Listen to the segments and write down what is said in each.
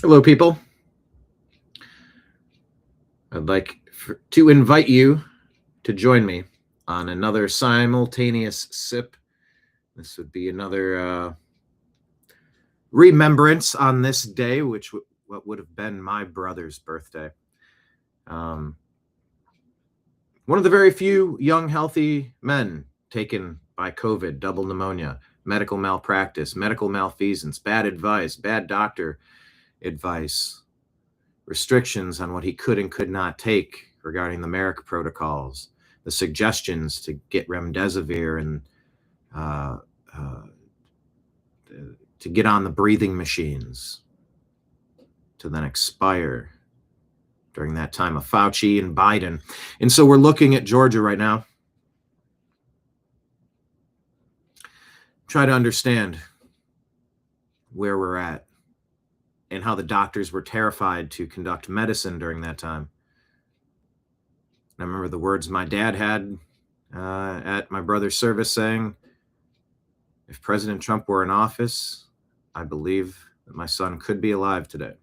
Hello, people. I'd like to invite you to join me on another simultaneous sip. This would be another remembrance on this day, which what would have been my brother's birthday. One of the very few young, healthy men taken by COVID, double pneumonia, medical malpractice, medical malfeasance, bad advice, bad doctor advice, restrictions on what he could and could not take regarding the Merrick protocols, the suggestions to get remdesivir and to get on the breathing machines to then expire during that time of Fauci and Biden. And so we're looking at Georgia right now. Try to understand where we're at and how the doctors were terrified to conduct medicine during that time. I remember the words my dad had at my brother's service saying, if President Trump were in office, I believe that my son could be alive today.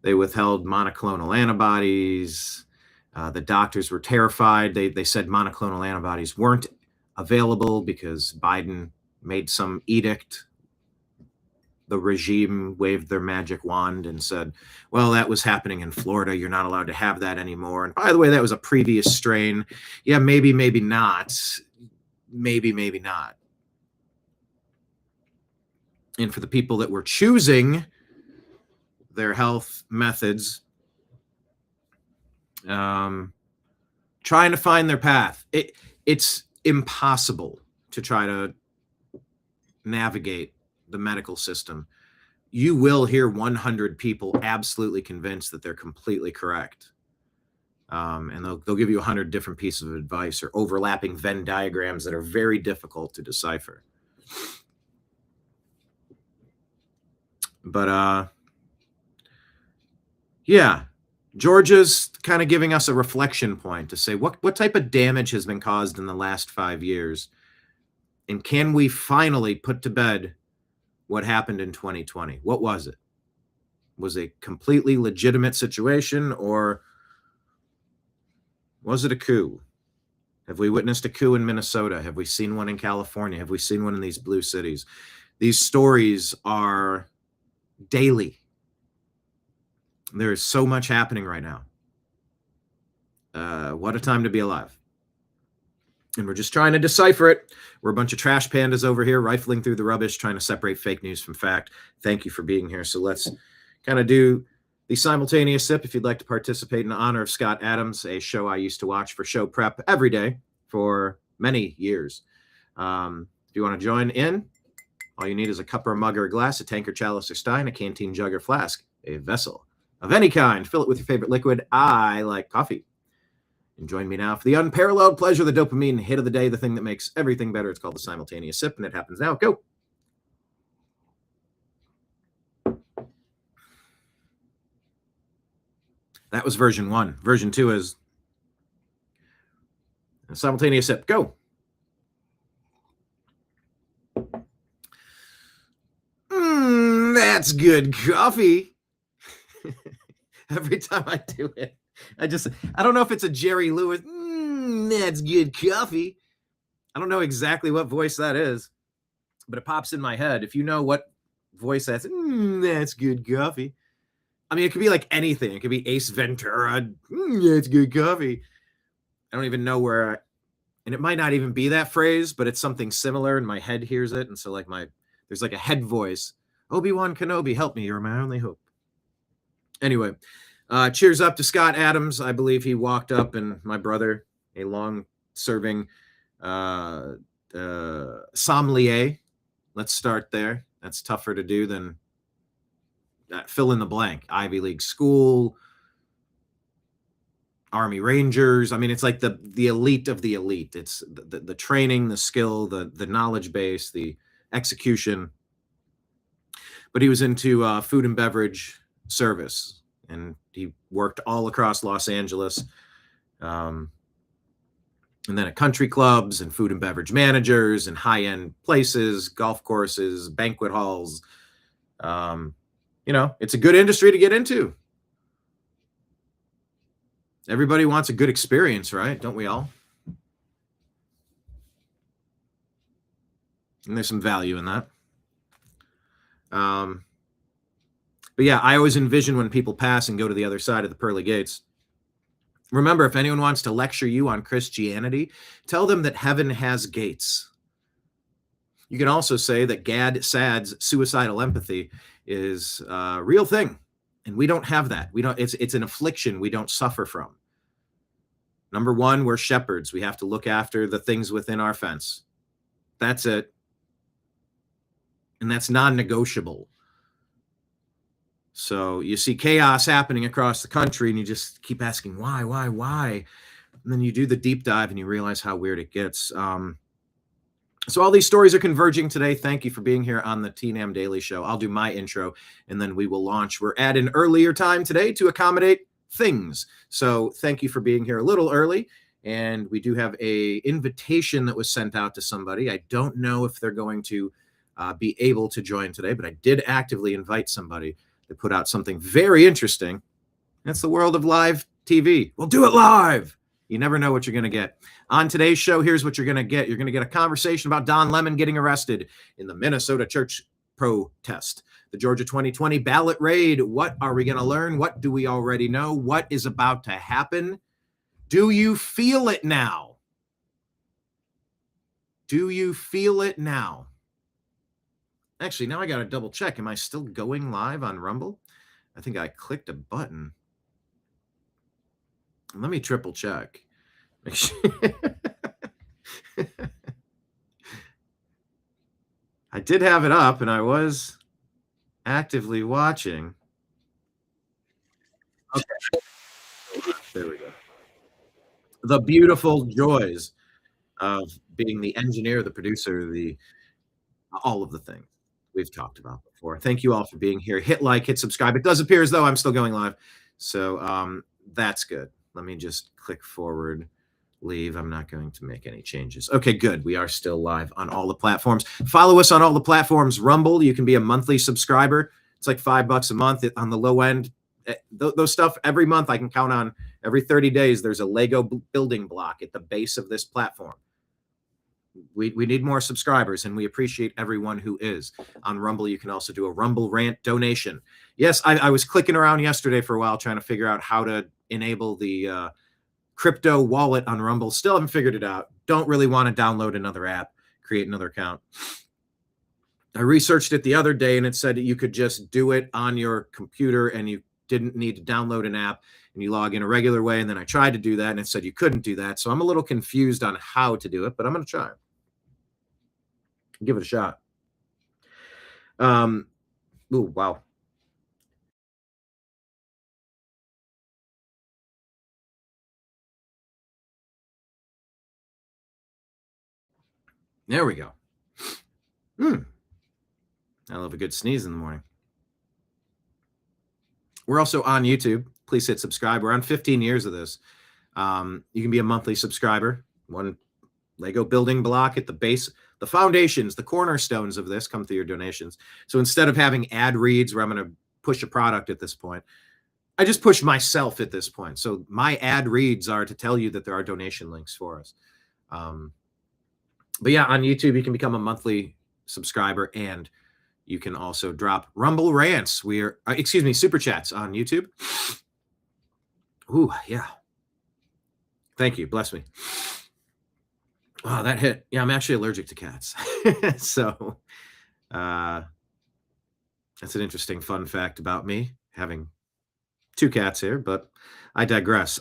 They withheld monoclonal antibodies. The doctors were terrified. They said monoclonal antibodies weren't available because Biden made some edict. The regime waved their magic wand and said, well, that was happening in Florida. You're not allowed to have that anymore. And by the way, that was a previous strain. Yeah, maybe not. Maybe not. And for the people that were choosing their health methods, trying to find their path, it's impossible to try to navigate the medical system. You will hear 100 people absolutely convinced that they're completely correct. And they'll give you 100 different pieces of advice or overlapping Venn diagrams that are very difficult to decipher. But yeah, Georgia's kind of giving us a reflection point to say what type of damage has been caused in the last 5 years, and can we finally put to bed what happened in 2020? What was it? Was it a completely legitimate situation, or was it a coup? Have we witnessed a coup in Minnesota? Have we seen one in California? Have we seen one in these blue cities? These stories are daily. There is so much happening right now. What a time to be alive. And we're just trying to decipher it. We're a bunch of trash pandas over here rifling through the rubbish, trying to separate fake news from fact. Thank you for being here. So let's kind of do the simultaneous sip. If you'd like to participate in honor of Scott Adams, a show I used to watch for show prep every day for many years. If you want to join in, all you need is a cup or a mug or a glass, a tankard, chalice or stein, a canteen, jug or flask, a vessel of any kind. Fill it with your favorite liquid. I like coffee. And join me now for the unparalleled pleasure, the dopamine hit of the day, the thing that makes everything better. It's called the simultaneous sip, and it happens now. Go. That was version 1. Version 2 is a simultaneous sip. Go. That's good coffee. Every time I do it, I don't know if it's a Jerry Lewis, that's good coffee. I don't know exactly what voice that is, but it pops in my head. If you know what voice that's good coffee. I mean, it could be like anything. It could be Ace Ventura, it's good coffee. I don't even know where, and it might not even be that phrase, but it's something similar, and my head hears it, and so like there's like a head voice. Obi-Wan Kenobi, help me, you're my only hope. Anyway, cheers up to Scott Adams. I believe he walked up, and my brother, a long-serving sommelier. Let's start there. That's tougher to do than fill in the blank. Ivy League school, Army Rangers. I mean, it's like the elite of the elite. It's the training, the skill, the knowledge base, the execution. But he was into food and beverage service, and he worked all across Los Angeles, and then at country clubs and food and beverage managers and high-end places, golf courses, banquet halls, You know, it's a good industry to get into. Everybody wants a good experience, right? Don't we all? And there's some value in that. But yeah, I always envision when people pass and go to the other side of the pearly gates. Remember, if anyone wants to lecture you on Christianity, tell them that heaven has gates. You can also say that Gad Saad's suicidal empathy is a real thing, and we don't have that. We don't. It's an affliction we don't suffer from. Number one, we're shepherds. We have to look after the things within our fence. That's it, and that's non-negotiable. So you see chaos happening across the country, and you just keep asking why, and then you do the deep dive, and you realize how weird it gets. So all these stories are converging today. Thank you for being here on the TNAM Daily Show. I'll do my intro, and then we will launch. We're at an earlier time today to accommodate things. So thank you for being here a little early. And we do have a invitation that was sent out to somebody. I don't know if they're going to be able to join today, but I did actively invite somebody to put out something very interesting. That's the world of live TV. We'll do it live. You never know what you're going to get. On today's show, here's what you're going to get. You're going to get a conversation about Don Lemon getting arrested in the Minnesota church protest. The Georgia 2020 ballot raid. What are we going to learn? What do we already know? What is about to happen? Do you feel it now? Do you feel it now? Actually, now I got to double check. Am I still going live on Rumble? I think I clicked a button. Let me triple check. Make sure. I did have it up, and I was actively watching. Okay. There we go. The beautiful joys of being the engineer, the producer, all of the things we've talked about before. Thank you all for being here. Hit like, hit subscribe. It does appear as though I'm still going live. So that's good. Let me just click forward, leave. I'm not going to make any changes. Okay, good. We are still live on all the platforms. Follow us on all the platforms. Rumble, you can be a monthly subscriber. It's like $5 a month on the low end. Those stuff every month I can count on. Every 30 days, there's a Lego building block at the base of this platform. We need more subscribers, and we appreciate everyone who is. On Rumble, you can also do a Rumble Rant donation. Yes, I was clicking around yesterday for a while trying to figure out how to enable the crypto wallet on Rumble. Still haven't figured it out. Don't really want to download another app, create another account. I researched it the other day, and it said that you could just do it on your computer, and you didn't need to download an app, and you log in a regular way. And then I tried to do that, and it said you couldn't do that. So I'm a little confused on how to do it, but I'm going to try. Give it a shot. Ooh, wow. There we go. I love a good sneeze in the morning. We're also on YouTube. Please hit subscribe. We're on 15 years of this. You can be a monthly subscriber. One Lego building block at the base. The foundations, the cornerstones of this come through your donations. So instead of having ad reads where I'm going to push a product at this point, I just push myself at this point. So my ad reads are to tell you that there are donation links for us. But yeah, on YouTube, you can become a monthly subscriber, and you can also drop Rumble Rants. Super Chats on YouTube. Ooh, yeah. Thank you. Bless me. Wow, that hit. Yeah, I'm actually allergic to cats. So that's an interesting fun fact about me, having 2 cats here, but I digress.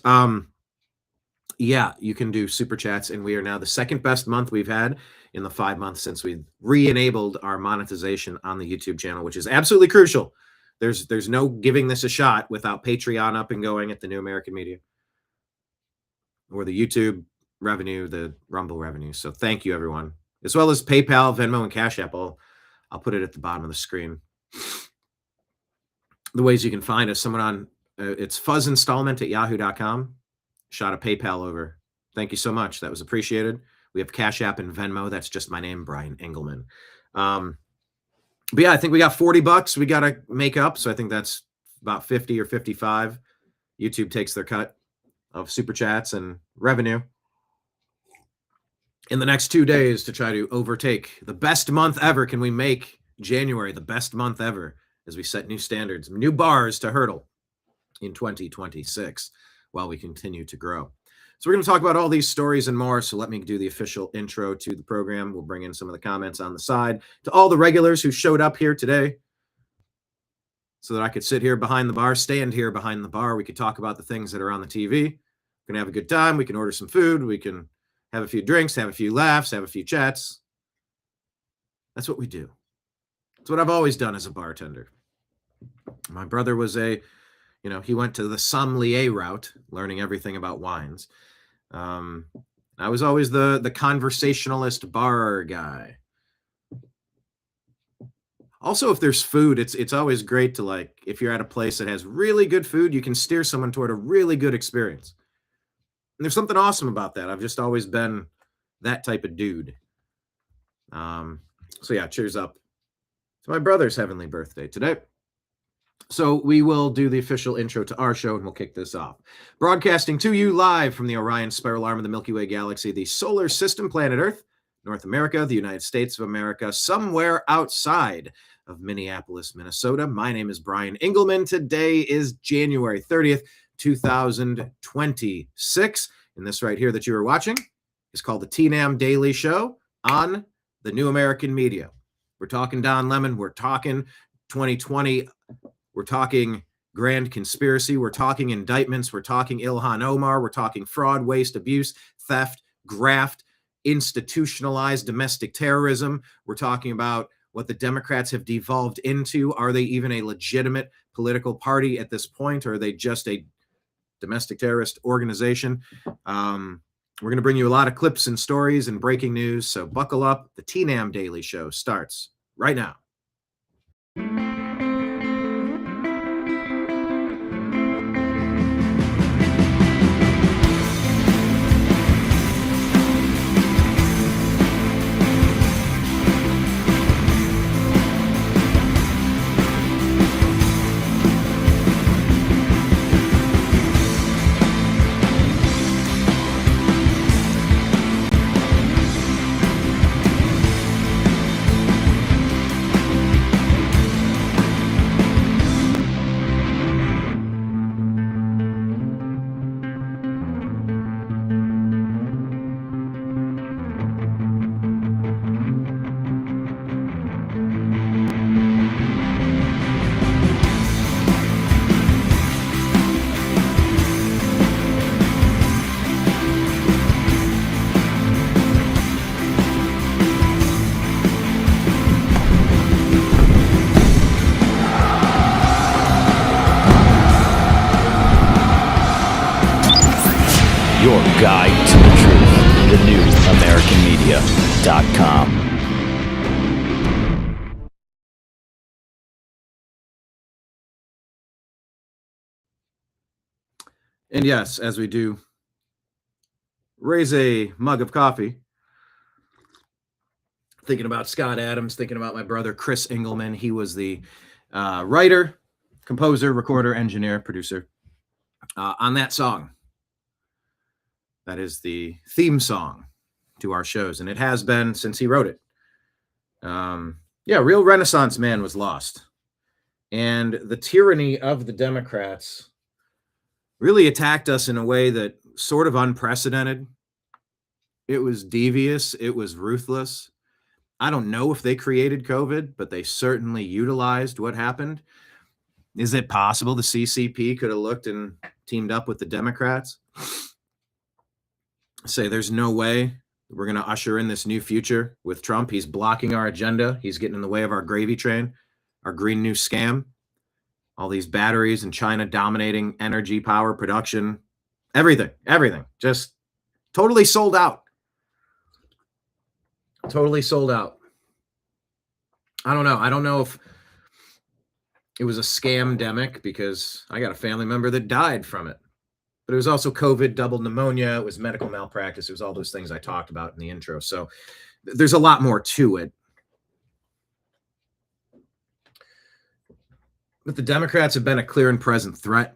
Yeah, you can do super chats, and we are now the second best month we've had in the 5 months since we re-enabled our monetization on the YouTube channel, which is absolutely crucial. There's no giving this a shot without Patreon up and going at the New American Media, or the YouTube revenue, the Rumble revenue. So thank you, everyone, as well as PayPal, Venmo, and Cash App. I'll put it at the bottom of the screen. The ways you can find us: someone on it's fuzzinstallment@yahoo.com. Shot a PayPal over. Thank you so much. That was appreciated. We have Cash App and Venmo. That's just my name, Brian Engelman. But yeah, I think we got $40 we got to make up. So I think that's about 50 or 55. YouTube takes their cut of super chats and revenue in the next 2 days to try to overtake the best month ever. Can we make January the best month ever as we set new standards, new bars to hurdle in 2026 while we continue to grow? So we're going to talk about all these stories and more. So let me do the official intro to the program. We'll bring in some of the comments on the side. To all the regulars who showed up here today so that I could sit here behind the bar, stand here behind the bar. We could talk about the things that are on the TV. We're going to have a good time. We can order some food. We can have a few drinks, have a few laughs, have a few chats. That's what we do. It's what I've always done as a bartender. My brother was he went to the sommelier route, learning everything about wines. I was always the conversationalist bar guy. Also, if there's food, it's always great to, like, if you're at a place that has really good food, you can steer someone toward a really good experience. And there's something awesome about that. I've just always been that type of dude. So yeah, cheers up to my brother's heavenly birthday today. So we will do the official intro to our show, and we'll kick this off. Broadcasting to you live from the Orion Spiral Arm of the Milky Way Galaxy, the solar system, planet Earth, North America, the United States of America, somewhere outside of Minneapolis, Minnesota. My name is Brian Engelman. Today is January 30th, 2026. And this right here that you are watching is called the TNAM Daily Show on the New American Media. We're talking Don Lemon. We're talking 2020. We're talking grand conspiracy. We're talking indictments. We're talking Ilhan Omar. We're talking fraud, waste, abuse, theft, graft, institutionalized domestic terrorism. We're talking about what the Democrats have devolved into. Are they even a legitimate political party at this point, or are they just a domestic terrorist organization? We're going to bring you a lot of clips and stories and breaking news, so buckle up. The TNAM Daily Show starts right now. Your guide to the truth, thenewamericanmedia.com. And yes, as we do, raise a mug of coffee. Thinking about Scott Adams, thinking about my brother Chris Engelman. He was the writer, composer, recorder, engineer, producer on that song. That is the theme song to our shows, and it has been since he wrote it. Real Renaissance man was lost. And the tyranny of the Democrats really attacked us in a way that sort of unprecedented. It was devious. It was ruthless. I don't know if they created COVID, but they certainly utilized what happened. Is it possible the CCP could have looked and teamed up with the Democrats? Say there's no way we're going to usher in this new future with Trump. He's blocking our agenda. He's getting in the way of our gravy train, our green new scam, all these batteries and China dominating energy, power, production, everything, just totally sold out. Totally sold out. I don't know. I don't know if it was a scam-demic because I got a family member that died from it. But it was also COVID, double pneumonia. It was medical malpractice. It was all those things I talked about in the intro. So there's a lot more to it. But the Democrats have been a clear and present threat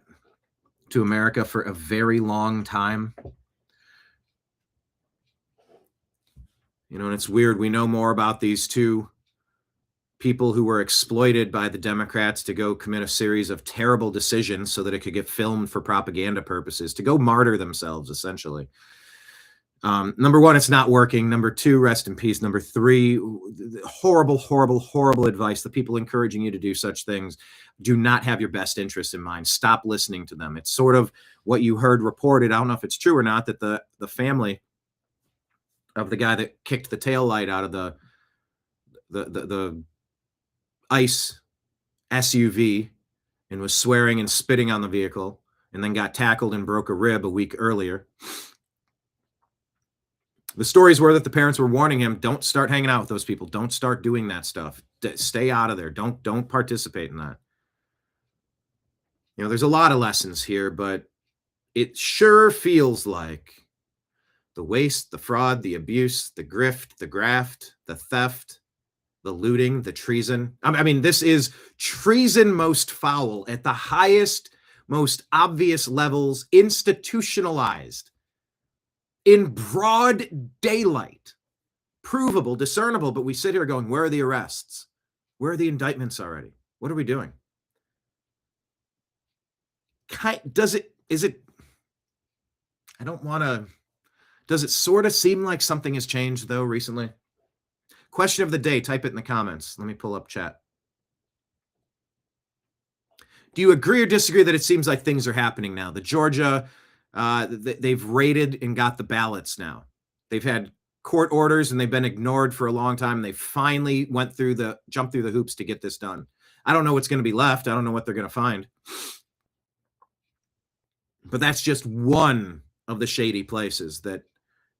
to America for a very long time. You know, and it's weird. We know more about these two people who were exploited by the Democrats to go commit a series of terrible decisions so that it could get filmed for propaganda purposes, to go martyr themselves, essentially. Number one, it's not working. Number two, rest in peace. Number three, horrible, horrible, horrible advice. The people encouraging you to do such things do not have your best interest in mind. Stop listening to them. It's sort of what you heard reported. I don't know if it's true or not, that the family of the guy that kicked the taillight out of the ICE SUV and was swearing and spitting on the vehicle and then got tackled and broke a rib a week earlier. The stories were that the parents were warning him, don't start hanging out with those people. Don't start doing that stuff. Stay out of there. Don't participate in that. You know, there's a lot of lessons here, but it sure feels like the waste, the fraud, the abuse, the grift, the graft, the theft, the looting, the treason. I mean, this is treason most foul at the highest, most obvious levels, institutionalized, in broad daylight, provable, discernible. But we sit here going, where are the arrests? Where are the indictments already? What are we doing? Does it sort of seem like something has changed, though, recently? Question of the day, type it in the comments. Let me pull up chat. Do you agree or disagree that it seems like things are happening now? The Georgia, they've raided and got the ballots now. They've had court orders and they've been ignored for a long time. They finally jumped through the hoops to get this done. I don't know what's going to be left. I don't know what they're going to find. But that's just one of the shady places that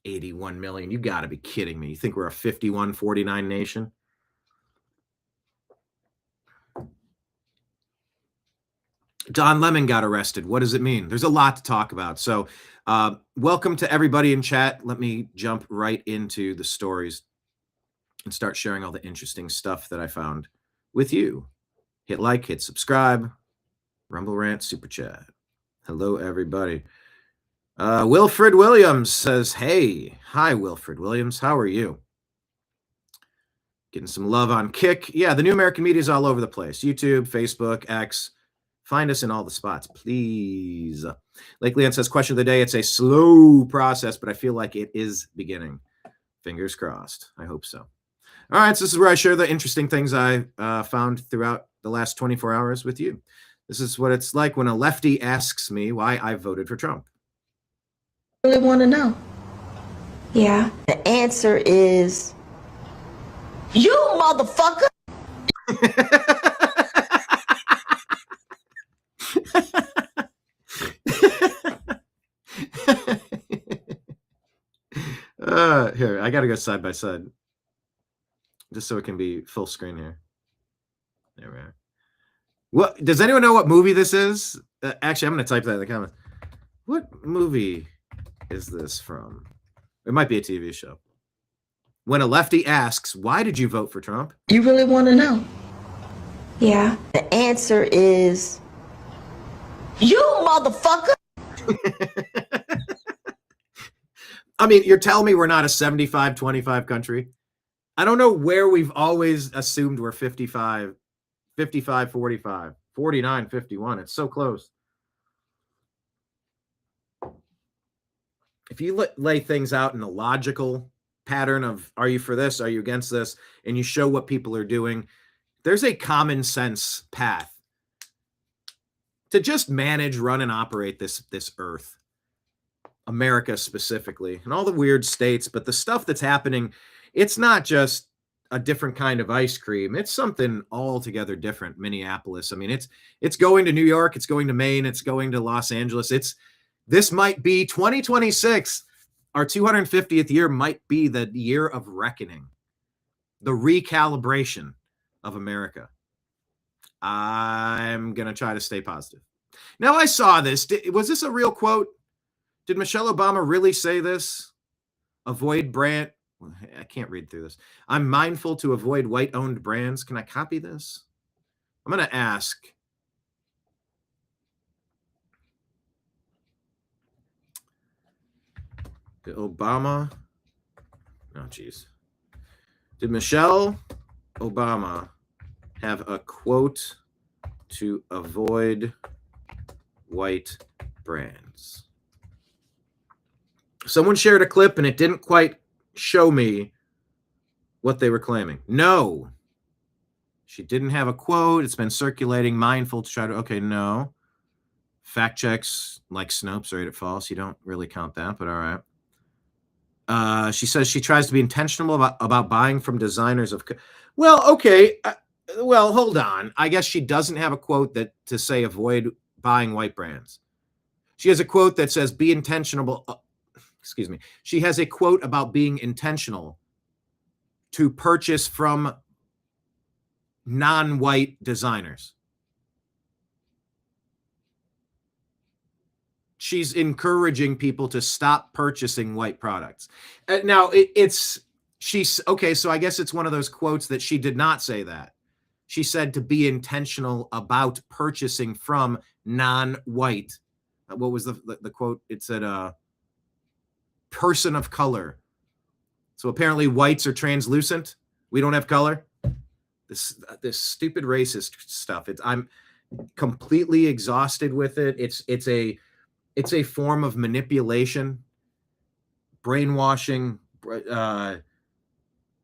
81 million. You got to be kidding me. You think we're a 51-49 nation? Don Lemon got arrested. What does it mean? There's a lot to talk about. So welcome to everybody in chat. Let me jump right into the stories and start sharing all the interesting stuff that I found with you. Hit like, hit subscribe, Rumble Rant, Super Chat. Hello, everybody. Wilfred Williams says, hey. Hi, Wilfred Williams. How are you? Getting some love on Kick. Yeah, the New American Media is all over the place. YouTube, Facebook, X. Find us in all the spots, please. Lake Leon says, question of the day. It's a slow process, but I feel like it is beginning. Fingers crossed. I hope so. All right, so this is where I share the interesting things I found throughout the last 24 hours with you. This is what it's like when a lefty asks me why I voted for Trump. Really want to know? Yeah. The answer is, you motherfucker. Here, I gotta go side by side just so it can be full screen here. There we are. What does anyone know what movie this is? Actually, I'm gonna type that in the comments. What movie is this from? It might be a TV show. When a lefty asks, why did you vote for Trump? You really want to know? Yeah. The answer is, you motherfucker. I mean, you're telling me we're not a 75-25 country? I don't know where we've always assumed we're 55, 45, 49, 51. It's so close. If you lay things out in a logical pattern of, are you for this? Are you against this? And you show what people are doing, there's a common sense path to just manage, run, and operate this earth. America specifically, and all the weird states, but the stuff that's happening, it's not just a different kind of ice cream. It's something altogether different. Minneapolis. I mean, it's going to New York. It's going to Maine. It's going to Los Angeles. This might be 2026. Our 250th year might be the year of reckoning, the recalibration of America. I'm going to try to stay positive. Now, I saw this. Was this a real quote? Did Michelle Obama really say this? Avoid brand. I can't read through this. I'm mindful to avoid white-owned brands. Can I copy this? I'm going to ask Did Obama? Oh, geez. Did Michelle Obama have a quote to avoid white brands? Someone shared a clip and it didn't quite show me what they were claiming. No. She didn't have a quote. It's been circulating, mindful to try to, okay, no. Fact checks like Snopes rate it false. You don't really count that, but all right. She says she tries to be intentional about buying from designers of. Well, okay. Well, hold on. I guess she doesn't have a quote that to say avoid buying white brands. She has a quote that says be intentional. Excuse me. She has a quote about being intentional to purchase from non-white designers. She's encouraging people to stop purchasing white products. Now, she's okay, so I guess it's one of those quotes that she did not say that. She said to be intentional about purchasing from non-white. What was the quote? It said, person of color. So apparently whites are translucent. We don't have color. This stupid racist stuff. I'm completely exhausted with it. It's a form of manipulation, brainwashing.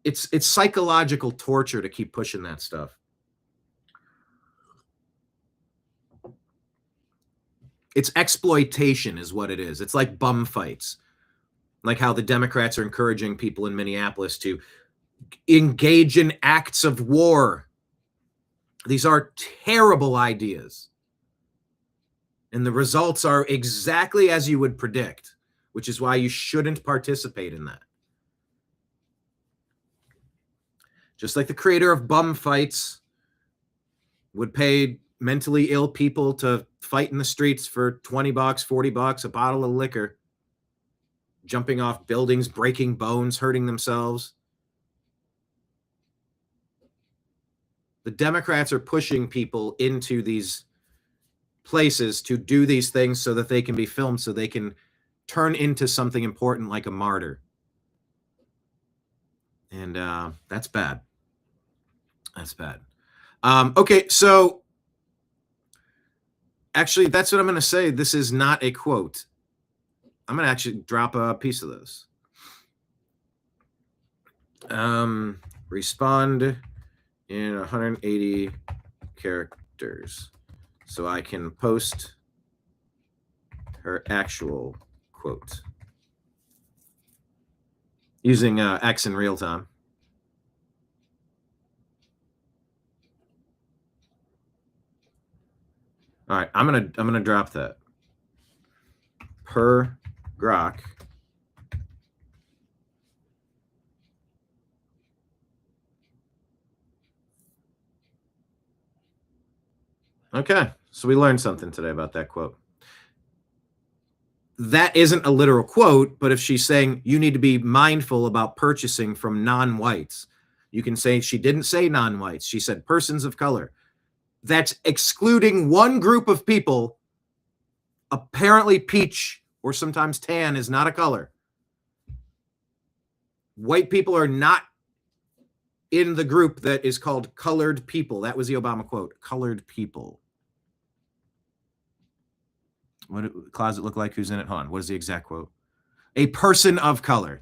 It's psychological torture to keep pushing that stuff. It's exploitation is what it is. It's like bum fights, like how the Democrats are encouraging people in Minneapolis to engage in acts of war. These are terrible ideas. And the results are exactly as you would predict, which is why you shouldn't participate in that. Just like the creator of bum fights would pay mentally ill people to fight in the streets for $20, $40, a bottle of liquor, jumping off buildings, breaking bones, hurting themselves. The Democrats are pushing people into these places to do these things so that they can be filmed, so they can turn into something important like a martyr. And that's bad. That's bad. Okay, so actually, that's what I'm going to say. This is not a quote. I'm going to actually drop a piece of this. Respond in 180 characters so I can post her actual quote using X in real time. All right, I'm gonna drop that per grok. Okay, so we learned something today about that quote. That isn't a literal quote, but if she's saying you need to be mindful about purchasing from non-whites, you can say she didn't say non-whites. She said persons of color. That's excluding one group of people. Apparently peach or sometimes tan is not a color. White people are not in the group that is called colored people. That was the Obama quote, colored people. What did the closet look like? Who's in it? Hold on. What is the exact quote? A person of color.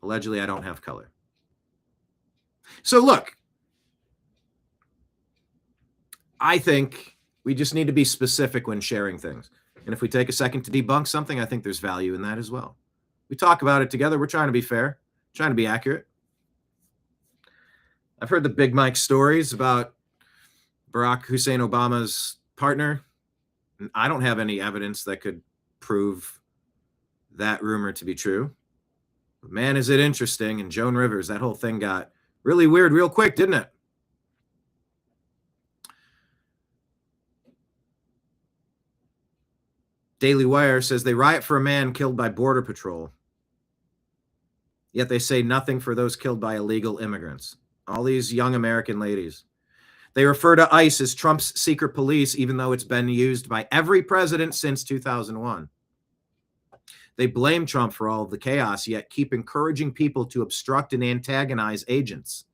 Allegedly, I don't have color. So look, I think we just need to be specific when sharing things. And if we take a second to debunk something, I think there's value in that as well. We talk about it together. We're trying to be fair, trying to be accurate. I've heard the Big Mike stories about Barack Hussein Obama's partner. And I don't have any evidence that could prove that rumor to be true. But man, is it interesting. And Joan Rivers, that whole thing got really weird real quick, didn't it? Daily Wire says they riot for a man killed by Border Patrol. Yet they say nothing for those killed by illegal immigrants. All these young American ladies. They refer to ICE as Trump's secret police, even though it's been used by every president since 2001. They blame Trump for all of the chaos, yet keep encouraging people to obstruct and antagonize agents.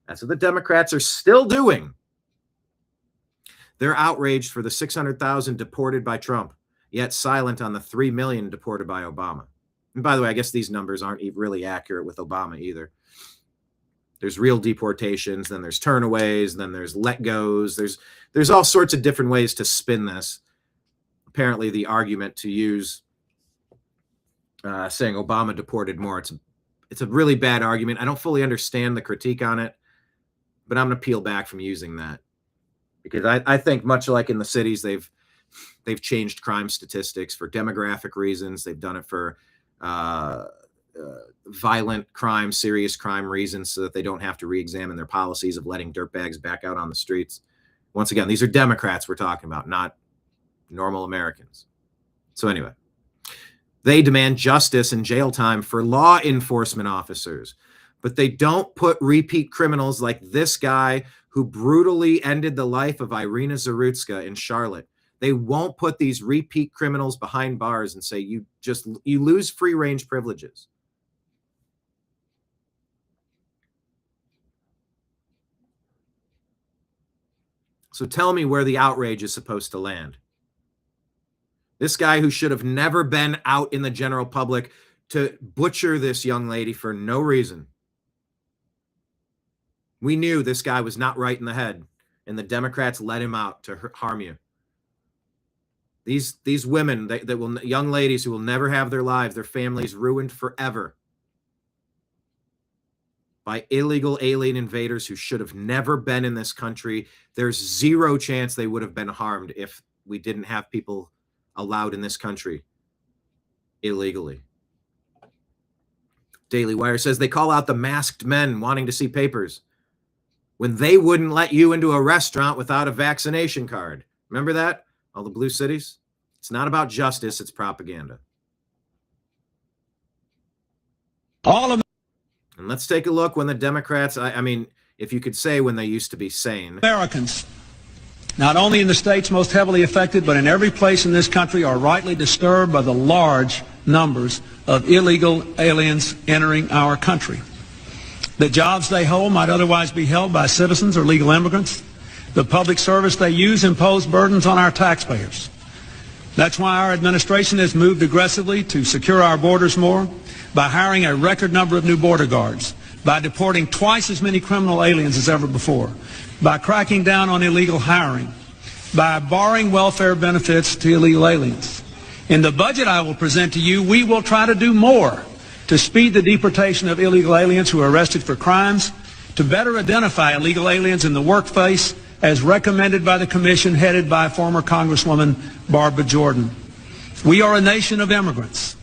That's what the Democrats are still doing. They're outraged for the 600,000 deported by Trump, yet silent on the 3 million deported by Obama. And by the way, I guess these numbers aren't really accurate with Obama either. There's real deportations, then there's turnaways, then there's let goes. There's all sorts of different ways to spin this. Apparently, the argument to use saying Obama deported more, it's a really bad argument. I don't fully understand the critique on it, but I'm going to peel back from using that, because I think much like in the cities, they've changed crime statistics for demographic reasons. They've done it for violent crime, serious crime reasons, so that they don't have to re-examine their policies of letting dirtbags back out on the streets. Once again, these are Democrats we're talking about, not normal Americans. So anyway, they demand justice and jail time for law enforcement officers, but they don't put repeat criminals like this guy who brutally ended the life of Irina Zarutska in Charlotte. They won't put these repeat criminals behind bars and say you lose free range privileges. So tell me where the outrage is supposed to land. This guy who should have never been out in the general public to butcher this young lady for no reason. We knew this guy was not right in the head, and the Democrats let him out to harm you. These women, young ladies who will never have their lives, their families ruined forever by illegal alien invaders who should have never been in this country. There's zero chance they would have been harmed if we didn't have people allowed in this country illegally. Daily Wire says they call out the masked men wanting to see papers when they wouldn't let you into a restaurant without a vaccination card. Remember that? All the blue cities? It's not about justice, it's propaganda. And let's take a look when the Democrats, I mean, if you could say when they used to be sane. Americans, not only in the states most heavily affected, but in every place in this country, are rightly disturbed by the large numbers of illegal aliens entering our country. The jobs they hold might otherwise be held by citizens or legal immigrants. The public service they use impose burdens on our taxpayers. That's why our administration has moved aggressively to secure our borders more, by hiring a record number of new border guards, by deporting twice as many criminal aliens as ever before, by cracking down on illegal hiring, by barring welfare benefits to illegal aliens. In the budget I will present to you, we will try to do more to speed the deportation of illegal aliens who are arrested for crimes, to better identify illegal aliens in the workplace as recommended by the commission headed by former Congresswoman Barbara Jordan. We are a nation of immigrants,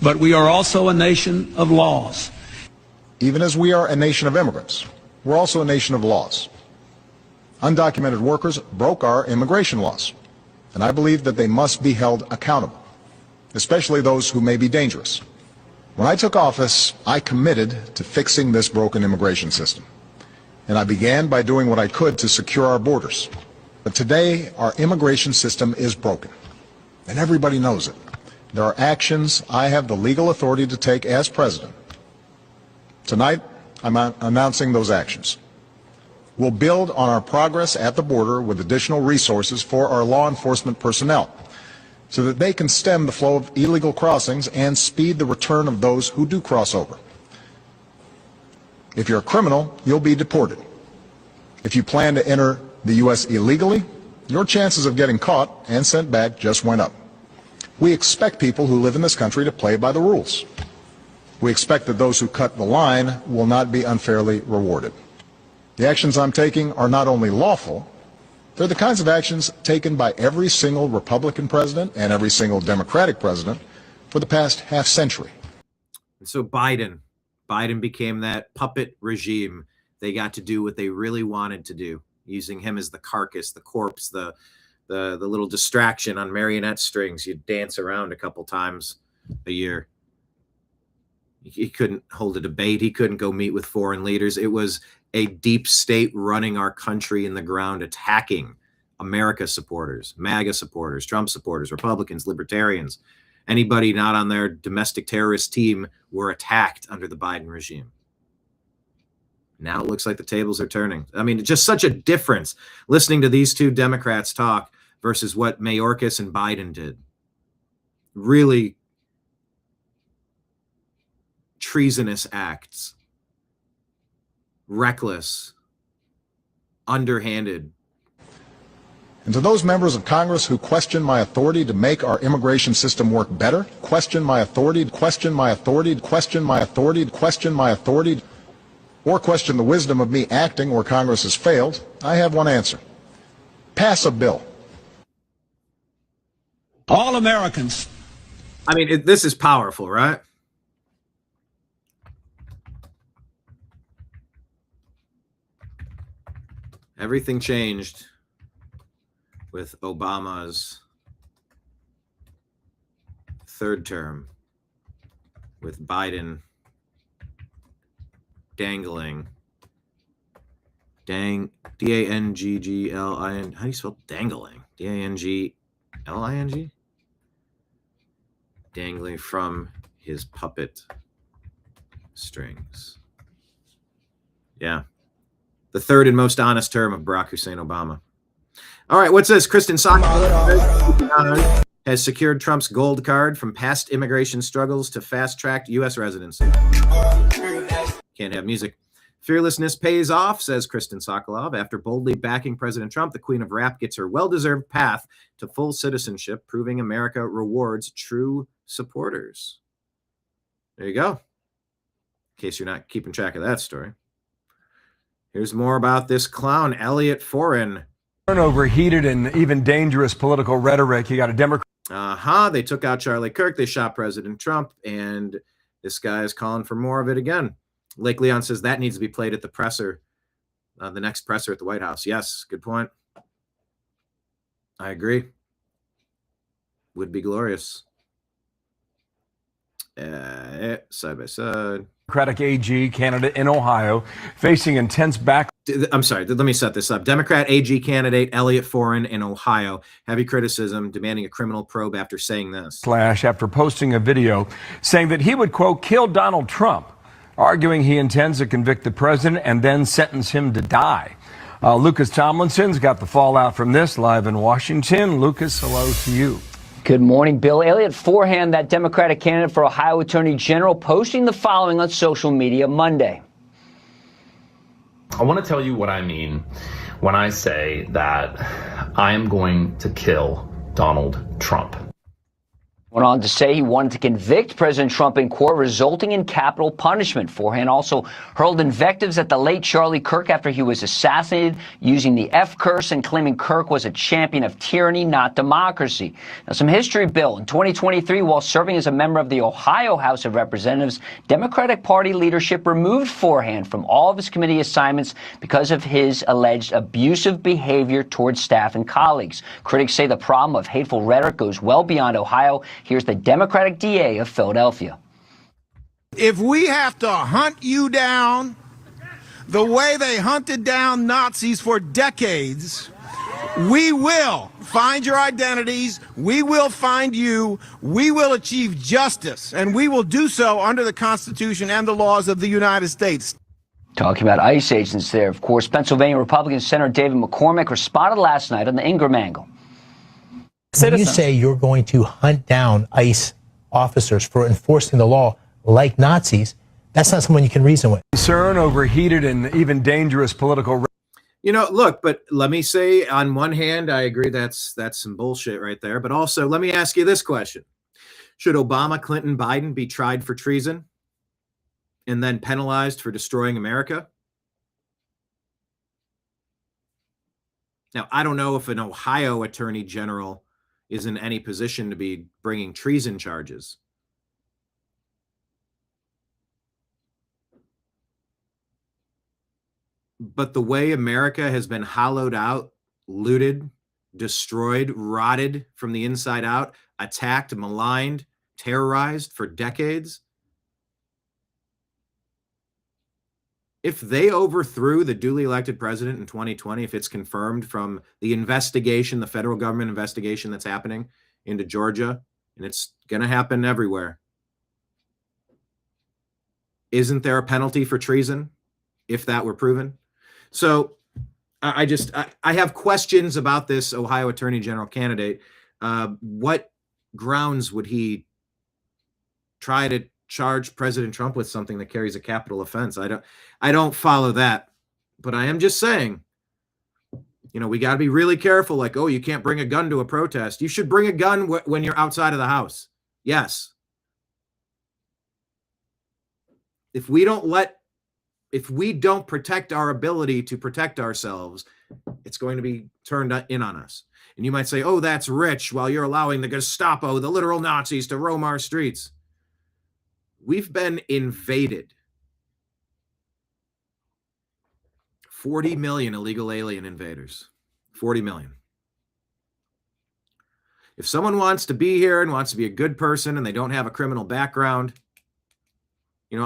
but we are also a nation of laws. Even as we are a nation of immigrants, we're also a nation of laws. Undocumented workers broke our immigration laws, and I believe that they must be held accountable, especially those who may be dangerous. When I took office, I committed to fixing this broken immigration system, and I began by doing what I could to secure our borders. But today, our immigration system is broken, and everybody knows it. There are actions I have the legal authority to take as president. Tonight, I'm announcing those actions. We'll build on our progress at the border with additional resources for our law enforcement personnel so that they can stem the flow of illegal crossings and speed the return of those who do cross over. If you're a criminal, you'll be deported. If you plan to enter the U.S. illegally, your chances of getting caught and sent back just went up. We expect people who live in this country to play by the rules. We expect that those who cut the line will not be unfairly rewarded. The actions I'm taking are not only lawful, they're the kinds of actions taken by every single Republican president and every single Democratic president for the past half century. And so Biden became that puppet regime. They got to do what they really wanted to do, using him as the carcass, the corpse, the little distraction on marionette strings. You dance around a couple times a year. He couldn't hold a debate. He couldn't go meet with foreign leaders. It was a deep state running our country in the ground, attacking America supporters, MAGA supporters, Trump supporters, Republicans, libertarians. anybody not on their domestic terrorist team were attacked under the Biden regime. Now it looks like the tables are turning. I mean, just such a difference listening to these two Democrats talk versus what Mayorkas and Biden did. Really treasonous acts, reckless, underhanded. And to those members of Congress who question my authority to make our immigration system work better, question my authority, question my authority, question my authority, question my authority, or question the wisdom of me acting where Congress has failed, I have one answer. Pass a bill. All Americans. I mean, this is powerful, right? Everything changed with Obama's third term, with Biden dangling. D-A-N-G-G-L-I-N. How do you spell dangling? D-A-N-G-L-I-N-G? Dangling from his puppet strings. Yeah. The third and most honest term of Barack Hussein Obama. All right, what's this? Kristen Sokolov has secured Trump's gold card from past immigration struggles to fast-tracked U.S. residency. Can't have music. Fearlessness pays off, says Kristen Sokolov. After boldly backing President Trump, the Queen of Rap gets her well-deserved path to full citizenship, proving America rewards true supporters. There you go. In case you're not keeping track of that story. Here's more about this clown, Elliot Foreign. Over heated and even dangerous political rhetoric. You got a Democrat. They took out Charlie Kirk. They shot President Trump. And this guy is calling for more of it again. Lake Leon says that needs to be played at the presser, the next presser at the White House. Yes, good point. I agree. Would be glorious. Side by side. Democratic AG candidate in Ohio facing intense back. I'm sorry, let me set this up. Democrat AG candidate Elliot Foreign in Ohio. Heavy criticism, demanding a criminal probe after saying this. Slash after posting a video saying that he would, quote, kill Donald Trump, arguing he intends to convict the president and then sentence him to die. Lucas Tomlinson's got the fallout from this live in Washington. Lucas, hello to you. Good morning, Bill. Elliot Forehand, that Democratic candidate for Ohio Attorney General, posting the following on social media Monday. I want to tell you what I mean when I say that I am going to kill Donald Trump. Went on to say he wanted to convict President Trump in court, resulting in capital punishment. Forehand also hurled invectives at the late Charlie Kirk after he was assassinated, using the F curse and claiming Kirk was a champion of tyranny, not democracy. Now, some history, Bill. In 2023, while serving as a member of the Ohio House of Representatives, Democratic Party leadership removed Forehand from all of his committee assignments because of his alleged abusive behavior towards staff and colleagues. Critics say the problem of hateful rhetoric goes well beyond Ohio. Here's the Democratic DA of Philadelphia. If we have to hunt you down the way they hunted down Nazis for decades, we will find your identities, we will find you, we will achieve justice, and we will do so under the Constitution and the laws of the United States. Talking about ICE agents there, of course, Pennsylvania Republican Senator David McCormick responded last night on the Ingram angle. When you say you're going to hunt down ICE officers for enforcing the law like Nazis, that's not someone you can reason with. Concern over heated and even dangerous political. You know, look, but let me say, on one hand, I agree that's some bullshit right there. But also, let me ask you this question. Should Obama, Clinton, Biden be tried for treason and then penalized for destroying America? Now, I don't know if an Ohio attorney general is in any position to be bringing treason charges. But the way America has been hollowed out, looted, destroyed, rotted from the inside out, attacked, maligned, terrorized for decades, if they overthrew the duly elected president in 2020, if it's confirmed from the investigation, the federal government investigation that's happening into Georgia, and it's Going to happen everywhere. Isn't there a penalty for treason if that were proven? So I have questions about this Ohio Attorney General candidate. What grounds would he try to charge President Trump with something that carries a capital offense? I don't follow that, but I am just saying, we got to be really careful. Like, oh, you can't bring a gun to a protest. You should bring a gun when you're outside of the house. Yes. If we don't protect our ability to protect ourselves, it's going to be turned in on us. And you might say, oh, that's rich, while you're allowing the Gestapo, the literal Nazis, to roam our streets. We've been invaded. 40 million illegal alien invaders. 40 million. If someone wants to be here and wants to be a good person and they don't have a criminal background,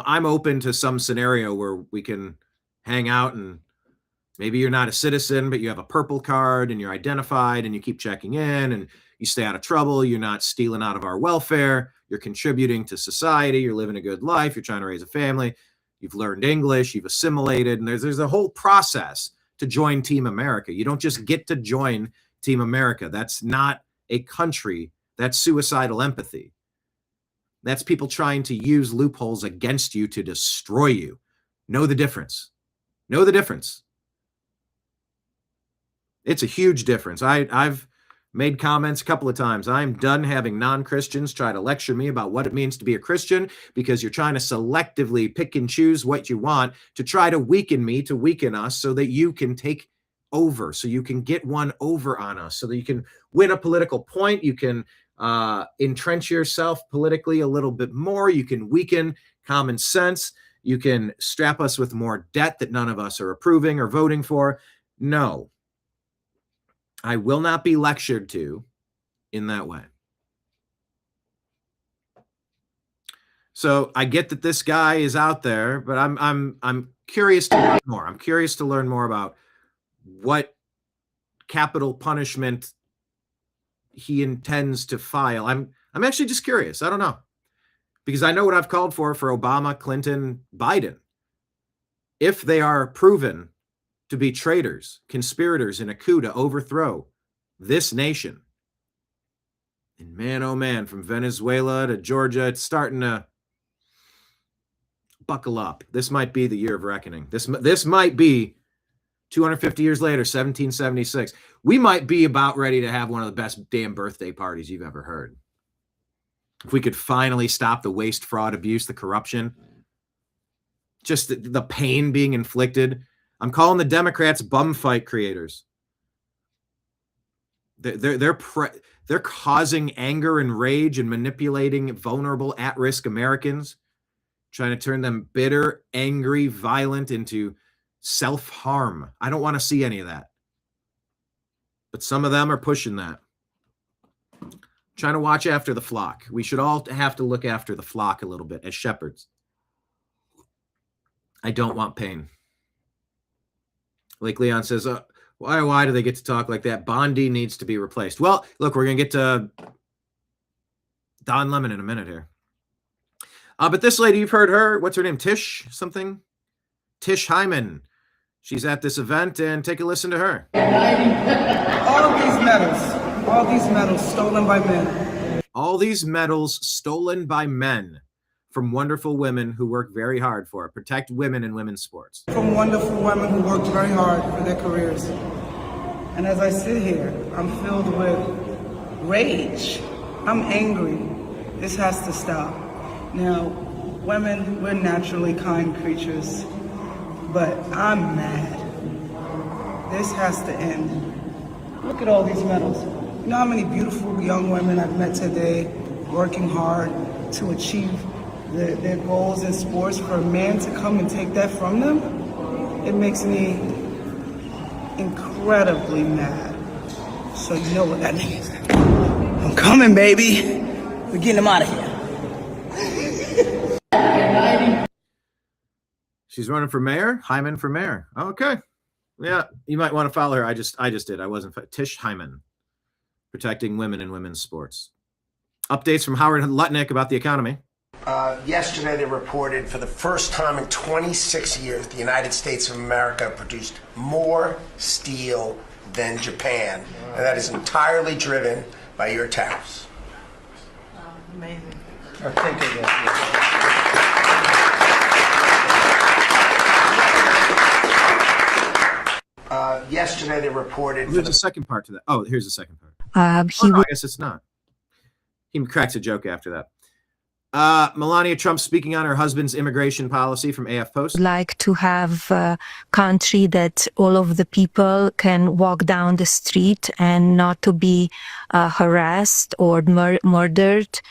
I'm open to some scenario where we can hang out, and maybe you're not a citizen, but you have a purple card and you're identified and you keep checking in and you stay out of trouble. You're not stealing out of our welfare. You're contributing to society. You're living a good life. You're trying to raise a family. You've learned English. You've assimilated. And there's a whole process to join Team America. You don't just get to join Team America. That's not a country. That's suicidal empathy. That's people trying to use loopholes against you to destroy you. Know the difference. Know the difference. It's a huge difference. I've made comments a couple of times. I'm done having non-Christians try to lecture me about what it means to be a Christian, because you're trying to selectively pick and choose what you want to try to weaken me, to weaken us, so that you can take over, so you can get one over on us, so that you can win a political point. You can entrench yourself politically a little bit more. You can weaken common sense. You can strap us with more debt that none of us are approving or voting for. No, I will not be lectured to in that way. So I get that this guy is out there, but I'm curious to learn more. I'm curious to learn more about what capital punishment he intends to file. I'm actually just curious. I don't know, because I know what I've called for Obama, Clinton, Biden. If they are proven to be traitors, conspirators in a coup to overthrow this nation, and man, oh man, from Venezuela to Georgia, it's starting to buckle up. This might be the year of reckoning. This might be 250 years later, 1776. We might be about ready to have one of the best damn birthday parties you've ever heard. If we could finally stop the waste, fraud, abuse, the corruption, just the pain being inflicted. I'm calling the Democrats bum fight creators. They're causing anger and rage and manipulating vulnerable, at-risk Americans, trying to turn them bitter, angry, violent into self-harm. I don't want to see any of that. But some of them are pushing that. Trying to watch after the flock. We should all have to look after the flock a little bit as shepherds. I don't want pain. Like Leon says, why do they get to talk like that? Bondi needs to be replaced. Well, look, we're going to get to Don Lemon in a minute here. But this lady, you've heard her. What's her name? Tish something? Tish Hyman. She's at this event, and take a listen to her. All these medals stolen by men. All these medals stolen by men from wonderful women who work very hard for it. Protect women in women's sports. From wonderful women who worked very hard for their careers. And as I sit here, I'm filled with rage. I'm angry. This has to stop. Now, women, we're naturally kind creatures, but I'm mad. This has to end. Look at all these medals. You know how many beautiful young women I've met today working hard to achieve their goals in sports? For a man to come and take that from them, it makes me incredibly mad. So you know what that means. I'm coming, baby. We're getting them out of here. She's running for mayor. Hyman for mayor. Okay. Yeah, you might want to follow her. I just did. I wasn't. Tish Hyman, protecting women in women's sports. Updates from Howard Lutnick about the economy. Yesterday, they reported for the first time in 26 years, the United States of America produced more steel than Japan. And that is entirely driven by your tariffs. Amazing. Yesterday, they reported. There's a second part to that. Oh, here's the second part. I guess it's not. He cracks a joke after that. Melania Trump speaking on her husband's immigration policy from AF Post. Like to have a country that all of the people can walk down the street and not to be harassed or murdered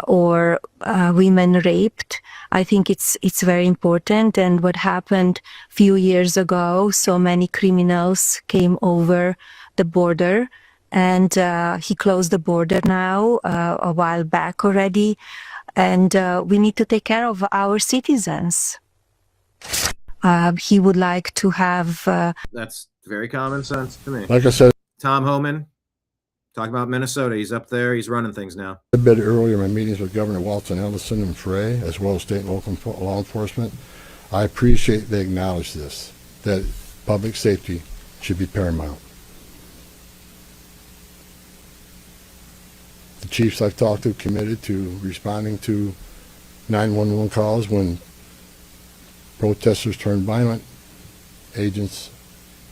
or women raped. I think it's very important. And what happened a few years ago, so many criminals came over the border, and he closed the border now a while back already. And we need to take care of our citizens. He would like to have... That's very common sense to me. Like I said, Tom Homan, talking about Minnesota. He's up there. He's running things now. A bit earlier, my meetings with Governor Waltz and Ellison and Frey, as well as state and local law enforcement, I appreciate they acknowledge this, that public safety should be paramount. The chiefs I've talked to committed to responding to 911 calls when protesters turn violent, agents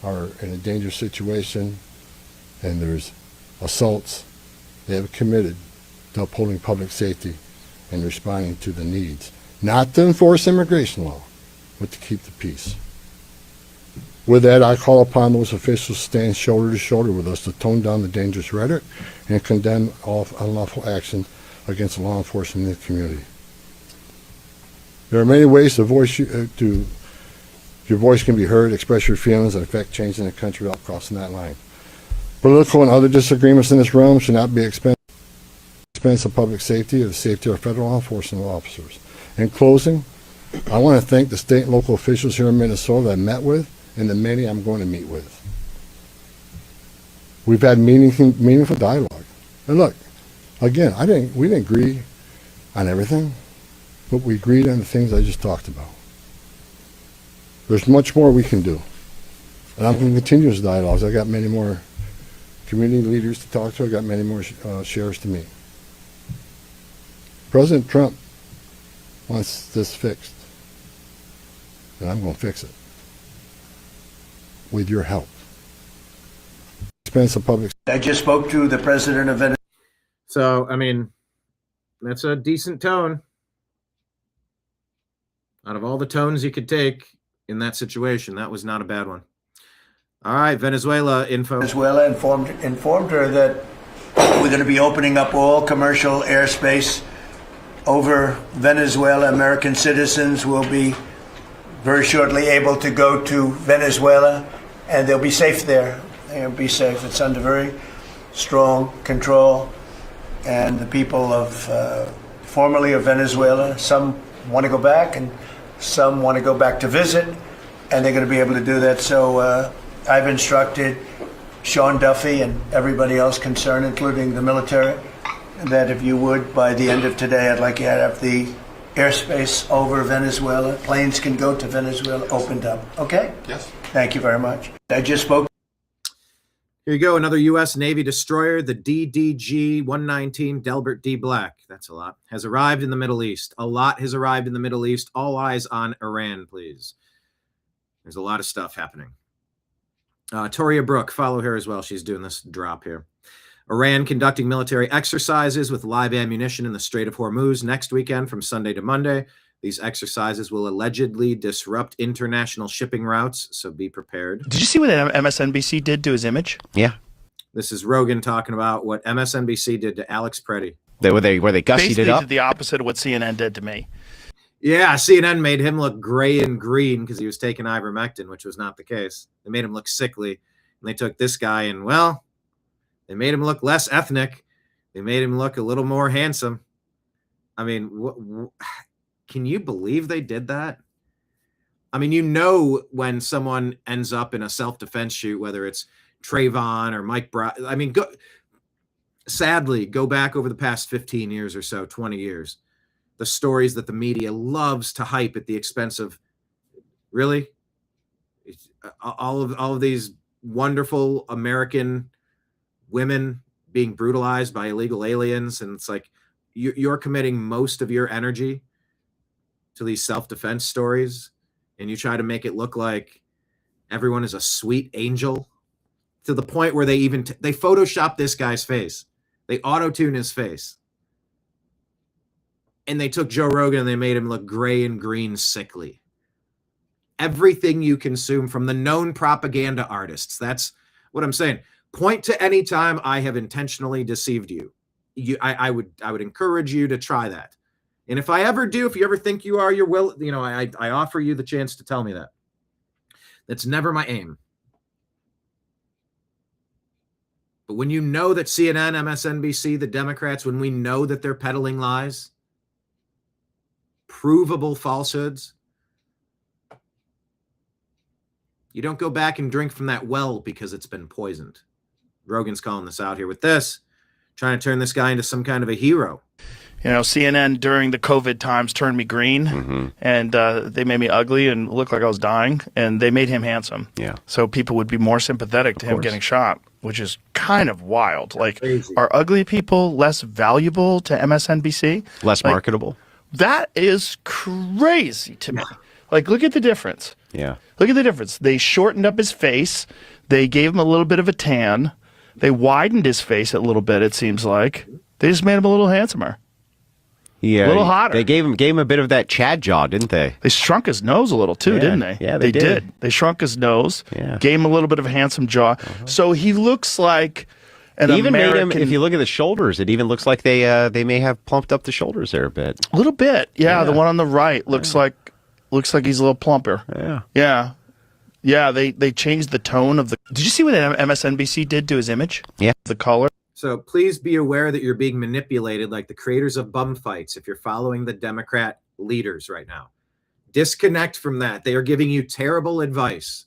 are in a dangerous situation, and there's assaults. They have committed to upholding public safety and responding to the needs, not to enforce immigration law, but to keep the peace. With that, I call upon those officials to stand shoulder to shoulder with us to tone down the dangerous rhetoric and condemn all unlawful action against law enforcement in the community. There are many ways your voice can be heard, express your feelings, and affect change in the country without crossing that line. Political and other disagreements in this realm should not be expense of public safety or the safety of federal law enforcement officers. In closing, I want to thank the state and local officials here in Minnesota that I met with, and the many I'm going to meet with. We've had meaningful dialogue. And look, again, we didn't agree on everything, but we agreed on the things I just talked about. There's much more we can do. And I'm going to continue those dialogues. I got many more community leaders to talk to. I got many more sheriffs to meet. President Trump wants this fixed, and I'm going to fix it. With your help. Expense of public. I just spoke to the president of Venezuela. So, I mean, that's a decent tone. Out of all the tones you could take in that situation, that was not a bad one. All right, Venezuela info. Venezuela informed her that we're going to be opening up all commercial airspace over Venezuela. American citizens will be very shortly able to go to Venezuela, and they'll be safe there. They'll be safe. It's under very strong control. And the people of formerly of Venezuela, some want to go back and some want to go back to visit, and they're going to be able to do that. So I've instructed Sean Duffy and everybody else concerned, including the military, that if you would, by the end of today, I'd like you to have the airspace over Venezuela. Planes can go to Venezuela opened up. Okay? Yes. Thank you very much. I just spoke. Here you go. Another U.S. Navy destroyer, the DDG-119 Delbert D. Black. That's a lot. Has arrived in the Middle East. A lot has arrived in the Middle East. All eyes on Iran, please. There's a lot of stuff happening. Toria Brooke, follow her as well. She's doing this drop here. Iran conducting military exercises with live ammunition in the Strait of Hormuz next weekend from Sunday to Monday. These exercises will allegedly disrupt international shipping routes, so be prepared. Did you see what MSNBC did to his image? Yeah. This is Rogan talking about what MSNBC did to Alex Preddy. Where they gussied Basically it up? did the opposite of what CNN did to me. Yeah, CNN made him look gray and green because he was taking ivermectin, which was not the case. They made him look sickly. And they took this guy and, well, they made him look less ethnic. They made him look a little more handsome. I mean, can you believe they did that? I mean, you know when someone ends up in a self-defense shoot, whether it's Trayvon or Mike Brown. I mean, sadly, go back over the past 15 years or so, 20 years, the stories that the media loves to hype at the expense of, really? All of these wonderful American women being brutalized by illegal aliens. And it's like, you're committing most of your energy to these self-defense stories, and you try to make it look like everyone is a sweet angel, to the point where they they Photoshop this guy's face. They auto-tune his face. And they took Joe Rogan and they made him look gray and green, sickly. Everything you consume from the known propaganda artists. That's what I'm saying. Point to any time I have intentionally deceived you. I would encourage you to try that. And if I ever do, if you ever think you are, I offer you the chance to tell me that. That's never my aim. But when you know that CNN, MSNBC, the Democrats, when we know that they're peddling lies, provable falsehoods, you don't go back and drink from that well because it's been poisoned. Rogan's calling this out here with this, trying to turn this guy into some kind of a hero. You know, CNN during the COVID times turned me green, and they made me ugly and look like I was dying, and they made him handsome. Yeah. So people would be more sympathetic to him getting shot, which is kind of wild. Like, are ugly people less valuable to MSNBC? Less marketable? That is crazy to me. Like, look at the difference. Yeah. Look at the difference. They shortened up his face. They gave him a little bit of a tan. They widened his face a little bit, it seems like. They just made him a little handsomer. Yeah, a little hotter. They gave him a bit of that Chad jaw, didn't they? They shrunk his nose a little too, didn't they? Yeah, they did. They shrunk his nose. Yeah. Gave him a little bit of a handsome jaw. So he looks like an even American. made him. If you look at the shoulders, it even looks like they may have plumped up the shoulders there a bit. A little bit. Yeah, the one on the right looks like he's a little plumper. Yeah. Yeah. Yeah, they changed the tone of the. Did you see what MSNBC did to his image? Yeah. The color. So please be aware that you're being manipulated like the creators of bum fights if you're following the Democrat leaders right now. Disconnect from that. They are giving you terrible advice.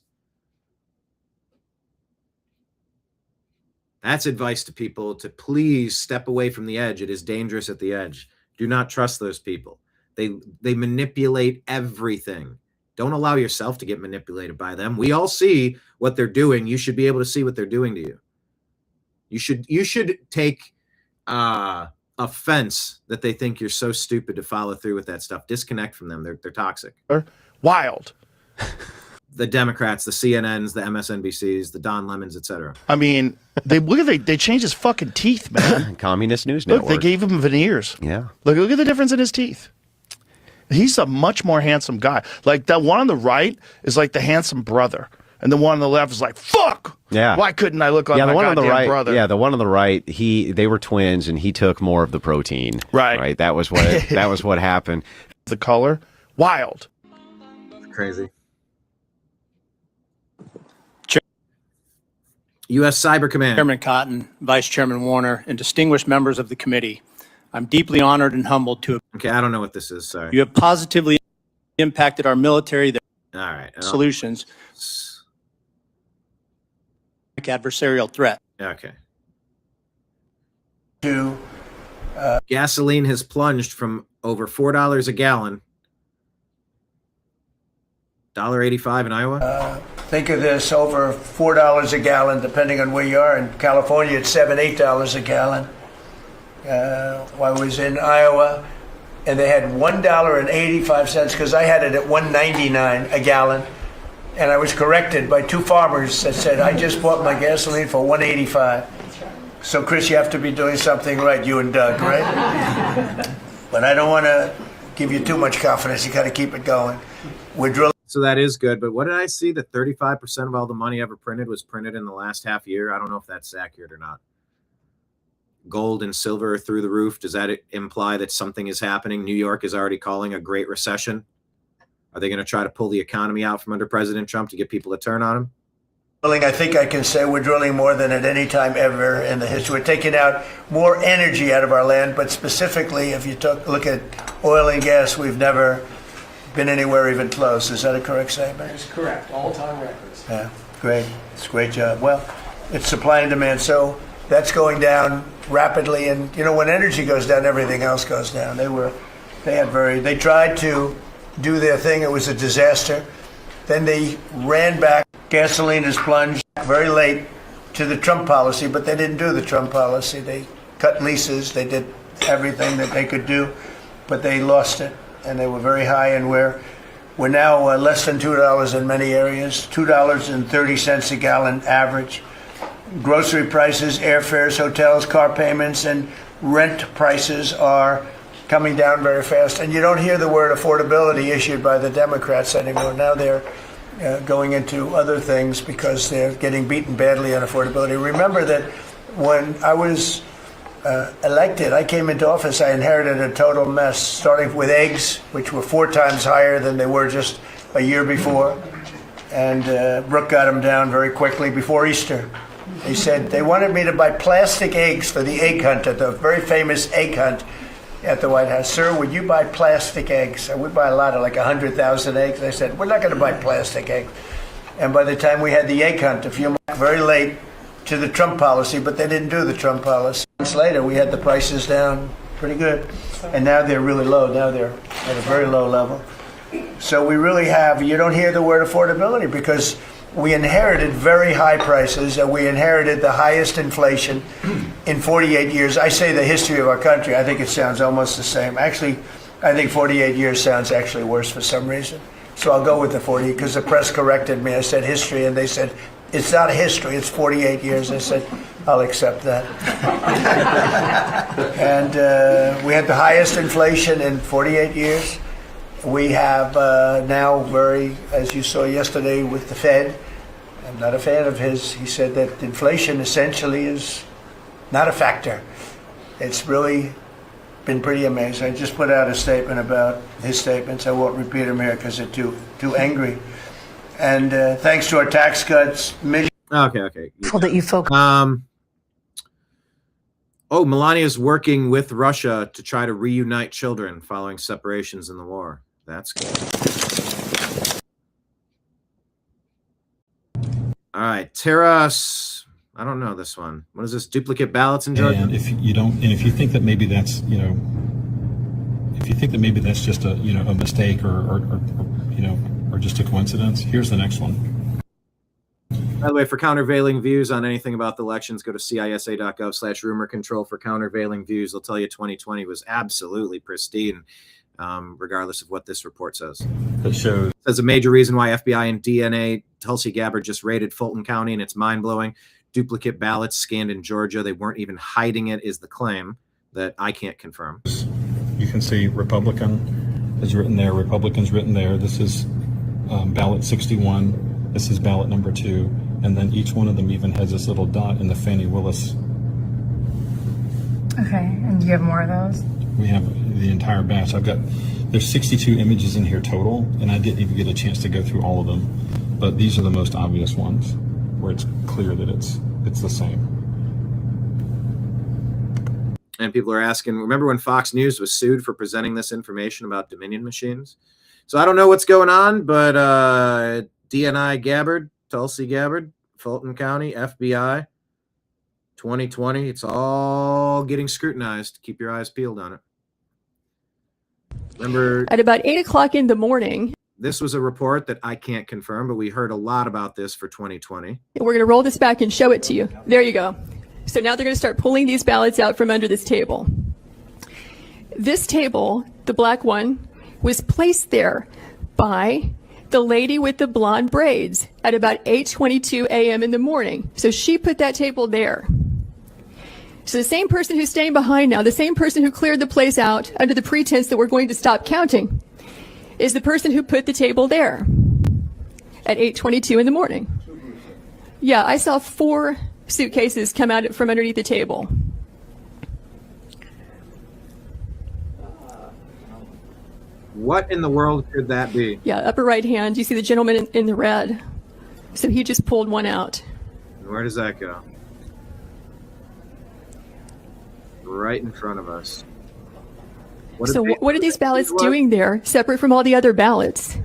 That's advice to people to please step away from the edge. It is dangerous at the edge. Do not trust those people. They manipulate everything. Don't allow yourself to get manipulated by them. We all see what they're doing. You should be able to see what they're doing to you. You should take offense that they think you're so stupid to follow through with that stuff. Disconnect from them. They're toxic. Wild. The Democrats, the CNNs, the MSNBCs, the Don Lemons, etc. I mean, they changed his fucking teeth, man. Communist News Network. Look, they gave him veneers. Yeah. Look at the difference in his teeth. He's a much more handsome guy. Like, that one on the right is like the handsome brother. And the one on the left is like, fuck! Yeah. Why couldn't I look like my goddamn brother? Yeah, the one on the right, they were twins, and he took more of the protein. Right. That was what happened. The color, wild. Crazy. U.S. Cyber Command. Chairman Cotton, Vice Chairman Warner, and distinguished members of the committee, I'm deeply honored and humbled to. Okay, I don't know what this is. Sorry. You have positively impacted our military. All right. Solutions. Adversarial threat. Okay. Gasoline has plunged from over $4 a gallon, $1.85 in Iowa. Think of this, over $4 a gallon, depending on where you are. In California, it's $7, $8 a gallon. While I was in Iowa, and they had $1.85 because I had it at $1.99 a gallon. And I was corrected by two farmers that said, I just bought my gasoline for $1.85. So, Chris, you have to be doing something right, you and Doug, right? But I don't want to give you too much confidence. You got to keep it going. We're drilling. So that is good. But what did I see? That 35% of all the money ever printed was printed in the last half year. I don't know if that's accurate or not. Gold and silver are through the roof. Does that imply that something is happening? New York is already calling a great recession. Are they going to try to pull the economy out from under President Trump to get people to turn on him? I think I can say we're drilling more than at any time ever in the history. We're taking out more energy out of our land, but specifically, if you look at oil and gas, we've never been anywhere even close. Is that a correct statement? That is correct. All-time records. Yeah, great. It's a great job. Well, it's supply and demand. So That's going down rapidly, and you know, when energy goes down, everything else goes down. They tried to do their thing. It was a disaster. Then they ran back. Gasoline has plunged very late to the Trump policy, but they didn't do the Trump policy. They cut leases. They did everything that they could do, but they lost it, and they were very high, and we're now less than $2 in many areas, $2.30 a gallon average. Grocery prices, airfares, hotels, car payments, and rent prices are coming down very fast. And you don't hear the word affordability issued by the Democrats anymore. Now they're going into other things because they're getting beaten badly on affordability. Remember that when I was elected, I came into office, I inherited a total mess, starting with eggs, which were 4 times higher than they were just a year before. And Brooke got them down very quickly before Easter. They said they wanted me to buy plastic eggs for the egg hunt, at the very famous egg hunt at the White House. Sir, would you buy plastic eggs? And we buy a lot of, like 100,000 eggs. I said, we're not going to buy plastic eggs. And by the time we had the egg hunt, a few months very late to the Trump policy, but they didn't do the Trump policy. Months later, we had the prices down pretty good. And now they're really low. Now they're at a very low level. So we really have, you don't hear the word affordability because we inherited very high prices, and we inherited the highest inflation in 48 years. I say the history of our country. I think it sounds almost the same. Actually, I think 48 years sounds actually worse for some reason. So I'll go with the 40 because the press corrected me. I said history, and they said, it's not history, it's 48 years. I said, I'll accept that. And we had the highest inflation in 48 years. We have now as you saw yesterday with the Fed, I'm not a fan of his, he said that inflation essentially is not a factor. It's really been pretty amazing. I just put out a statement about his statements. I won't repeat them here because they're too angry. And thanks to our tax cuts, Okay. That you focus. Melania's working with Russia to try to reunite children following separations in the war. That's good. All right, Terras. I don't know this one. What is this? Duplicate ballots in Georgia? And if you think that maybe that's, if you think that maybe that's just a mistake or just a coincidence, here's the next one. By the way, for countervailing views on anything about the elections, go to cisa.gov/rumor control for countervailing views. They'll tell you 2020 was absolutely pristine, regardless of what this report says. That shows. It says a major reason why FBI and DNA Tulsi Gabbard just raided Fulton County, and it's mind-blowing. Duplicate ballots scanned in Georgia. They weren't even hiding it, is the claim that I can't confirm. You can see Republican is written there. Republicans written there. This is ballot 61. This is ballot number 2. And then each one of them even has this little dot in the Fannie Willis. Okay, and do you have more of those? We have the entire batch. There's 62 images in here total, and I didn't even get a chance to go through all of them. But these are the most obvious ones where it's clear that it's the same. And people are asking, remember when Fox News was sued for presenting this information about Dominion machines? So I don't know what's going on, but DNI Gabbard, Tulsi Gabbard, Fulton County, FBI, 2020, it's all getting scrutinized. Keep your eyes peeled on it. Remember, at about 8 o'clock in the morning, this was a report that I can't confirm, but we heard a lot about this for 2020. We're going to roll this back and show it to you. There you go. So now they're going to start pulling these ballots out from under this table. This table, the black one, was placed there by the lady with the blonde braids at about 8:22 a.m. in the morning. So she put that table there. So the same person who's staying behind now, the same person who cleared the place out under the pretense that we're going to stop counting, is the person who put the table there at 8:22 in the morning. Yeah, I saw 4 suitcases come out from underneath the table. What in the world could that be? Yeah, upper right hand, you see the gentleman in the red. So he just pulled one out. Where does that go? Right in front of us. What are these ballots doing there, separate from all the other ballots?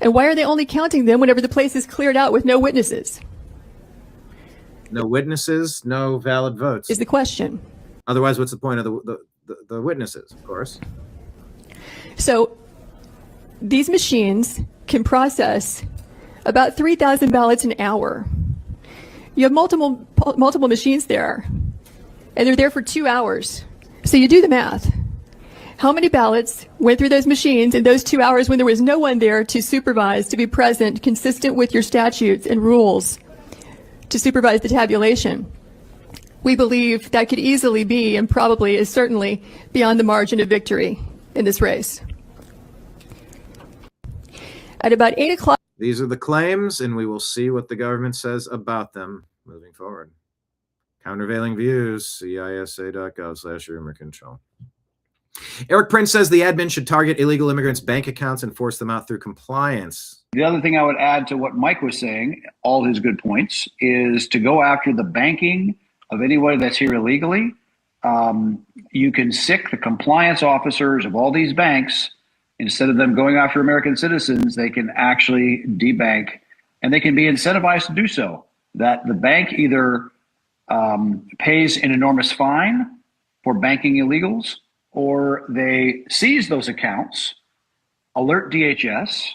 And why are they only counting them whenever the place is cleared out with no witnesses? No witnesses, no valid votes. Is the question. Otherwise, what's the point of the witnesses, of course? So these machines can process about 3,000 ballots an hour. You have multiple machines there, and they're there for 2 hours. So you do the math. How many ballots went through those machines in those 2 hours when there was no one there to supervise, to be present, consistent with your statutes and rules, to supervise the tabulation? We believe that could easily be, and probably is certainly, beyond the margin of victory in this race. At about 8 o'clock. These are the claims, and we will see what the government says about them moving forward. Countervailing views, cisa.gov/rumor control. Eric Prince says the admin should target illegal immigrants' bank accounts and force them out through compliance. The other thing I would add to what Mike was saying, all his good points, is to go after the banking of anybody that's here illegally. You can sick the compliance officers of all these banks. Instead of them going after American citizens, they can actually debank, and they can be incentivized to do so. That the bank either pays an enormous fine for banking illegals, or they seize those accounts, alert DHS,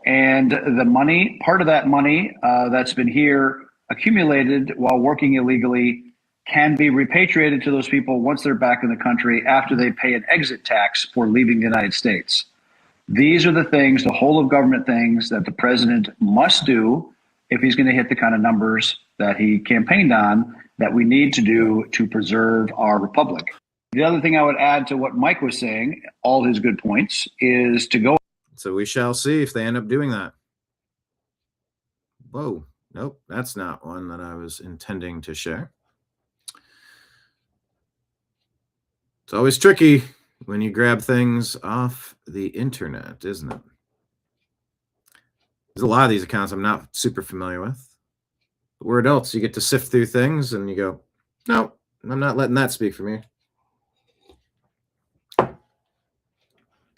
and the money, part of that money that's been here accumulated while working illegally, can be repatriated to those people once they're back in the country after they pay an exit tax for leaving the United States. These are the things, the whole of government things, that the president must do if he's going to hit the kind of numbers that he campaigned on, that we need to do to preserve our republic. The other thing I would add to what Mike was saying, all his good points, is to go. So we shall see if they end up doing that. Whoa, nope, that's not one that I was intending to share. It's always tricky when you grab things off the internet, isn't it? There's a lot of these accounts I'm not super familiar with. But we're adults. You get to sift through things and you go, no, I'm not letting that speak for me.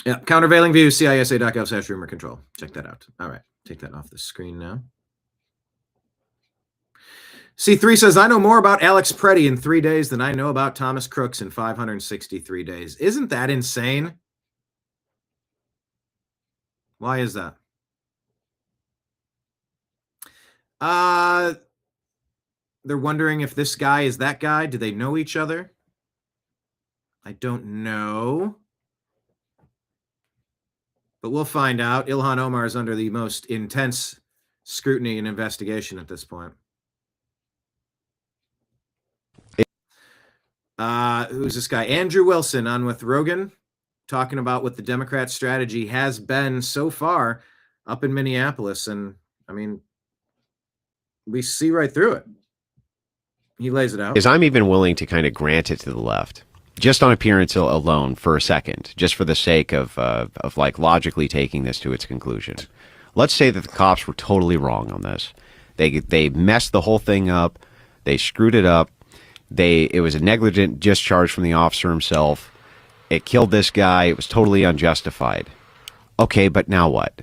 Yeah, countervailing views, cisa.gov/rumor control. Check that out. All right, take that off the screen now. C3 says, I know more about Alex Preddy in 3 days than I know about Thomas Crooks in 563 days. Isn't that insane? Why is that? They're wondering if this guy is that guy. Do they know each other? I don't know. But we'll find out. Ilhan Omar is under the most intense scrutiny and investigation at this point. Who's this guy? Andrew Wilson on with Rogan, talking about what the Democrat strategy has been so far up in Minneapolis. And I mean, we see right through it. He lays it out. Is I'm even willing to kind of grant it to the left, just on appearance alone for a second, just for the sake of like logically taking this to its conclusion. Let's say that the cops were totally wrong on this. They messed the whole thing up. They screwed it up. It was a negligent discharge from the officer himself. It killed this guy. It was totally unjustified. Okay, but now what?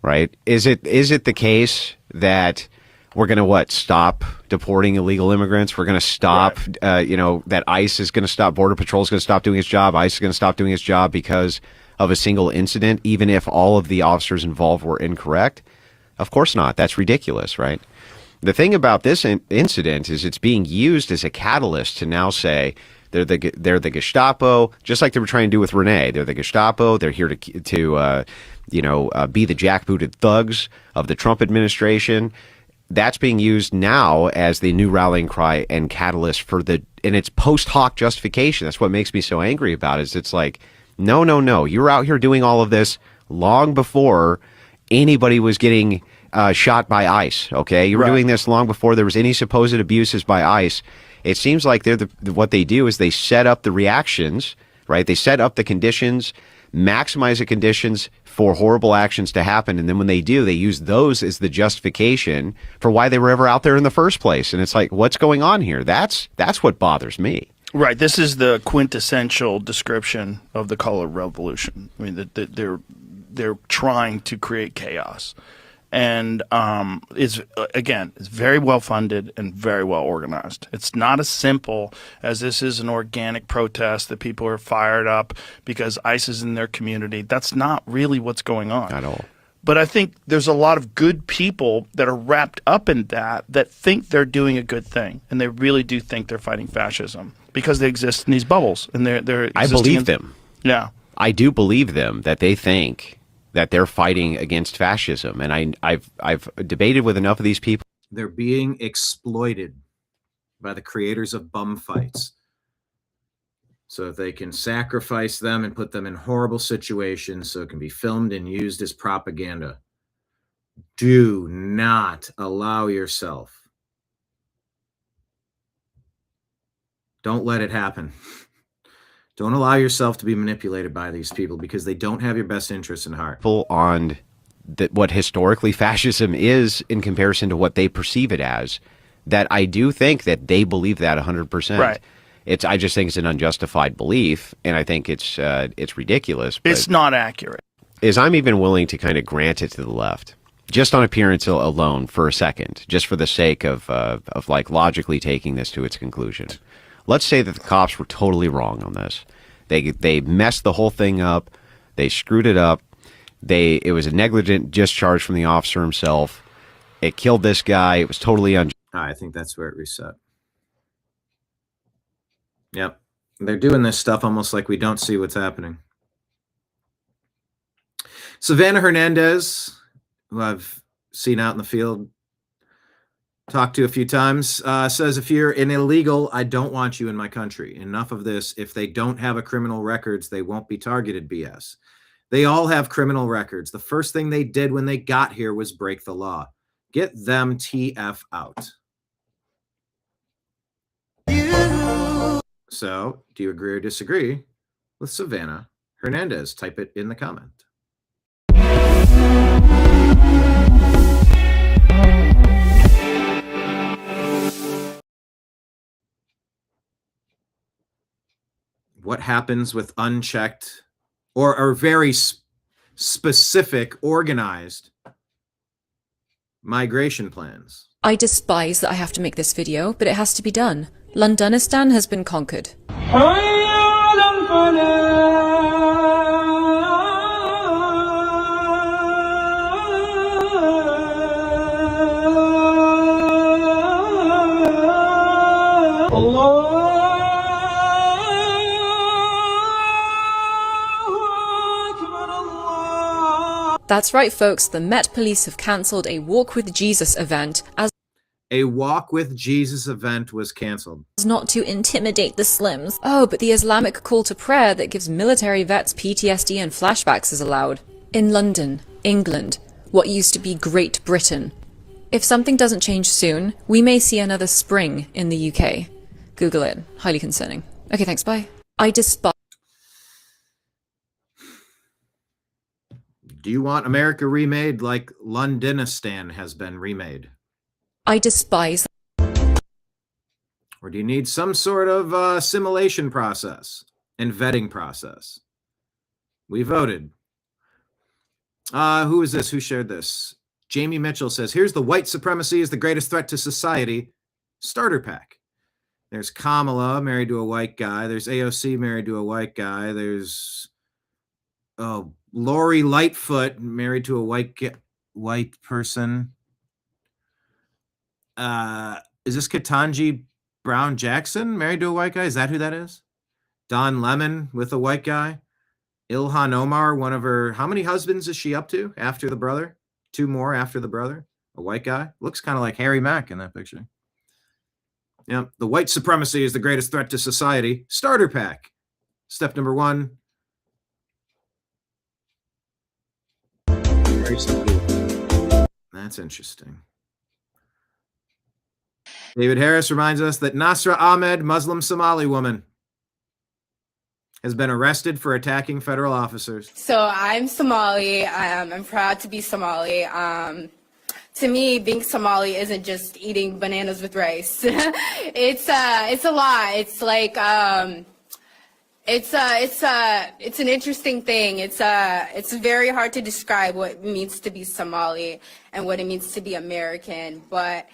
Right? Is it the case that we're going to stop deporting illegal immigrants? We're going to stop, that ICE is going to stop, Border Patrol is going to stop doing its job, ICE is going to stop doing its job because of a single incident, even if all of the officers involved were incorrect? Of course not. That's ridiculous, right? The thing about this incident is it's being used as a catalyst to now say they're the Gestapo, just like they were trying to do with Renee. They're the Gestapo. They're here to be the jackbooted thugs of the Trump administration. That's being used now as the new rallying cry and catalyst and it's post hoc justification. That's what makes me so angry about it. It's like, no. You're out here doing all of this long before anybody was getting shot by ICE. Okay, you were doing this long before there was any supposed abuses by ICE. It seems like what they do is they set up the reactions, right? They set up the conditions, maximize the conditions for horrible actions to happen, and then when they do, they use those as the justification for why they were ever out there in the first place. And it's like, what's going on here? That's what bothers me. Right. This is the quintessential description of the color revolution. I mean, they're trying to create chaos. and is again, it's very well funded and very well organized. It's not as simple as this is an organic protest that people are fired up because ICE is in their community. That's not really what's going on at all. But I think there's a lot of good people that are wrapped up in that think they're doing a good thing, and they really do think they're fighting fascism because they exist in these bubbles, and they're I believe them. Yeah, I do believe them that they think that they're fighting against fascism, and I've debated with enough of these people. They're being exploited by the creators of bum fights, so that they can sacrifice them and put them in horrible situations so it can be filmed and used as propaganda. Do not allow yourself. Don't let it happen. Don't allow yourself to be manipulated by these people because they don't have your best interests in heart. On what historically fascism is in comparison to what they perceive it as, that I do think that they believe that 100%. Right. I just think it's an unjustified belief, and I think it's ridiculous. But it's not accurate. I'm even willing to kind of grant it to the left, just on appearance alone for a second, just for the sake of like logically taking this to its conclusion. Let's say that the cops were totally wrong on this. They messed the whole thing up. They screwed it up. It was a negligent discharge from the officer himself. It killed this guy. It was totally unjust. I think that's where it reset. Yep. They're doing this stuff almost like we don't see what's happening. Savannah Hernandez, who I've seen out in the field, talked to a few times, says, if you're an illegal, I don't want you in my country. Enough of this. If they don't have a criminal records, they won't be targeted BS. They all have criminal records. The first thing they did when they got here was break the law. Get them TF out. So, do you agree or disagree with Savannah Hernandez? Type it in the comment. What happens with unchecked or very specific, organized migration plans? I despise that I have to make this video, but it has to be done. Londonistan has been conquered. That's right, folks. The Met Police have cancelled a Walk with Jesus event as a Walk with Jesus event was cancelled. Not to intimidate the Slims. Oh, but the Islamic call to prayer that gives military vets PTSD and flashbacks is allowed. In London, England, what used to be Great Britain. If something doesn't change soon, we may see another spring in the UK. Google it. Highly concerning. Okay, thanks, bye. I despise... Do you want America remade like Londonistan has been remade? I despise... Or do you need some sort of assimilation process and vetting process? We voted. Who is this? Who shared this? Jamie Mitchell says, here's the white supremacy is the greatest threat to society starter pack. There's Kamala married to a white guy. There's AOC married to a white guy. There's Lori Lightfoot married to a white person. Is this Ketanji Brown Jackson married to a white guy? Is that who that is? Don Lemon with a white guy. Ilhan Omar, one of her, how many husbands is she up to after the brother? 2 more after the brother. A white guy. Looks kind of like Harry Mack in that picture. Yeah, the white supremacy is the greatest threat to society. Starter pack. Step number 1. Very simple. That's interesting. David Harris reminds us that Nasra Ahmed, Muslim Somali woman, has been arrested for attacking federal officers. So I'm Somali. I'm proud to be Somali. To me, being Somali isn't just eating bananas with rice. It's a lot. It's like It's an interesting thing. It's very hard to describe what it means to be Somali and what it means to be American, but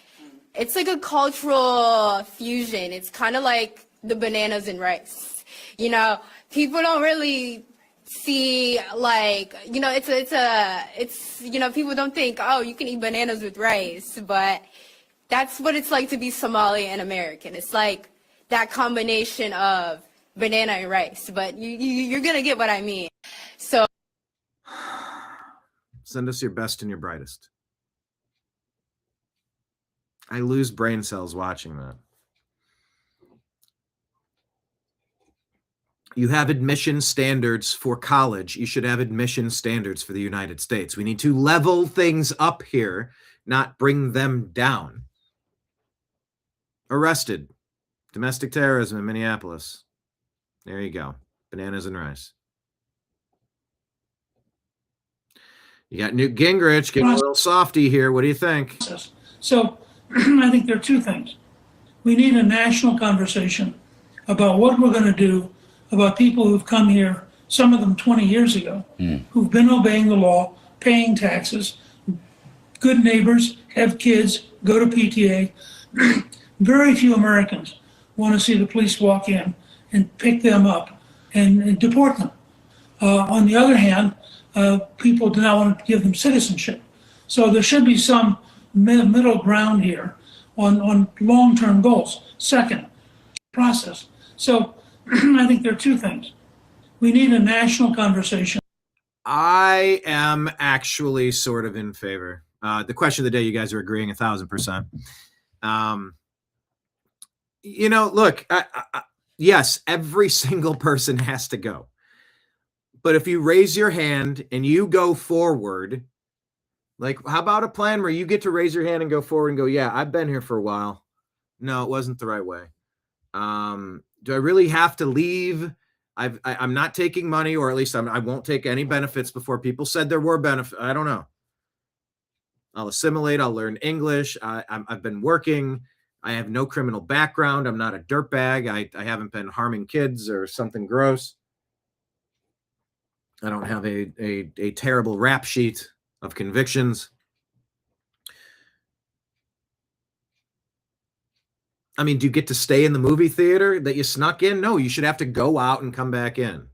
it's like a cultural fusion. It's kind of like the bananas and rice. You know, people don't really see, like, you know, it's you know, people don't think, oh, you can eat bananas with rice, but that's what it's like to be Somali and American. It's like that combination of banana and rice, but you're gonna get what I mean. So send us your best and your brightest. I lose brain cells watching that. You have admission standards for college. You should have admission standards for the United States. We need to level things up here, not bring them down. Arrested. Domestic terrorism in Minneapolis. There you go. Bananas and rice. You got Newt Gingrich getting a little softy here. What do you think? So I think there are two things. We need a national conversation about what we're going to do about people who've come here, some of them 20 years ago, who've been obeying the law, paying taxes, good neighbors, have kids, go to PTA. Very few Americans want to see the police walk in and pick them up and deport them. On the other hand, people do not want to give them citizenship. So there should be some middle ground here on long-term goals. Second, process. So I think there are two things. We need a national conversation. I am actually sort of in favor. The question of the day, you guys are agreeing 1,000%. You know, look, yes, every single person has to go. But if you raise your hand and you go forward, like, how about a plan where you get to raise your hand and go forward and go, yeah, I've been here for a while. No, it wasn't the right way. Do I really have to leave? I'm not taking money, or at least I won't take any benefits before people said there were benefits. I don't know. I'll assimilate. I'll learn English. I've been working. I have no criminal background. I'm not a dirtbag. I haven't been harming kids or something gross. I don't have a terrible rap sheet of convictions. I mean, do you get to stay in the movie theater that you snuck in? No, you should have to go out and come back in.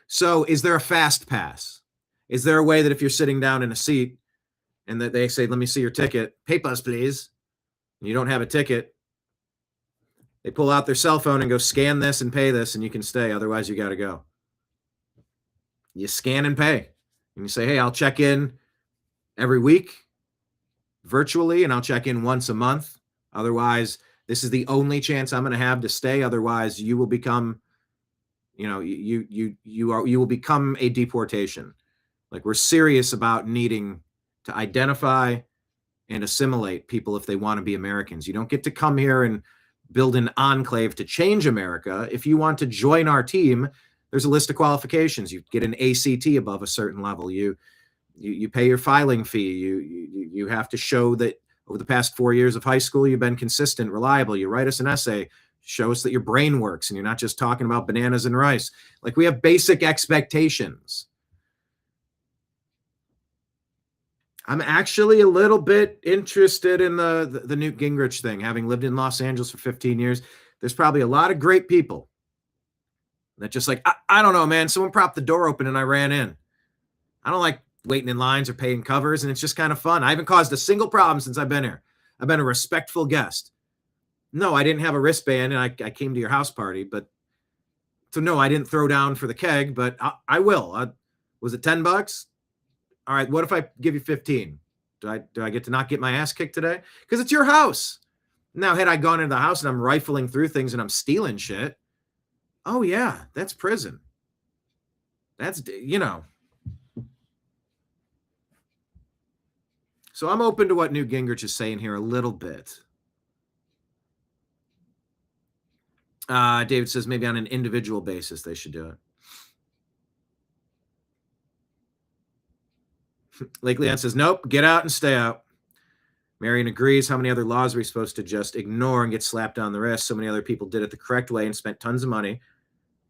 So is there a fast pass? Is there a way that if you're sitting down in a seat and that they say, let me see your ticket, papers, please, and you don't have a ticket, they pull out their cell phone and go scan this and pay this and you can stay. Otherwise, you got to go. You scan and pay. And you say, hey, I'll check in every week virtually, and I'll check in once a month. Otherwise, this is the only chance I'm going to have to stay. Otherwise, you will become, you know, you will become a deportation. Like, we're serious about needing to identify and assimilate people if they want to be Americans. You don't get to come here and build an enclave to change America. If you want to join our team, there's a list of qualifications. You get an ACT above a certain level. You pay your filing fee. You have to show that over the past 4 years of high school, you've been consistent, reliable. You write us an essay, show us that your brain works and you're not just talking about bananas and rice. Like, we have basic expectations. I'm actually a little bit interested in the Newt Gingrich thing. Having lived in Los Angeles for 15 years, there's probably a lot of great people that just like, I don't know, man, someone propped the door open and I ran in. I don't like waiting in lines or paying covers, and it's just kind of fun. I haven't caused a single problem since I've been here. I've been a respectful guest. No, I didn't have a wristband, and I came to your house party, but so no, I didn't throw down for the keg, but I will. Was it $10? All right, what if I give you 15? Do I get to not get my ass kicked today? Because it's your house. Now, had I gone into the house and I'm rifling through things and I'm stealing shit, oh yeah, that's prison. That's, you know. So I'm open to what Newt Gingrich is saying here a little bit. David says maybe on an individual basis they should do it. Lake Leon says, nope, get out and stay out. Marion agrees. How many other laws are we supposed to just ignore and get slapped on the wrist? So many other people did it the correct way and spent tons of money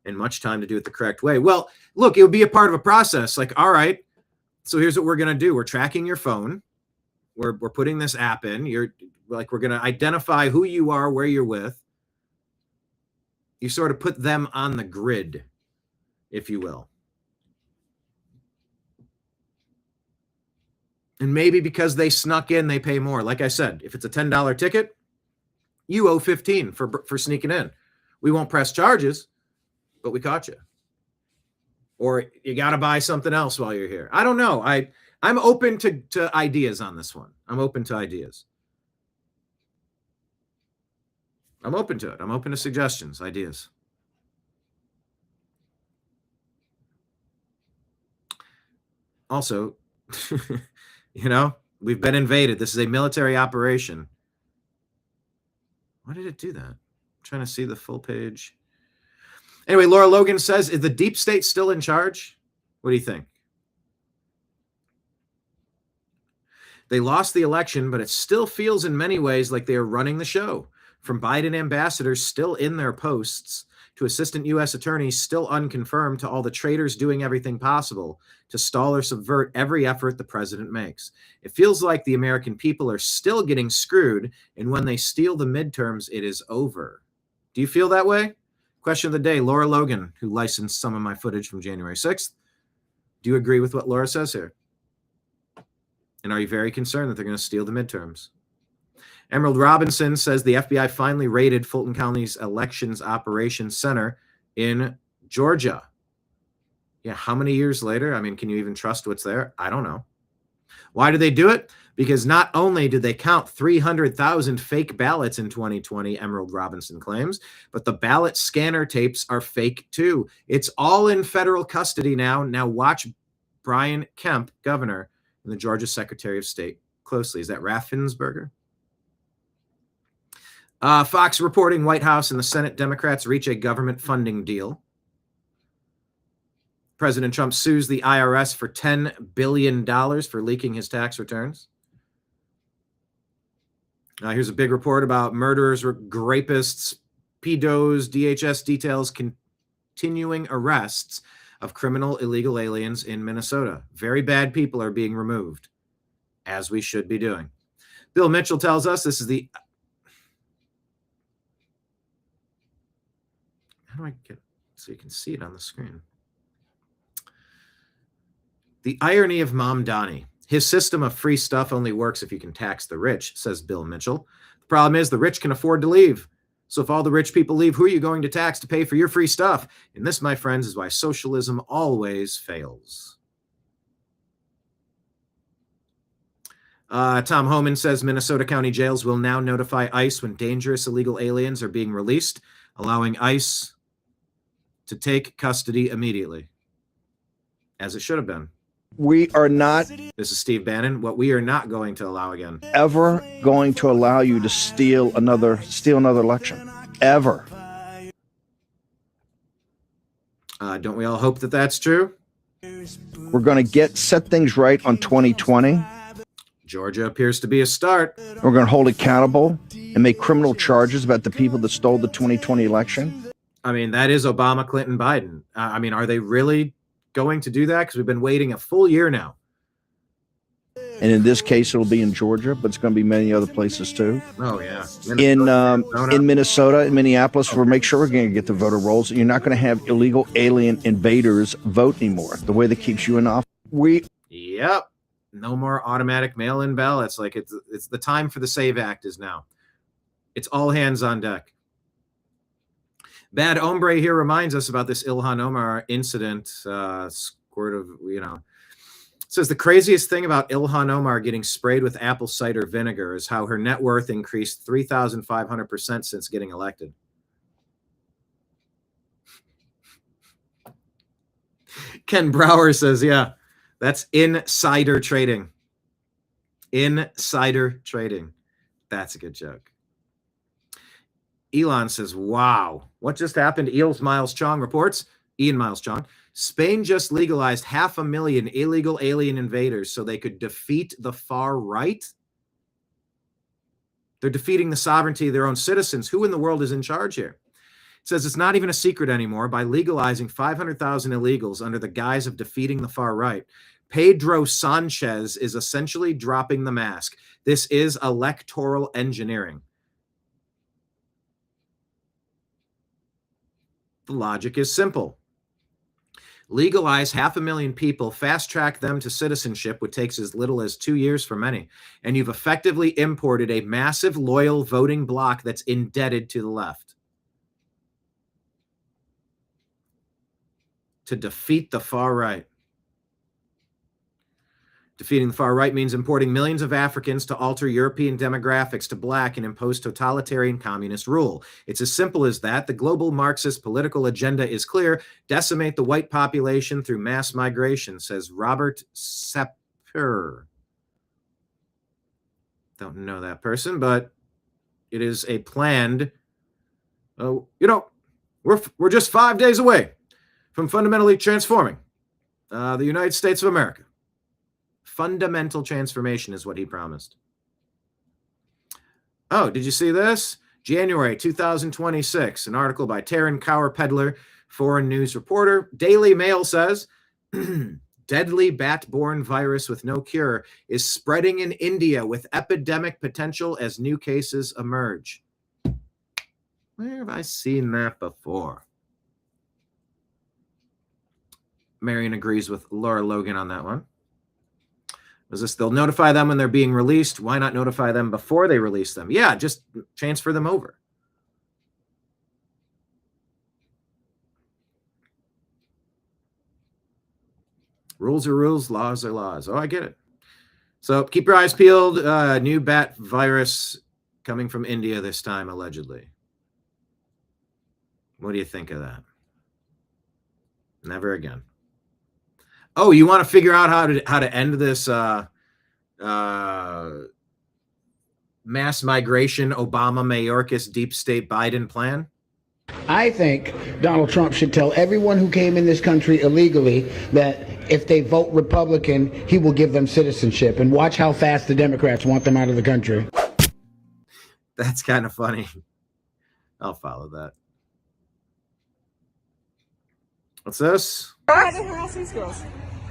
and much time to do it the correct way. Well, look, it would be a part of a process. Like, all right, so here's what we're going to do. We're tracking your phone. We're putting this app in. We're going to identify who you are, where you're with. You sort of put them on the grid, if you will. And maybe because they snuck in, they pay more. Like I said, if it's a $10 ticket, you owe $15 for sneaking in. We won't press charges, but we caught you. Or you got to buy something else while you're here. I don't know. I'm open to ideas on this one. I'm open to ideas. I'm open to it. I'm open to suggestions, ideas. Also, you know, we've been invaded. This is a military operation. Why did it do that? I'm trying to see the full page. Anyway, Laura Logan says, is the deep state still in charge? What do you think? They lost the election, but it still feels in many ways like they are running the show. From Biden ambassadors still in their posts to assistant U.S. attorneys still unconfirmed to all the traitors doing everything possible to stall or subvert every effort the president makes. It feels like the American people are still getting screwed, and when they steal the midterms, it is over. Do you feel that way? Question of the day, Laura Logan, who licensed some of my footage from January 6th. Do you agree with what Laura says here? And are you very concerned that they're going to steal the midterms? Emerald Robinson says the FBI finally raided Fulton County's Elections Operations Center in Georgia. Yeah, how many years later? I mean, can you even trust what's there? I don't know. Why did they do it? Because not only did they count 300,000 fake ballots in 2020, Emerald Robinson claims, but the ballot scanner tapes are fake too. It's all in federal custody now. Now watch Brian Kemp, governor, and the Georgia Secretary of State closely. Is that Raffensperger? Fox reporting White House and the Senate Democrats reach a government funding deal. President Trump sues the IRS for $10 billion for leaking his tax returns. Here's a big report about murderers, rapists, pedos, DHS details continuing arrests of criminal illegal aliens in Minnesota. Very bad people are being removed, as we should be doing. Bill Mitchell tells us this is the... How do I get it so you can see it on the screen? The irony of Mom Donnie. His system of free stuff only works if you can tax the rich, says Bill Mitchell. The problem is the rich can afford to leave. So if all the rich people leave, who are you going to tax to pay for your free stuff? And this, my friends, is why socialism always fails. Tom Homan says Minnesota County jails will now notify ICE when dangerous illegal aliens are being released, allowing ICE to take custody immediately, as it should have been. We are not. This is Steve Bannon. What we are not going to allow again. Ever going to allow you to steal another election. Ever. Don't we all hope that that's true? We're going to set things right on 2020. Georgia appears to be a start. We're going to hold accountable and make criminal charges about the people that stole the 2020 election. I mean, that is Obama, Clinton, Biden. I mean, are they really going to do that? Because we've been waiting a full year now. And in this case, it'll be in Georgia, but it's going to be many other places too. Oh, yeah. In Minnesota, in Minneapolis, we'll make sure we're going to get the voter rolls. You're not going to have illegal alien invaders vote anymore. The way that keeps you in office. Yep. No more automatic mail-in ballots. Like it's the time for the SAVE Act is now. It's all hands on deck. Bad Hombre here reminds us about this Ilhan Omar incident. Squirt of, says the craziest thing about Ilhan Omar getting sprayed with apple cider vinegar is how her net worth increased 3,500% since getting elected. Ken Brower says, yeah, that's insider trading. Insider trading. That's a good joke. Elon says, wow, what just happened? Ian Miles Chong reports, Spain just legalized 500,000 illegal alien invaders so they could defeat the far right. They're defeating the sovereignty of their own citizens. Who in the world is in charge here? It says it's not even a secret anymore. By legalizing 500,000 illegals under the guise of defeating the far right, Pedro Sanchez is essentially dropping the mask. This is electoral engineering. The logic is simple. Legalize 500,000 people, fast-track them to citizenship, which takes as little as 2 years for many, and you've effectively imported a massive, loyal voting bloc that's indebted to the left. To defeat the far right. Defeating the far right means importing millions of Africans to alter European demographics to black and impose totalitarian communist rule. It's as simple as that. The global Marxist political agenda is clear. Decimate the white population through mass migration, says Robert Sepper. Don't know that person, but it is a planned, we're just 5 days away from fundamentally transforming the United States of America. Fundamental transformation is what he promised. Oh, did you see this? January 2026, an article by Taryn Cower-Pedler, foreign news reporter. Daily Mail says, deadly bat-borne virus with no cure is spreading in India with epidemic potential as new cases emerge. Where have I seen that before? Marion agrees with Laura Logan on that one. Was this they'll notify them when they're being released? Why not notify them before they release them? Yeah, just transfer them over. Rules are rules, laws are laws. Oh, I get it. So keep your eyes peeled. New bat virus coming from India this time, allegedly. What do you think of that? Never again. Oh, you want to figure out how to end this mass migration Obama Mayorkas deep state Biden plan? I think Donald Trump should tell everyone who came in this country illegally that if they vote Republican, he will give them citizenship. And watch how fast the Democrats want them out of the country. That's kind of funny. I'll follow that. What's this? Why do they harass these girls?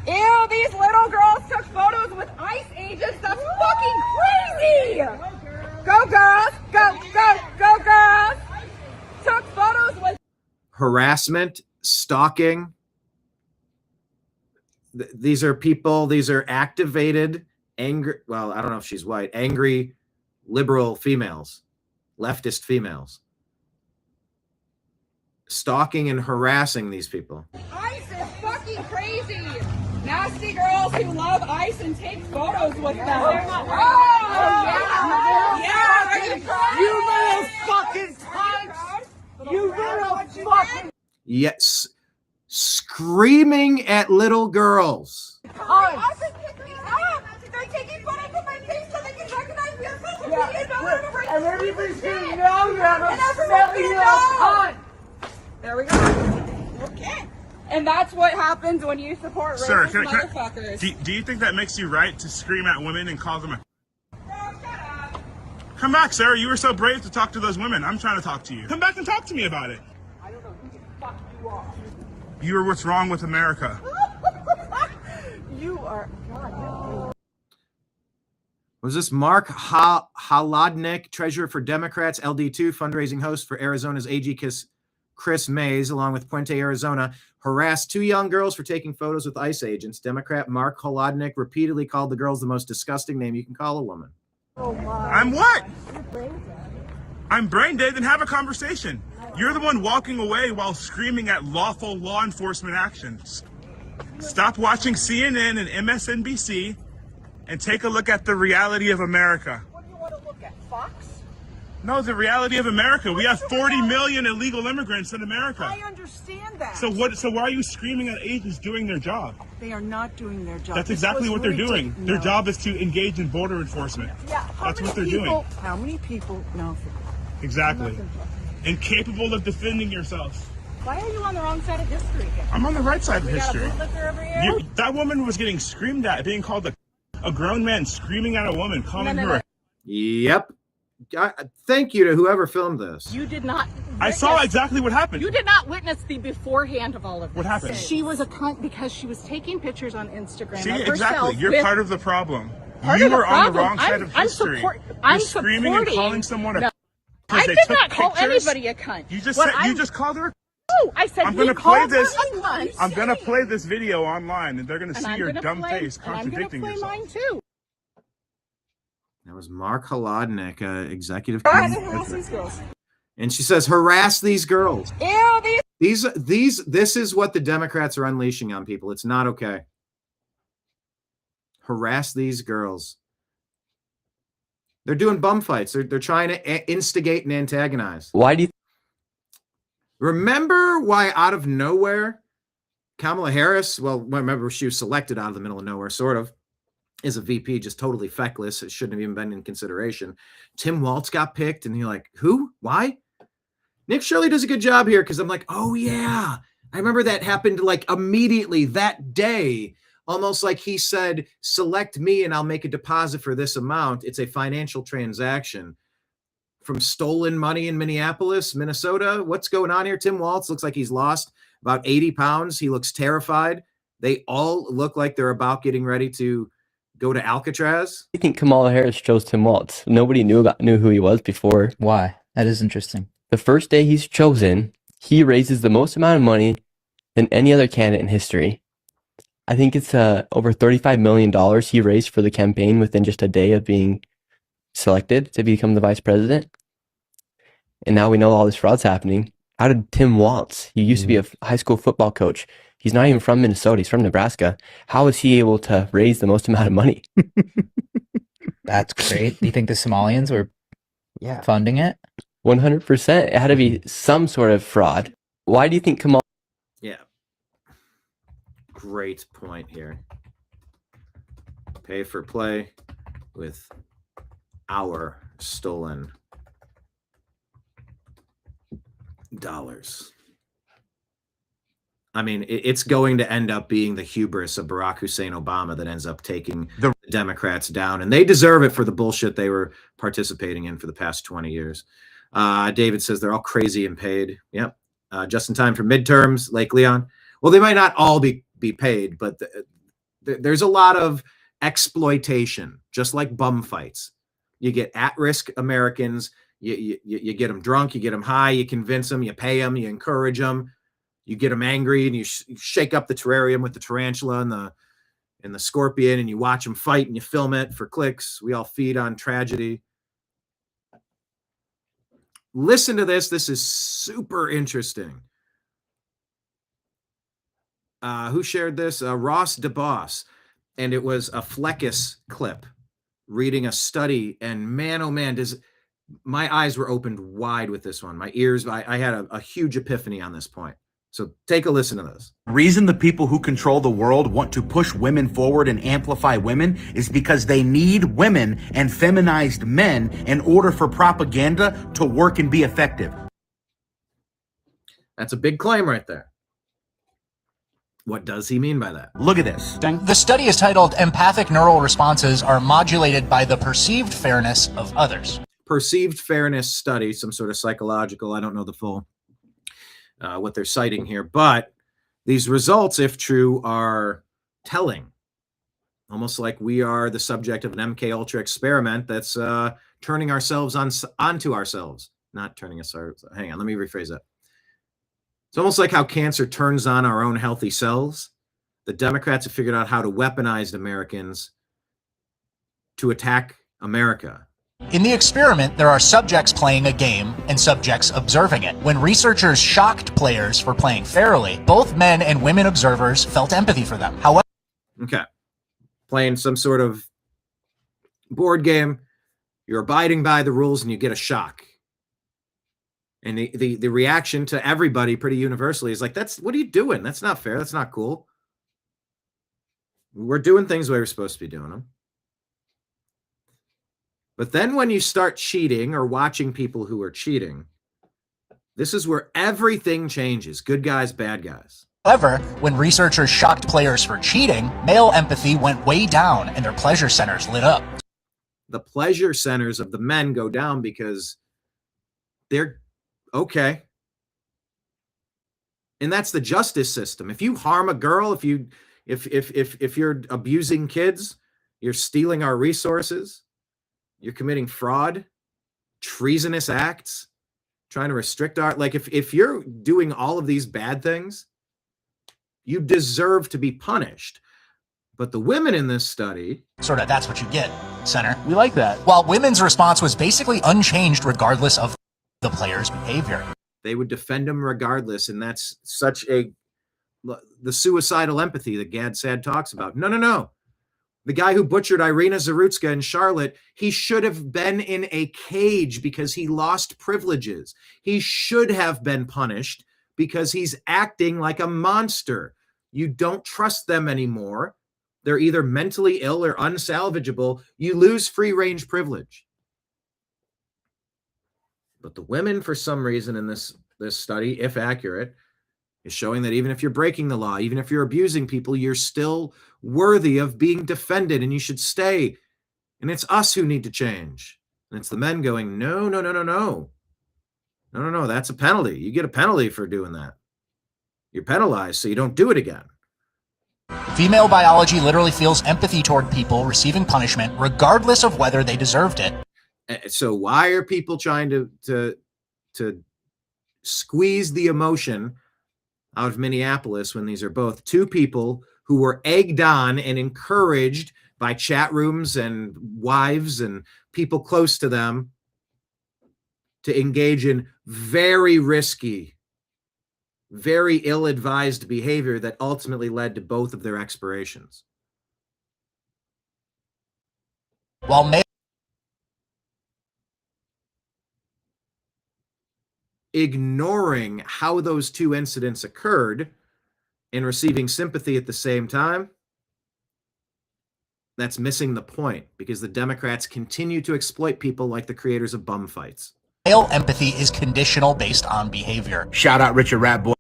Ew, these little girls took photos with ICE agents. That's fucking crazy! Go girls! Go, go, go girls! Took photos with Harassment, stalking. These are people, these are activated, angry, well, I don't know if she's white, angry liberal females, leftist females. Stalking and harassing these people. ICE is fucking crazy! Nasty girls who love ICE and take photos with them. Oh, yeah! Are you crying? You little fucking cunts! You little fucking... Yes, screaming at little girls. ICE is picking me up! They're taking photos of my face so they can recognize me on social media. And everybody's gonna know you're a smelly little cunt! There we go. Okay. And that's what happens when you support racist motherfuckers. Do you think that makes you right to scream at women and call them a... Come back, Sarah. You were so brave to talk to those women. I'm trying to talk to you. Come back and talk to me about it. I don't know who the fuck you are. You are what's wrong with America. You are... God. Was this Mark Halodnik, treasurer for Democrats, LD2, fundraising host for Arizona's AG Chris Mays, along with Puente, Arizona, harassed two young girls for taking photos with ICE agents. Democrat Mark Halodnik repeatedly called the girls the most disgusting name you can call a woman. Oh my. I'm what? I'm brain dead. Then have a conversation. You're the one walking away while screaming at lawful law enforcement actions. Stop watching CNN and MSNBC and take a look at the reality of America. What do you want to look at, Fox? No, the reality of America. We have 40 million illegal immigrants in America. I understand that. So why are you screaming at agents doing their job? They are not doing their job. That's exactly what they're doing. No. Their job is to engage in border enforcement. Yeah, that's what they're doing. How many people? No. Exactly. Incapable of defending yourselves. Why are you on the wrong side of history? I'm on the right side of history. Got a bootlicker over here? That woman was getting screamed at, being called a grown man screaming at a woman, calling her. Yep. Thank you to whoever filmed this. You did not I saw exactly what happened. You did not witness the beforehand of all of this. What happened? She was a cunt because she was taking pictures on Instagram. See, of exactly. herself You're with- part of the problem. Part You of the were on the problem. wrong side of history. I'm You're screaming and supporting- calling someone a No. cunt because I they did took not call pictures. anybody a cunt. You just What said, you I'm- just called her. No, I said I'm he going to play called her this. a cunt. I'm going to play this video online, and they're going to And see I'm your gonna dumb play- face and I'm gonna contradicting play yourself. mine too. That was Mark Holodnik, executive. Go ahead and harass these girls. And she says, harass these girls. Ew, This is what the Democrats are unleashing on people. It's not okay. Harass these girls. They're doing bum fights. They're trying to instigate and antagonize. Why do you remember why out of nowhere Kamala Harris, well, remember she was selected out of the middle of nowhere, sort of, is a VP, just totally feckless. It shouldn't have even been in consideration. Tim Waltz got picked, and you're like, who? Why? Nick Shirley does a good job here because I'm like, oh, yeah. I remember that happened like immediately that day, almost like he said, select me and I'll make a deposit for this amount. It's a financial transaction from stolen money in Minneapolis, Minnesota. What's going on here? Tim Waltz looks like he's lost about 80 pounds. He looks terrified. They all look like they're about getting ready to go to Alcatraz. think Kamala Harris chose Tim Waltz? Nobody knew who he was before. Why? That is interesting. The first day he's chosen, he raises the most amount of money than any other candidate in history. I think it's over $35 million he raised for the campaign within just a day of being selected to become the vice president. And now we know all this fraud's happening. How did Tim Waltz, he used to be a high school football coach, he's not even from Minnesota, he's from Nebraska. How was he able to raise the most amount of money? That's great. Do you think the Somalians were funding it? 100%. It had to be some sort of fraud. Why do you think Kamala? Yeah. Great point here. Pay for play with our stolen dollars. I mean, it's going to end up being the hubris of Barack Hussein Obama that ends up taking the Democrats down, and they deserve it for the bullshit they were participating in for the past 20 years. David says they're all crazy and paid. Yep. Just in time for midterms, Lake Leon. Well, they might not all be paid, but there's a lot of exploitation, just like bum fights. You get at-risk Americans, you get them drunk, you get them high, you convince them, you pay them, you encourage them, you get them angry, and you shake up the terrarium with the tarantula and the scorpion, and you watch them fight, and you film it for clicks. We all feed on tragedy. Listen to this. This is super interesting. Who shared this? Ross DeBoss. And it was a Fleckus clip reading a study. And man, oh man, my eyes were opened wide with this one. My ears, I had a huge epiphany on this point. So take a listen to this. Reason the people who control the world want to push women forward and amplify women is because they need women and feminized men in order for propaganda to work and be effective. That's a big claim right there. What does he mean by that? Look at this. The study is titled Empathic Neural Responses Are Modulated by the Perceived Fairness of Others. Perceived fairness study, some sort of psychological, I don't know the full what they're citing here, but these results, if true, are telling. Almost like we are the subject of an MK Ultra experiment that's turning ourselves onto ourselves, not turning us. Hang on, let me rephrase that. It's almost like how cancer turns on our own healthy cells. The Democrats have figured out how to weaponize Americans to attack America. In the experiment, there are subjects playing a game and subjects observing it. When researchers shocked players for playing fairly, both men and women observers felt empathy for them. However, okay, playing some sort of board game, you're abiding by the rules and you get a shock. And the reaction to everybody pretty universally is like, what are you doing? That's not fair. That's not cool. We're doing things the way we're supposed to be doing them. But then when you start cheating or watching people who are cheating, this is where everything changes. Good guys, bad guys. However, when researchers shocked players for cheating, male empathy went way down and their pleasure centers lit up. The pleasure centers of the men go down because they're okay. And that's the justice system. If you harm a girl, if you're abusing kids, you're stealing our resources, you're committing fraud, treasonous acts, trying to restrict our, like, if you're doing all of these bad things, you deserve to be punished. But the women in this study, sort of, that's what you get, Senator. We like that. While women's response was basically unchanged regardless of the player's behavior. they would defend him regardless. And that's such the suicidal empathy that Gad Sad talks about. No. The guy who butchered Irina Zarutska in Charlotte, he should have been in a cage because he lost privileges. He should have been punished because he's acting like a monster. You don't trust them anymore. They're either mentally ill or unsalvageable. You lose free range privilege. But the women, for some reason in this study, if accurate, is showing that even if you're breaking the law, even if you're abusing people, you're still worthy of being defended and you should stay. And it's us who need to change. And it's the men going, no. That's a penalty. You get a penalty for doing that. You're penalized so you don't do it again. Female biology literally feels empathy toward people receiving punishment, regardless of whether they deserved it. So why are people trying to squeeze the emotion out of Minneapolis when these are both two people who were egged on and encouraged by chat rooms and wives and people close to them to engage in very risky, very ill-advised behavior that ultimately led to both of their expirations? While ignoring how those two incidents occurred and receiving sympathy at the same time, that's missing the point, because the Democrats continue to exploit people like the creators of bum fights. Male empathy is conditional based on behavior. Shout out Richard Ratboy.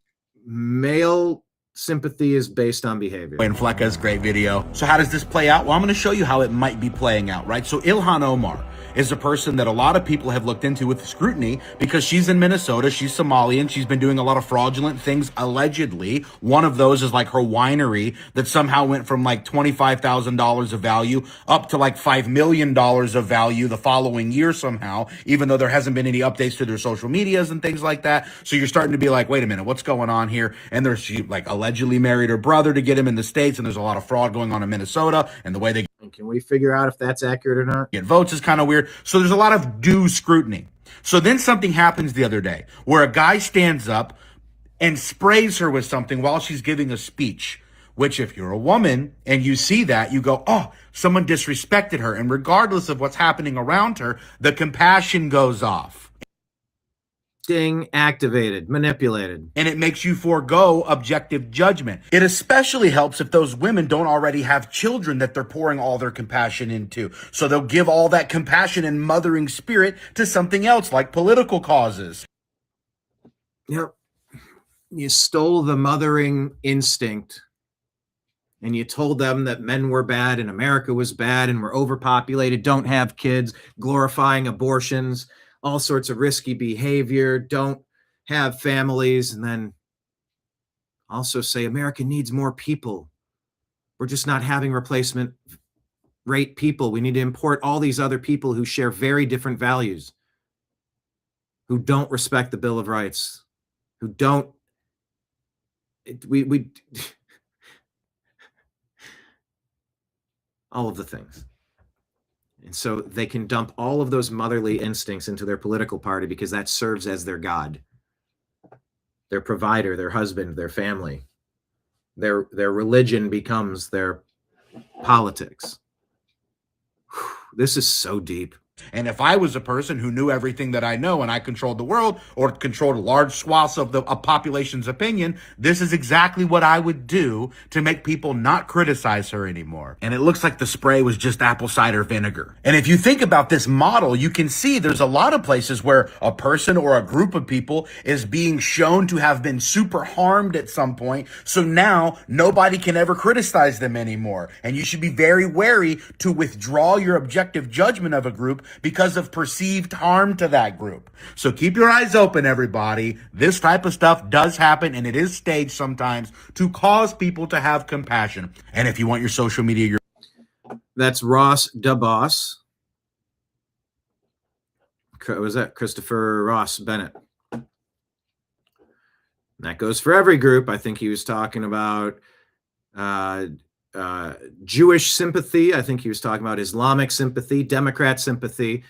Male sympathy is based on behavior. And Flecka's great video. So how does this play out? Well, I'm going to show you how it might be playing out, right? So Ilhan Omar is a person that a lot of people have looked into with scrutiny because she's in Minnesota. She's Somalian. She's been doing a lot of fraudulent things, allegedly. One of those is like her winery that somehow went from like $25,000 of value up to like $5 million of value the following year somehow, even though there hasn't been any updates to their social medias and things like that. So you're starting to be like, wait a minute, what's going on here? And she like allegedly married her brother to get him in the States, and there's a lot of fraud going on in Minnesota, and the way they can we figure out if that's accurate or not? Get votes is kind of weird. So there's a lot of due scrutiny. So then something happens the other day where a guy stands up and sprays her with something while she's giving a speech, which if you're a woman and you see that, you go, oh, someone disrespected her. And regardless of what's happening around her, the compassion goes off. Ding, activated, manipulated. And it makes you forego objective judgment. It especially helps if those women don't already have children that they're pouring all their compassion into. So they'll give all that compassion and mothering spirit to something else, like political causes. Yep. You stole the mothering instinct and you told them that men were bad and America was bad and we're overpopulated, don't have kids, glorifying abortions, all sorts of risky behavior, don't have families, and then also say America needs more people. We're just not having replacement rate people. We need to import all these other people who share very different values, who don't respect the Bill of Rights, who don't, all of the things. And so they can dump all of those motherly instincts into their political party because that serves as their God, their provider, their husband, their family. Their religion becomes their politics. This is so deep. And if I was a person who knew everything that I know and I controlled the world or controlled large swaths of the population's opinion, this is exactly what I would do to make people not criticize her anymore. And it looks like the spray was just apple cider vinegar. And if you think about this model, you can see there's a lot of places where a person or a group of people is being shown to have been super harmed at some point. So now nobody can ever criticize them anymore. And you should be very wary to withdraw your objective judgment of a group group because of perceived harm to that group. So keep your eyes open, everybody. This type of stuff does happen, and it is staged sometimes to cause people to have compassion. And if you want your social media, that's Ross DeBoss. Was that Christopher Ross Bennett? And that goes for every group. I think he was talking about Jewish sympathy. I think he was talking about Islamic sympathy, Democrat sympathy,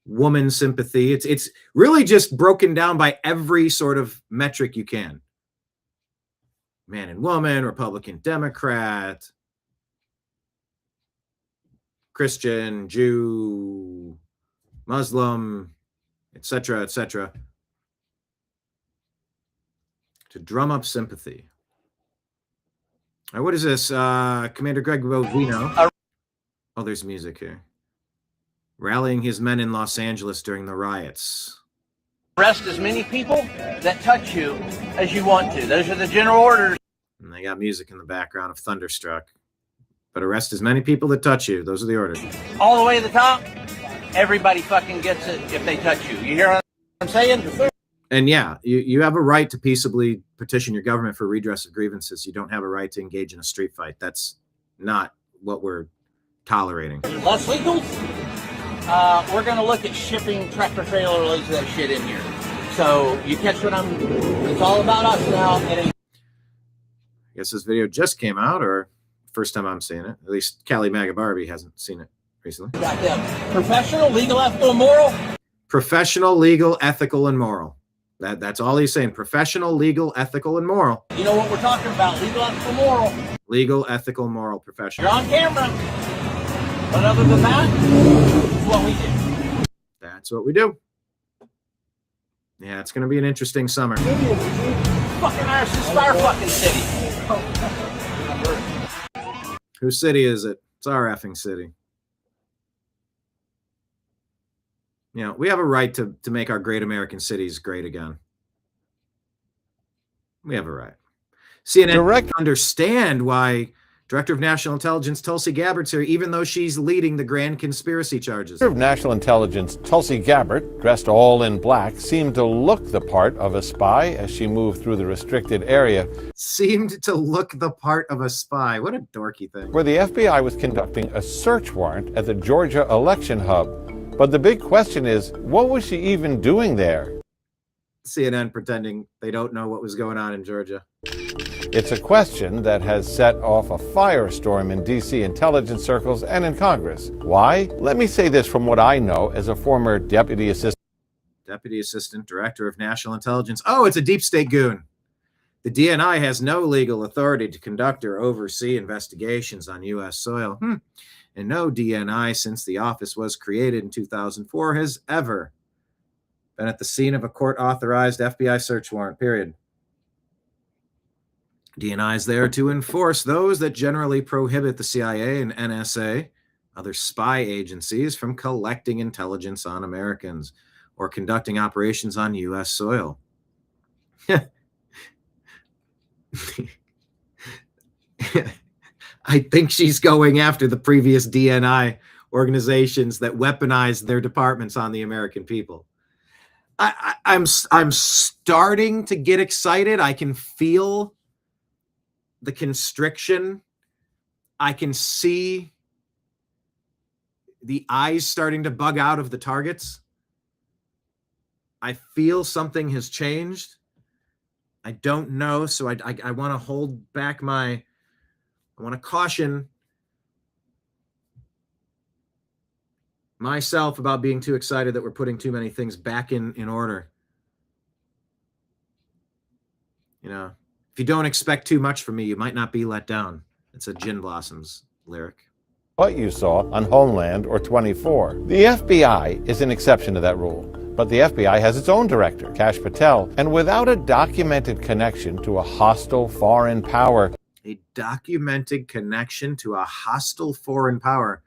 woman sympathy. It's really just broken down by every sort of metric you can. Man and woman, Republican, Democrat, Christian, Jew, Muslim, etc., etc., to drum up sympathy. All right, what is this? Commander Greg Bovino. Oh, there's music here. Rallying his men in Los Angeles during the riots. Arrest as many people that touch you as you want to. Those are the general orders. And they got music in the background of Thunderstruck. But arrest as many people that touch you. Those are the orders. All the way to the top, everybody fucking gets it if they touch you. You hear what I'm saying? And yeah, you have a right to peaceably petition your government for redress of grievances. You don't have a right to engage in a street fight. That's not what we're tolerating. Less legals, we're going to look at shipping tractor trailer loads of that shit in here. So you catch what it's all about us now. I guess this video just came out, or first time I'm seeing it. At least Callie Maga Barbie hasn't seen it recently. Got them. Professional, legal, ethical, and moral. Professional, legal, ethical, and moral. That's all he's saying. Professional, legal, ethical, and moral. You know what we're talking about. Legal, ethical, moral. Legal, ethical, moral, professional. You're on camera. But other than that, it's what we do. That's what we do. Yeah, it's going to be an interesting summer. Fucking Irish, this is our fucking city. Whose city is it? It's our effing city. You know, we have a right to make our great American cities great again. We have a right. CNN understand why Director of National Intelligence Tulsi Gabbard's here, even though she's leading the grand conspiracy charges. Director of National Intelligence Tulsi Gabbard, dressed all in black, seemed to look the part of a spy as she moved through the restricted area. Seemed to look the part of a spy. What a dorky thing. Where the FBI was conducting a search warrant at the Georgia election hub. But the big question is, what was she even doing there? CNN pretending they don't know what was going on in Georgia. It's a question that has set off a firestorm in D.C. intelligence circles and in Congress. Why? Let me say this from what I know as a former Deputy Assistant Director of National Intelligence. Oh, it's a deep state goon. The DNI has no legal authority to conduct or oversee investigations on U.S. soil. And no DNI since the office was created in 2004 has ever been at the scene of a court-authorized FBI search warrant, period. DNI is there to enforce those that generally prohibit the CIA and NSA, other spy agencies, from collecting intelligence on Americans or conducting operations on U.S. soil. I think she's going after the previous DNI organizations that weaponized their departments on the American people. I'm starting to get excited. I can feel the constriction. I can see the eyes starting to bug out of the targets. I feel something has changed. I don't know, so I want to hold back I want to caution myself about being too excited that we're putting too many things back in order. You know, if you don't expect too much from me, you might not be let down. It's a Gin Blossoms lyric. What you saw on Homeland or 24. The FBI is an exception to that rule. But the FBI has its own director, Kash Patel, and without a documented connection to a hostile foreign power. A documented connection to a hostile foreign power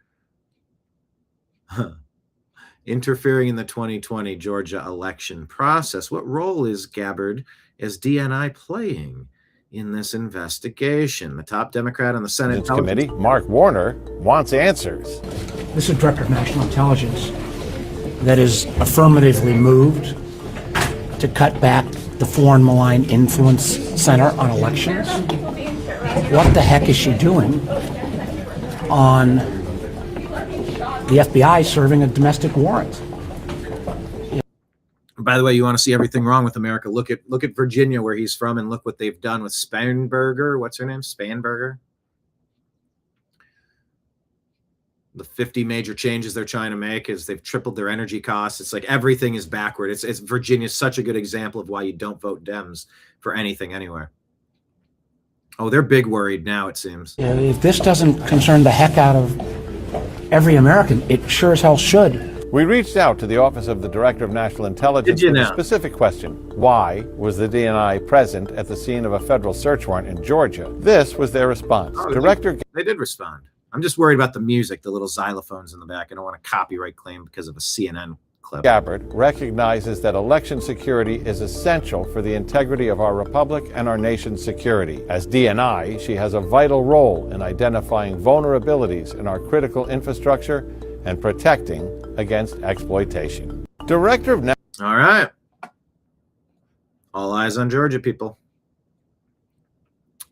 interfering in the 2020 Georgia election process. What role is Gabbard as DNI playing in this investigation? The top Democrat on the Senate Committee, Mark Warner, wants answers. This is Director of National Intelligence. that is affirmatively moved to cut back the Foreign Malign Influence Center on elections? What the heck is she doing on the FBI serving a domestic warrant? By the way, you want to see everything wrong with America? Look at Virginia, where he's from, and look what they've done with Spanberger. What's her name? Spanberger. The 50 major changes they're trying to make is they've tripled their energy costs. It's like everything is backward. It's Virginia's such a good example of why you don't vote Dems for anything anywhere. Oh, they're big worried now, it seems. If this doesn't concern the heck out of every American, it sure as hell should. We reached out to the Office of the Director of National Intelligence with a specific question. Why was the DNI present at the scene of a federal search warrant in Georgia? This was their response. They did respond. I'm just worried about the music, the little xylophones in the back. I don't want a copyright claim because of a CNN clip. Gabbard recognizes that election security is essential for the integrity of our republic and our nation's security. As DNI, she has a vital role in identifying vulnerabilities in our critical infrastructure and protecting against exploitation. Director of All right. All eyes on Georgia, people.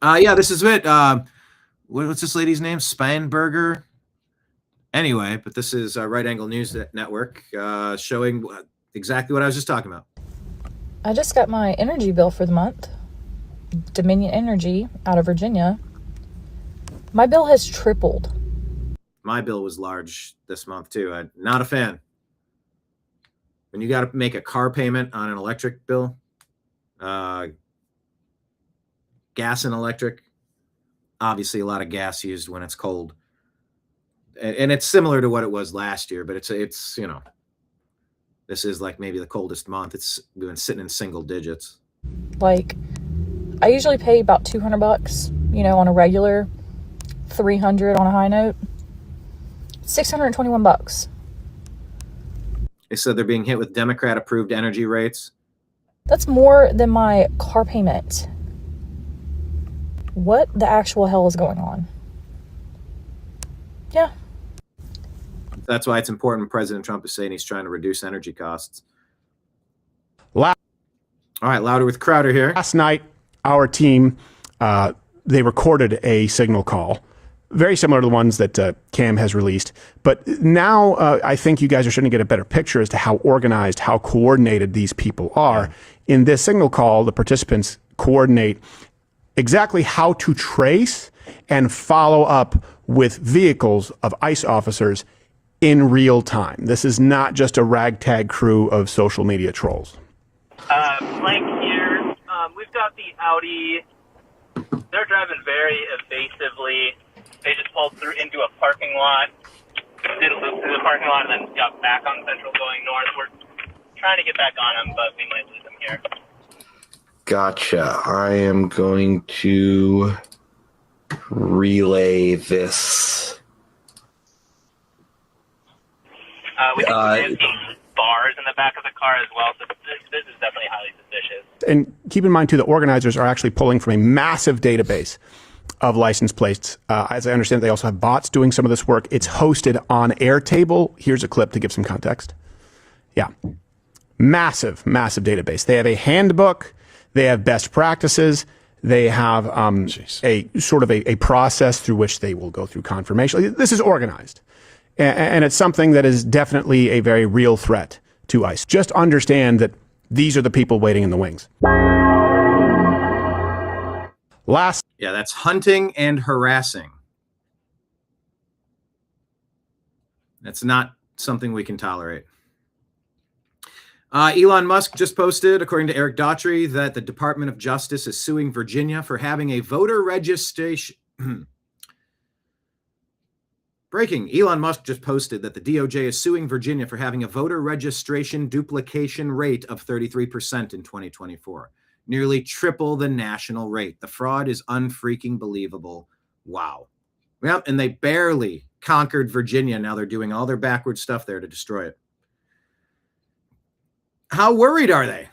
Yeah, this is it. What's this lady's name? Spanberger. Anyway, but this is Right Angle News Network showing exactly what I was just talking about. I just got my energy bill for the month. Dominion Energy out of Virginia. My bill has tripled. My bill was large this month, too. I'm not a fan. When you got to make a car payment on an electric bill, gas and electric, obviously a lot of gas used when it's cold. And it's similar to what it was last year, but it's you know, this is like maybe the coldest month. It's been sitting in single digits. Like, I usually pay about $200, you know, on a regular, $300 on a high note. $621. They said they're being hit with Democrat-approved energy rates. That's more than my car payment. What the actual hell is going on? Yeah. That's why it's important President Trump is saying he's trying to reduce energy costs. All right, louder with Crowder here. Last night, our team, they recorded a signal call, very similar to the ones that Cam has released. But now I think you guys are starting to get a better picture as to how organized, how coordinated these people are. In this signal call, the participants coordinate exactly how to trace and follow up with vehicles of ICE officers in real time. This is not just a ragtag crew of social media trolls. Blank here. We've got the Audi. They're driving very evasively. They just pulled through into a parking lot, did a loop through the parking lot, and then got back on Central going north. We're trying to get back on them, but we might lose them here. Gotcha. I am going to relay this. We think we have bars in the back of the car as well, so this is definitely highly suspicious. And keep in mind, too, the organizers are actually pulling from a massive database of license plates. As I understand, they also have bots doing some of this work. It's hosted on Airtable. Here's a clip to give some context. Yeah. Massive, massive database. They have a handbook. They have best practices. They have a sort of a process through which they will go through confirmation. This is organized. And it's something that is definitely a very real threat to ICE. Just understand that these are the people waiting in the wings. Yeah, that's hunting and harassing. That's not something we can tolerate. Elon Musk just posted, according to Eric Daughtry, that the Department of Justice is suing Virginia for having a voter registration. Breaking. Elon Musk just posted that the DOJ is suing Virginia for having a voter registration duplication rate of 33% in 2024. Nearly triple the national rate. The fraud is unfreaking believable. Wow. Yep, and they barely conquered Virginia. Now they're doing all their backward stuff there to destroy it. How worried are they?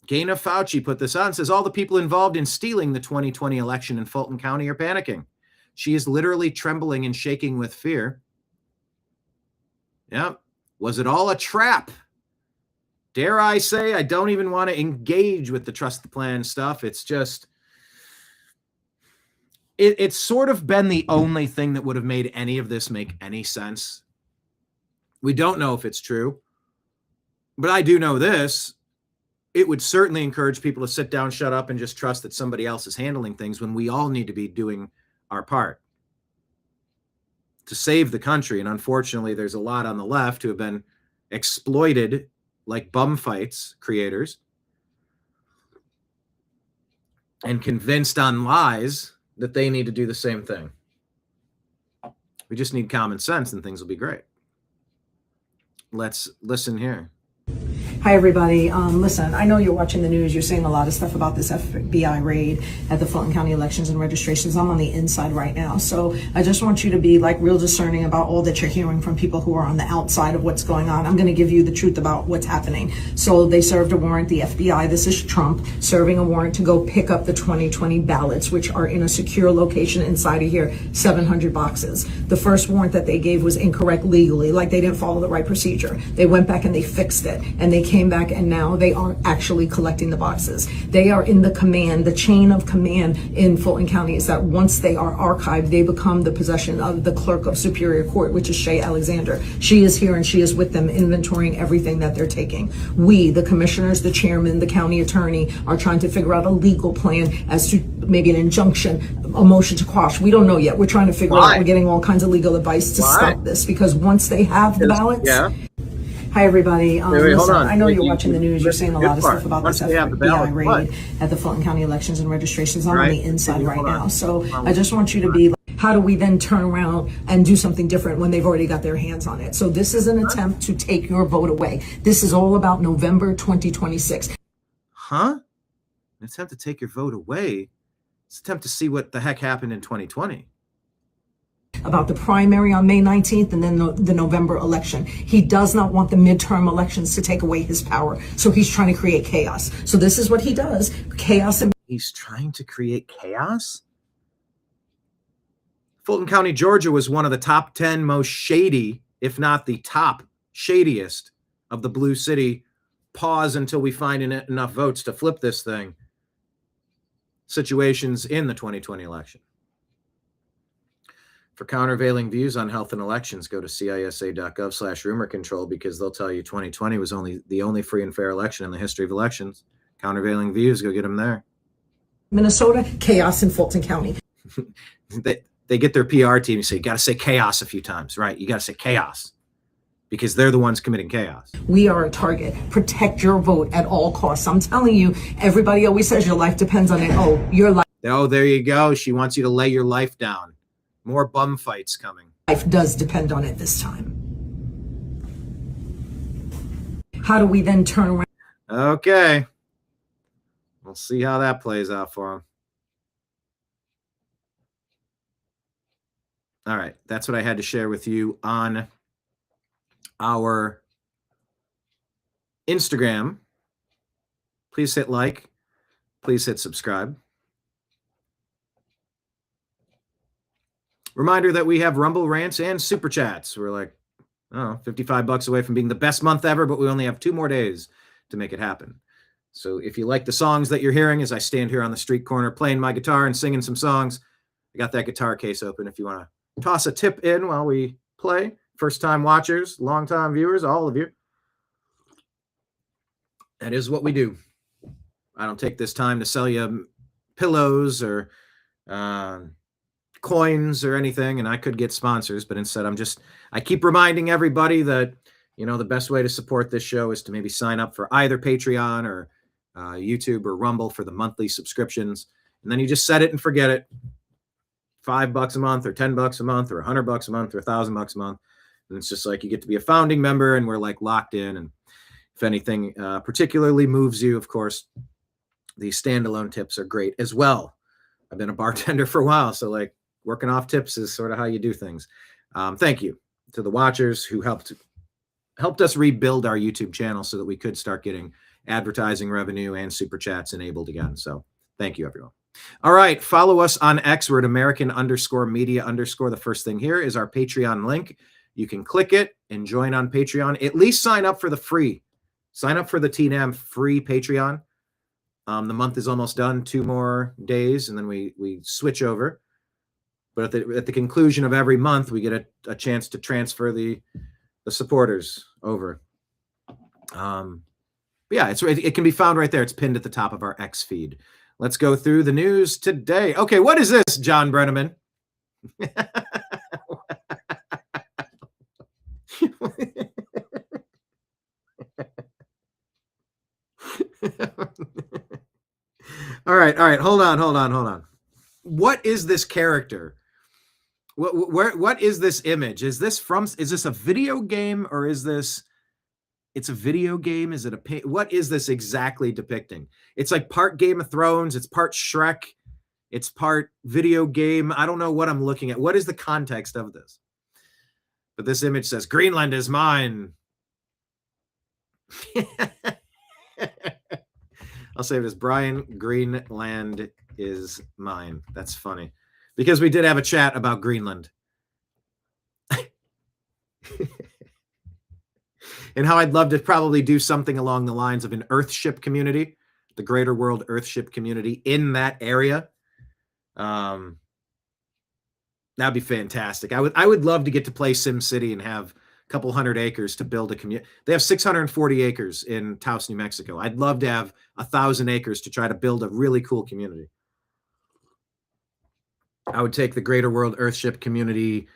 Gaina Fauci put this on, says all the people involved in stealing the 2020 election in Fulton County are panicking. She is literally trembling and shaking with fear. Yep. Was it all a trap? Dare I say, I don't even want to engage with the trust the plan stuff. It's just, it's sort of been the only thing that would have made any of this make any sense. We don't know if it's true, but I do know this. It would certainly encourage people to sit down, shut up, and just trust that somebody else is handling things when we all need to be doing our part to save the country. And unfortunately, there's a lot on the left who have been exploited like bum fights creators and convinced on lies that they need to do the same thing. We just need common sense and things will be great. Let's listen here. Hi, everybody. Listen, I know you're watching the news. You're seeing a lot of stuff about this FBI raid at the Fulton County elections and registrations. I'm on the inside right now. So I just want you to be like real discerning about all that you're hearing from people who are on the outside of what's going on. I'm going to give you the truth about what's happening. So they served a warrant, the FBI, this is Trump, serving a warrant to go pick up the 2020 ballots, which are in a secure location inside of here, 700 boxes. The first warrant that they gave was incorrect legally, like they didn't follow the right procedure. They went back and they fixed it, and they came back, and now they are actually collecting the boxes. They are in the chain of command in Fulton County is that once they are archived, they become the possession of the clerk of Superior Court, which is Shay Alexander. She is here and she is with them inventorying everything that they're taking. We, the commissioners, the chairman, the county attorney, are trying to figure out a legal plan as to maybe an injunction, a motion to quash. We don't know yet. We're trying to figure out, we're getting all kinds of legal advice to stop this, because once they have the ballots, Hi, everybody. Listen, I know you're watching the news. You're seeing a lot of stuff about this FBI raid at the Fulton County elections and registrations. I'm on the inside right now. So I just want you to be like, how do we then turn around and do something different when they've already got their hands on it? So this is an attempt to take your vote away. This is all about November 2026. Huh? An attempt to take your vote away? It's an attempt to see what the heck happened in 2020. About the primary on May 19th and then the November election. He does not want the midterm elections to take away his power. So he's trying to create chaos. So this is what he does. Chaos. And he's trying to create chaos? Fulton County, Georgia was one of the top 10 most shady, if not the top shadiest of the blue city. Pause until we find enough votes to flip this thing. Situations in the 2020 election. For countervailing views on health and elections, go to cisa.gov/rumor control, because they'll tell you 2020 was the only free and fair election in the history of elections. Countervailing views, go get them there. Minnesota, chaos in Fulton County. They get their PR team to say, you got to say chaos a few times, right? You got to say chaos, because they're the ones committing chaos. We are a target. Protect your vote at all costs. I'm telling you, everybody always says your life depends on it. Oh, your life. Oh, there you go. She wants you to lay your life down. More bum fights coming. Life does depend on it this time. How do we then turn around? Okay. We'll see how that plays out for him. All right. That's what I had to share with you on our Instagram. Please hit like. Please hit subscribe. Reminder that we have Rumble Rants and Super Chats. We're like, $55 away from being the best month ever, but we only have 2 more days to make it happen. So if you like the songs that you're hearing as I stand here on the street corner playing my guitar and singing some songs, I got that guitar case open if you want to toss a tip in while we play. First-time watchers, long-time viewers, all of you. That is what we do. I don't take this time to sell you pillows or coins or anything, and I could get sponsors, but instead I keep reminding everybody that, the best way to support this show is to maybe sign up for either Patreon or YouTube or Rumble for the monthly subscriptions. And then you just set it and forget it. $5 a month or $10 a month or $100 a month or $1,000 a month. And it's just like you get to be a founding member and we're like locked in. And if anything particularly moves you, of course, the standalone tips are great as well. I've been a bartender for a while, so like working off tips is sort of how you do things. Thank you to the watchers who helped us rebuild our YouTube channel so that we could start getting advertising revenue and super chats enabled again. So thank you, everyone. All right. Follow us on X. We're at American_media_. The first thing here is our Patreon link. You can click it and join on Patreon. At least sign up for the free. Sign up for the TNAM free Patreon. The month is almost done. 2 more days, and then we switch over. But at the conclusion of every month, we get a chance to transfer the supporters over. Yeah, it can be found right there. It's pinned at the top of our X feed. Let's go through the news today. Okay, what is this, John Brenneman? All right. Hold on. What is this character? What is this image? Is this a video game, or is this? It's a video game. Is it what is this exactly depicting? It's like part Game of Thrones. It's part Shrek. It's part video game. I don't know what I'm looking at. What is the context of this? But this image says, Greenland is mine. I'll save it as Brian, Greenland is mine. That's funny. Because we did have a chat about Greenland. And how I'd love to probably do something along the lines of an Earthship community, the Greater World Earthship community in that area. That'd be fantastic. I would love to get to play SimCity and have a couple hundred acres to build a community. They have 640 acres in Taos, New Mexico. I'd love to have 1,000 acres to try to build a really cool community. I would take the Greater World Earthship community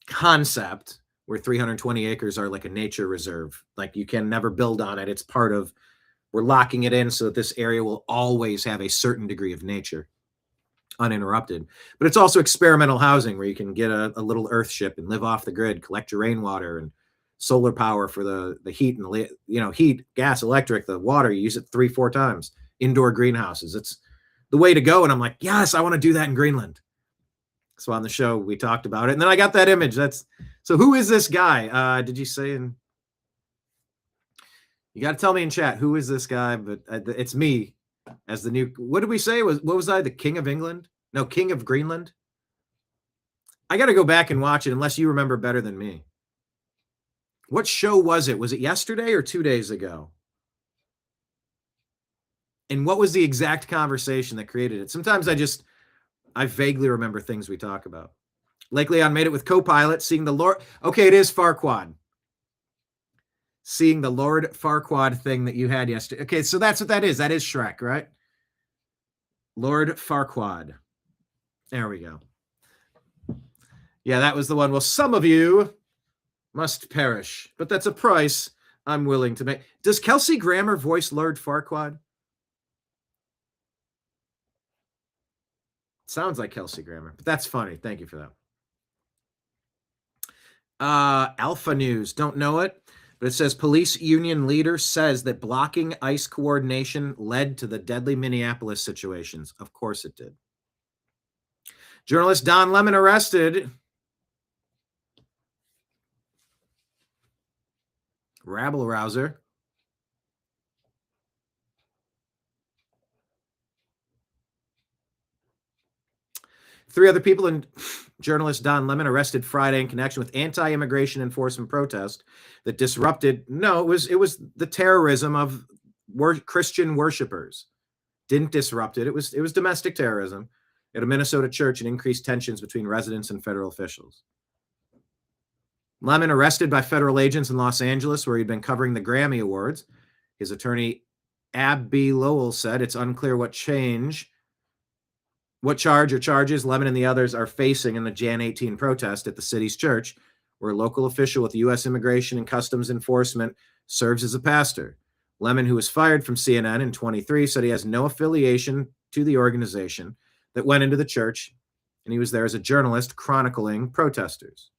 concept, where 320 acres are like a nature reserve. Like you can never build on it. It's part of, we're locking it in so that this area will always have a certain degree of nature uninterrupted. But it's also experimental housing where you can get a little Earthship and live off the grid, collect your rainwater and solar power for the heat and heat, gas, electric, the water. You use it 3-4 times. Indoor greenhouses. It's the way to go. And I'm like, yes, I want to do that in Greenland. So on the show, we talked about it. And then I got that image. So who is this guy? Did you say you got to tell me in chat, who is this guy? But it's me as the new, what did we say? What was I? The King of England? No, King of Greenland. I got to go back and watch it unless you remember better than me. What show was it? Was it yesterday or 2 days ago? And what was the exact conversation that created it? Sometimes I vaguely remember things we talk about. Lake Leon made it with co-pilot, seeing the Lord. Okay, it is Farquaad. Seeing the Lord Farquaad thing that you had yesterday. Okay, so that's what that is. That is Shrek, right? Lord Farquaad. There we go. Yeah, that was the one. Well, some of you must perish, but that's a price I'm willing to make. Does Kelsey Grammer voice Lord Farquaad? Sounds like Kelsey Grammer, but that's funny. Thank you for that. Alpha News, don't know it, but it says police union leader says that blocking ICE coordination led to the deadly Minneapolis situations. Of course it did. Journalist Don Lemon arrested. Rabble rouser. Three other people, and journalist Don Lemon arrested Friday in connection with anti-immigration enforcement protest that disrupted. No, it was the terrorism of Christian worshipers. Didn't disrupt it. It was domestic terrorism at a Minnesota church and increased tensions between residents and federal officials. Lemon arrested by federal agents in Los Angeles, where he'd been covering the Grammy Awards. His attorney Abby Lowell said it's unclear what charge or charges Lemon and the others are facing in the Jan 18 protest at the city's church, where a local official with U.S. Immigration and Customs Enforcement serves as a pastor. Lemon, who was fired from CNN in 23, said he has no affiliation to the organization that went into the church, and he was there as a journalist chronicling protesters.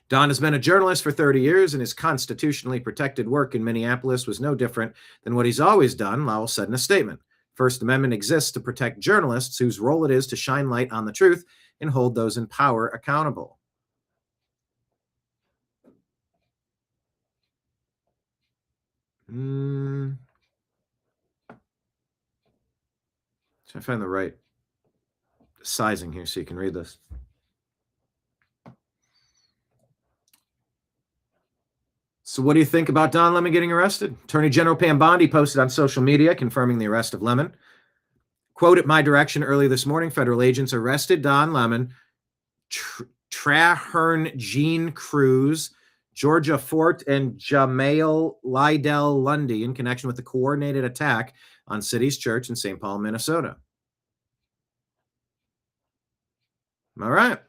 Don has been a journalist for 30 years, and his constitutionally protected work in Minneapolis was no different than what he's always done, Lowell said in a statement. First Amendment exists to protect journalists whose role it is to shine light on the truth and hold those in power accountable. Trying to find the right sizing here so you can read this. So what do you think about Don Lemon getting arrested? Attorney General Pam Bondi posted on social media confirming the arrest of Lemon. Quote, at my direction early this morning, federal agents arrested Don Lemon, Traherne Jean Cruz, Georgia Fort, and Jamail Lydell Lundy in connection with the coordinated attack on City's Church in St. Paul, Minnesota. All right.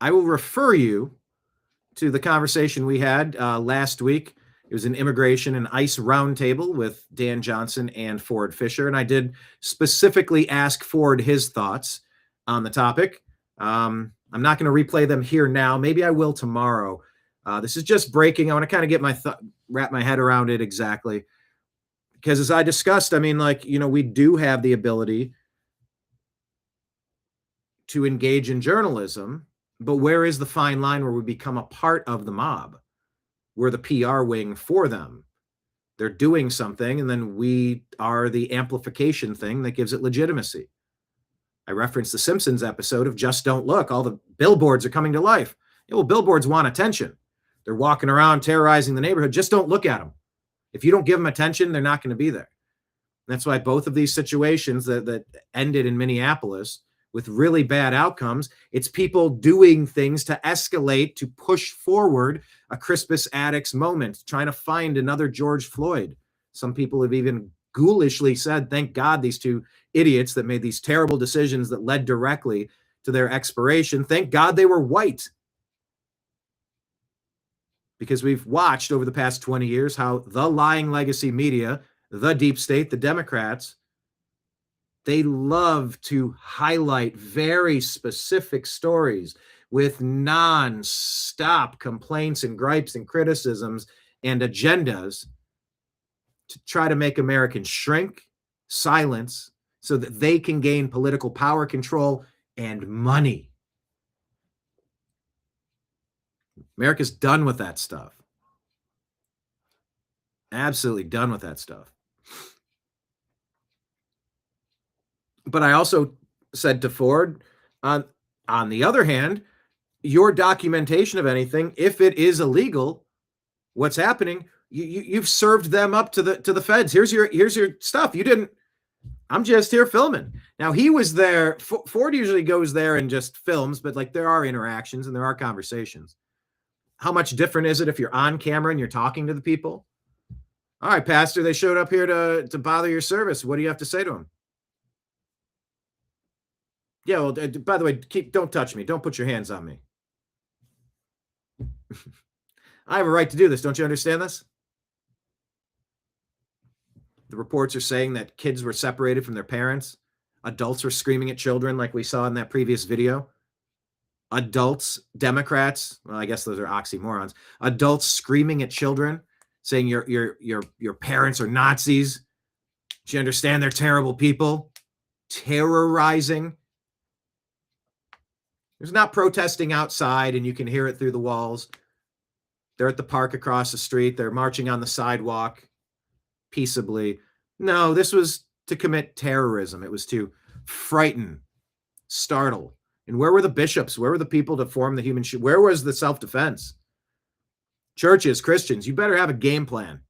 I will refer you to the conversation we had last week. It was an immigration and ICE roundtable with Dan Johnson and Ford Fisher, and I did specifically ask Ford his thoughts on the topic. I'm not going to replay them here now. Maybe I will tomorrow. This is just breaking. I want to kind of get wrap my head around it exactly. Because as I discussed, I mean, like, you know, we do have the ability to engage in journalism, but where is the fine line where we become a part of the mob? We're the PR wing for them. They're doing something, and then we are the amplification thing that gives it legitimacy. I referenced the Simpsons episode of Just Don't Look. All the billboards are coming to life. Yeah, well, billboards want attention. They're walking around terrorizing the neighborhood. Just don't look at them. If you don't give them attention, they're not going to be there. That's why both of these situations that ended in Minneapolis with really bad outcomes, it's people doing things to escalate, to push forward a Crispus Attucks moment, trying to find another George Floyd. Some people have even ghoulishly said, thank God these two idiots that made these terrible decisions that led directly to their expiration, thank God they were white. Because we've watched over the past 20 years how the lying legacy media, the deep state, the Democrats, they love to highlight very specific stories with non-stop complaints and gripes and criticisms and agendas to try to make Americans shrink, silence, so that they can gain political power, control, and money. America's done with that stuff. Absolutely done with that stuff. But I also said to Ford, on the other hand, your documentation of anything, if it is illegal, what's happening, you've served them up to the feds. Here's your stuff. You didn't. I'm just here filming. Now he was there. Ford usually goes there and just films, but like there are interactions and there are conversations. How much different is it if you're on camera and you're talking to the people? All right, Pastor, they showed up here to bother your service. What do you have to say to them? Yeah, well, by the way, don't touch me. Don't put your hands on me. I have a right to do this. Don't you understand this? The reports are saying that kids were separated from their parents. Adults were screaming at children like we saw in that previous video. Adults, Democrats, well, I guess those are oxymorons. Adults screaming at children, saying your parents are Nazis. Do you understand they're terrible people? Terrorizing. There's not protesting outside and you can hear it through the walls. They're at the park across the street. They're marching on the sidewalk peaceably. No, this was to commit terrorism. It was to frighten, startle. And where were the bishops? Where were the people to form the human shield? Where was the self-defense? Churches, Christians, you better have a game plan.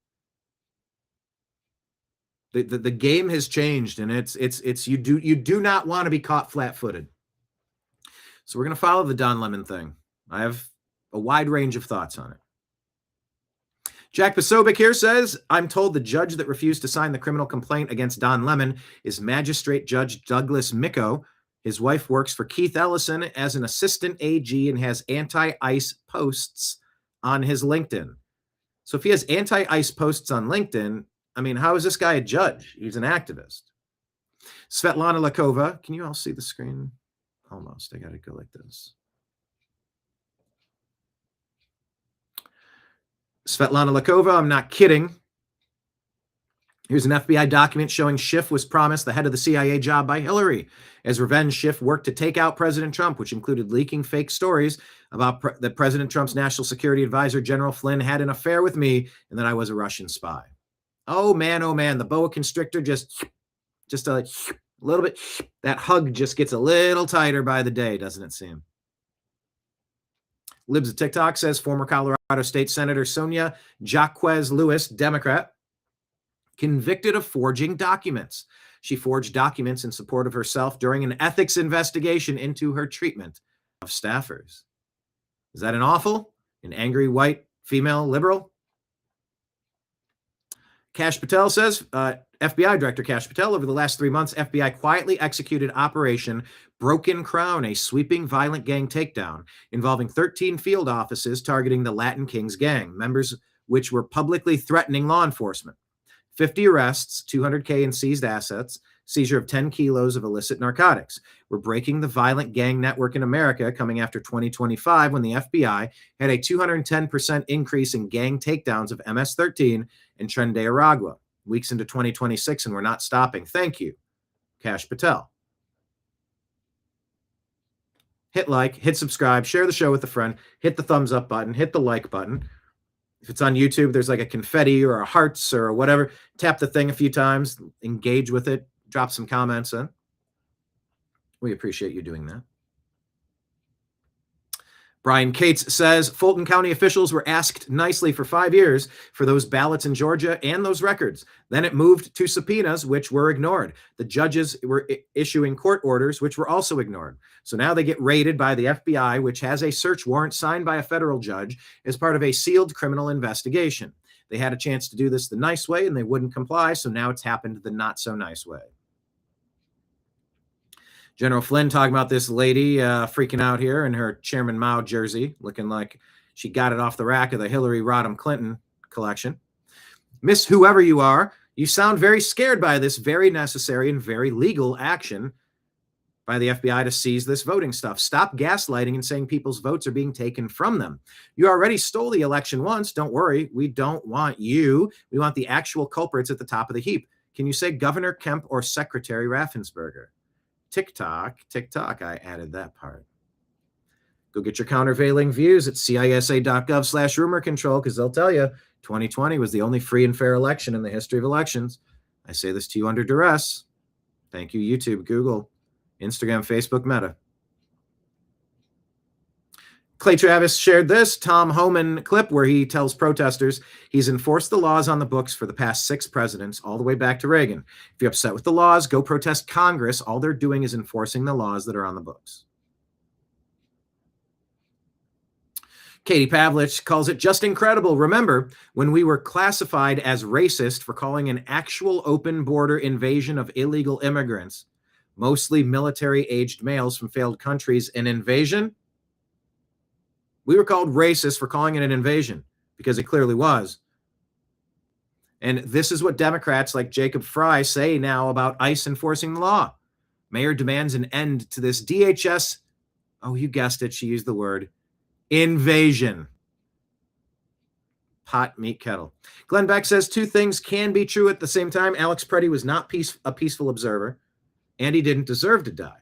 The game has changed, and it's you do not want to be caught flat-footed. So we're going to follow the Don Lemon thing. I have a wide range of thoughts on it. Jack Posobiec here says, I'm told the judge that refused to sign the criminal complaint against Don Lemon is Magistrate Judge Douglas Micco. His wife works for Keith Ellison as an assistant AG and has anti-ICE posts on his LinkedIn. So if he has anti-ICE posts on LinkedIn, I mean, how is this guy a judge? He's an activist. Svetlana Lakova, can you all see the screen? Almost. I got to go like this. Svetlana Lakova, I'm not kidding. Here's an FBI document showing Schiff was promised the head of the CIA job by Hillary. As revenge, Schiff worked to take out President Trump, which included leaking fake stories about that President Trump's national security advisor, General Flynn, had an affair with me and that I was a Russian spy. Oh man, the boa constrictor just like A little bit. That hug just gets a little tighter by the day, doesn't it seem? Libs of TikTok says former Colorado State Senator Sonia Jaquez Lewis, Democrat, convicted of forging documents. She forged documents in support of herself during an ethics investigation into her treatment of staffers. Is that an awful, an angry white female liberal? Kash Patel says, FBI Director Kash Patel, over the last 3 months, FBI quietly executed Operation Broken Crown, a sweeping violent gang takedown involving 13 field offices targeting the Latin Kings gang, members which were publicly threatening law enforcement. 50 arrests, $200K in seized assets, seizure of 10 kilos of illicit narcotics. We're breaking the violent gang network in America coming after 2025 when the FBI had a 210% increase in gang takedowns of MS-13 and Tren de Aragua. Weeks into 2026 and we're not stopping. Thank you, Kash Patel. Hit like, hit subscribe, share the show with a friend, hit the thumbs up button, hit the like button. If it's on YouTube, there's like a confetti or a hearts or whatever. Tap the thing a few times, engage with it, drop some comments in. We appreciate you doing that. Brian Cates says Fulton County officials were asked nicely for 5 years for those ballots in Georgia and those records. Then it moved to subpoenas, which were ignored. The judges were issuing court orders, which were also ignored. So now they get raided by the FBI, which has a search warrant signed by a federal judge as part of a sealed criminal investigation. They had a chance to do this the nice way and they wouldn't comply. So now it's happened the not so nice way. General Flynn talking about this lady freaking out here in her Chairman Mao jersey, looking like she got it off the rack of the Hillary Rodham Clinton collection. Miss whoever you are, you sound very scared by this very necessary and very legal action by the FBI to seize this voting stuff. Stop gaslighting and saying people's votes are being taken from them. You already stole the election once. Don't worry. We don't want you. We want the actual culprits at the top of the heap. Can you say Governor Kemp or Secretary Raffensperger? TikTok, I added that part. Go get your countervailing views at cisa.gov/rumor control because they'll tell you 2020 was the only free and fair election in the history of elections. I say this to you under duress. Thank you, YouTube, Google, Instagram, Facebook, Meta. Clay Travis shared this Tom Homan clip where he tells protesters he's enforced the laws on the books for the past 6 presidents, all the way back to Reagan. If you're upset with the laws, go protest Congress. All they're doing is enforcing the laws that are on the books. Katie Pavlich calls it just incredible. Remember, when we were classified as racist for calling an actual open border invasion of illegal immigrants, mostly military-aged males from failed countries, an invasion? We were called racist for calling it an invasion because it clearly was. And this is what Democrats like Jacob Frey say now about ICE enforcing the law. Mayor demands an end to this DHS. Oh, you guessed it. She used the word invasion. Pot, meat, kettle. Glenn Beck says 2 things can be true at the same time. Alex Preddy was not a peaceful observer, and he didn't deserve to die.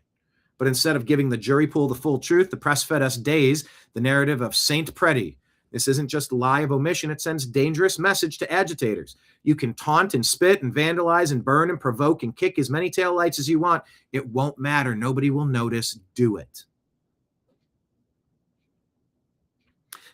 But instead of giving the jury pool the full truth, the press fed us days the narrative of Saint Preddy. This isn't just lie of omission. It sends dangerous message to agitators. You can taunt and spit and vandalize and burn and provoke and kick as many taillights as you want. It won't matter. Nobody will notice. Do it.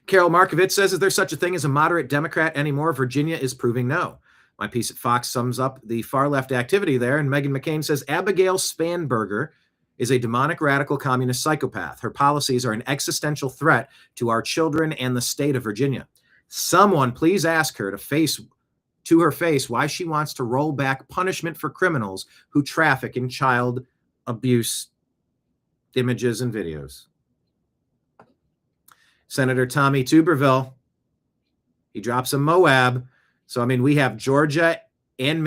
Carol Markovitz says, is there such a thing as a moderate Democrat anymore? Virginia is proving no. My piece at Fox sums up the far left activity there. And Meghan McCain says, Abigail Spanberger is a demonic radical communist psychopath. Her policies are an existential threat to our children and the state of Virginia. Someone please ask her to her face why she wants to roll back punishment for criminals who traffic in child abuse images and videos. Senator Tommy Tuberville, he drops a Moab. So, I mean, we have Georgia and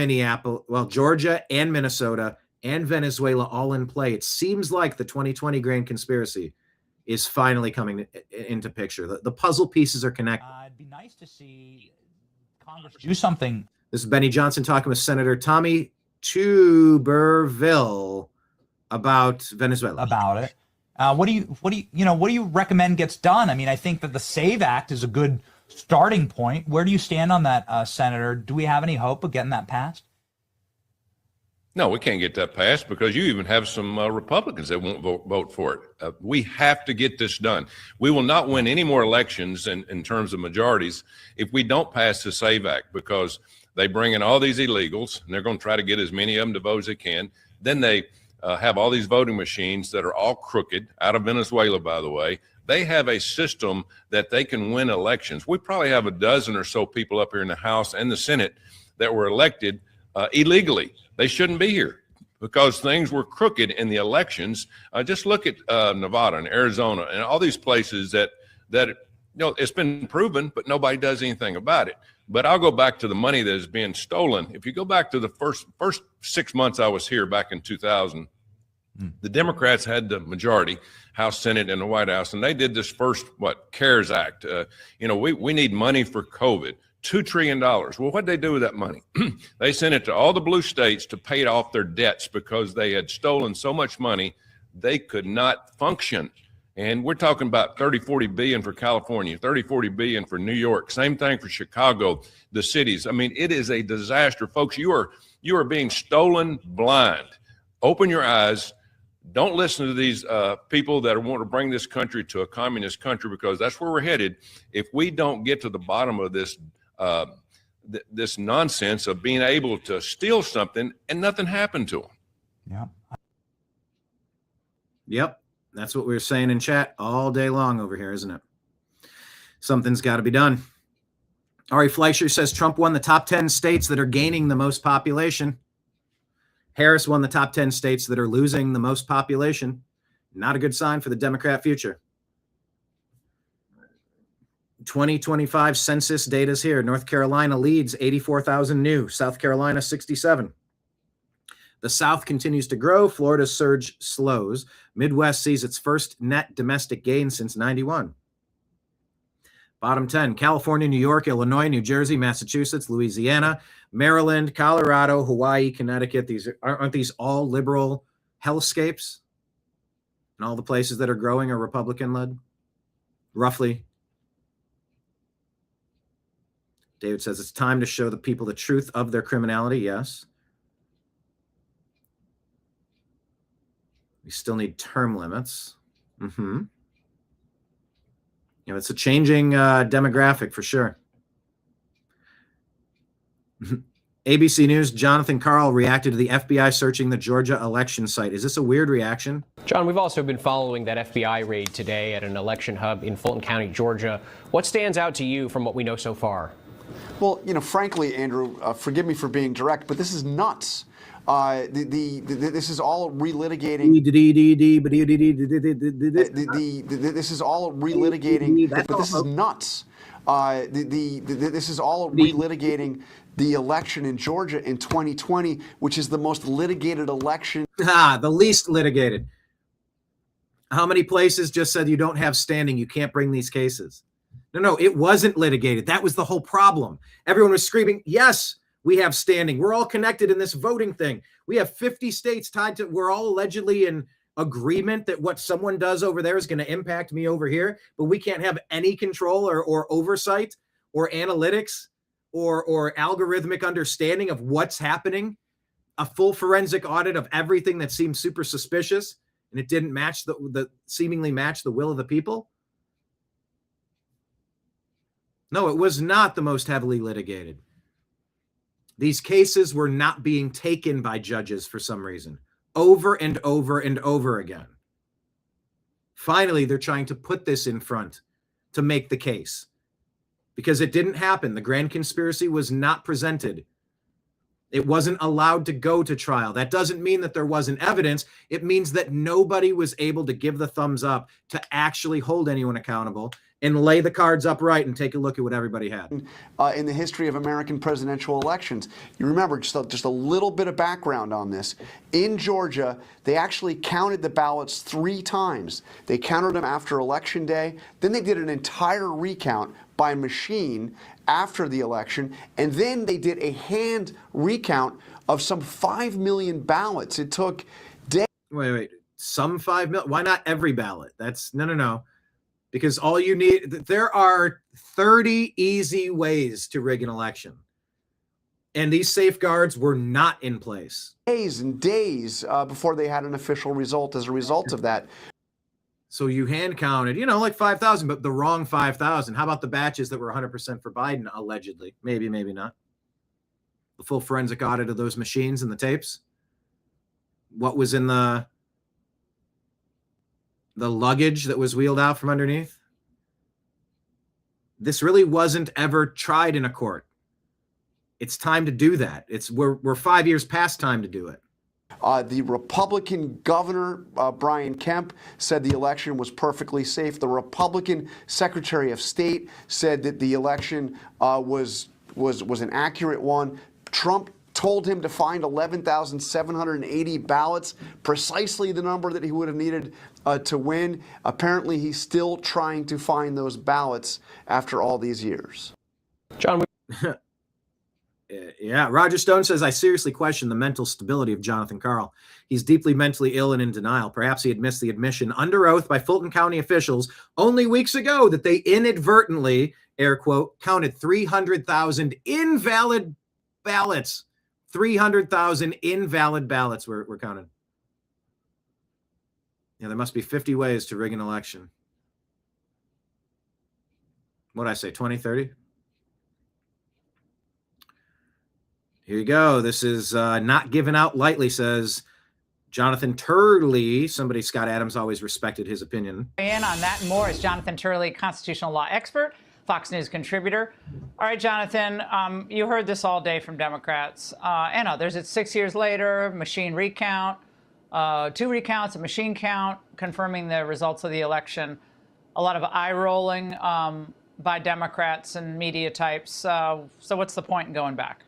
Georgia and Minnesota and Venezuela all in play. It seems like the 2020 grand conspiracy is finally coming into picture. The puzzle pieces are connected. It'd be nice to see Congress do something. This is Benny Johnson talking with Senator Tommy Tuberville about Venezuela. About it. What do you recommend gets done? I mean, I think that the SAVE Act is a good starting point. Where do you stand on that, Senator? Do we have any hope of getting that passed? No, we can't get that passed because you even have some Republicans that won't vote for it. We have to get this done. We will not win any more elections in terms of majorities if we don't pass the SAVE Act, because they bring in all these illegals and they're going to try to get as many of them to vote as they can. Then they have all these voting machines that are all crooked, out of Venezuela, by the way. They have a system that they can win elections. We probably have a dozen or so people up here in the House and the Senate that were elected illegally. They shouldn't be here because things were crooked in the elections. Just look at Nevada and Arizona and all these places that it's been proven, but nobody does anything about it. But I'll go back to the money that is being stolen. If you go back to the first 6 months I was here back in 2000, the Democrats had the majority, House, Senate, and the White House, and they did this first, CARES Act. We need money for COVID. $2 trillion. Well, what'd they do with that money? They sent it to all the blue states to pay off their debts because they had stolen so much money they could not function. And we're talking about 40 billion for California, 40 billion for New York. Same thing for Chicago, the cities. I mean, it is a disaster, folks. You are being stolen blind. Open your eyes. Don't listen to these people that want to bring this country to a communist country, because that's where we're headed if we don't get to the bottom of this this nonsense of being able to steal something and nothing happened to them. Yeah. Yep. That's what we were saying in chat all day long over here, isn't it? Something's got to be done. Ari Fleischer says Trump won the top 10 states that are gaining the most population. Harris won the top 10 states that are losing the most population. Not a good sign for the Democrat future. 2025 census data is here. North Carolina leads, 84,000 new. South Carolina, 67. The South continues to grow. Florida's surge slows. Midwest sees its first net domestic gain since 91. Bottom 10, California, New York, Illinois, New Jersey, Massachusetts, Louisiana, Maryland, Colorado, Hawaii, Connecticut. Aren't these all liberal hellscapes? And all the places that are growing are Republican-led, roughly. David says it's time to show the people the truth of their criminality. Yes. We still need term limits. It's a changing demographic for sure. ABC News, Jonathan Karl reacted to the FBI searching the Georgia election site. Is this a weird reaction? John, we've also been following that FBI raid today at an election hub in Fulton County, Georgia. What stands out to you from what we know so far? Well, frankly, Andrew, forgive me for being direct, but this is nuts. This is all relitigating. This is all relitigating. But this is nuts. This is all relitigating the election in Georgia in 2020, which is the most litigated election. The least litigated. How many places just said you don't have standing, you can't bring these cases? No, it wasn't litigated. That was the whole problem. Everyone was screaming, yes, we have standing. We're all connected in this voting thing. We have 50 states tied to, we're all allegedly in agreement that what someone does over there is going to impact me over here, but we can't have any control or oversight or analytics or algorithmic understanding of what's happening. A full forensic audit of everything that seemed super suspicious and it didn't match the seemingly match the will of the people. No, it was not the most heavily litigated. These cases were not being taken by judges for some reason, over and over and over again. Finally, they're trying to put this in front to make the case because it didn't happen. The grand conspiracy was not presented. It wasn't allowed to go to trial. That doesn't mean that there wasn't evidence. It means that nobody was able to give the thumbs up to actually hold anyone accountable and lay the cards upright and take a look at what everybody had. In the history of American presidential elections. You remember, just a little bit of background on this. In Georgia, they actually counted the ballots 3 times. They counted them after Election Day. Then they did an entire recount by machine after the election. And then they did a hand recount of some 5 million ballots. It took days. Wait. Some 5 million? Why not every ballot? That's no. Because all you need, there are 30 easy ways to rig an election. And these safeguards were not in place. Days and days before they had an official result as a result of that. So you hand counted, like 5,000, but the wrong 5,000. How about the batches that were 100% for Biden, allegedly? Maybe, maybe not. The full forensic audit of those machines and the tapes. What was in the luggage that was wheeled out from underneath? This really wasn't ever tried in a court. It's time to do that. We're 5 years past time to do it. The Republican governor, Brian Kemp, said the election was perfectly safe. The Republican Secretary of State said that the election was an accurate one. Trump told him to find 11,780 ballots, precisely the number that he would have needed to win. Apparently, he's still trying to find those ballots after all these years. John. Yeah, Roger Stone says, I seriously question the mental stability of Jonathan Karl. He's deeply mentally ill and in denial. Perhaps he had missed the admission under oath by Fulton County officials only weeks ago that they inadvertently, air quote, counted 300,000 invalid ballots. 300,000 invalid ballots were counted. Yeah, there must be 50 ways to rig an election. What'd I say, 20, 30? Here you go. This is not given out lightly, says Jonathan Turley. Somebody, Scott Adams, always respected his opinion. In on that and more is Jonathan Turley, constitutional law expert, Fox News contributor. All right, Jonathan, you heard this all day from Democrats and others. It's 6 years later, machine recount, 2 recounts, a machine count, confirming the results of the election. A lot of eye rolling by Democrats and media types. So what's the point in going back?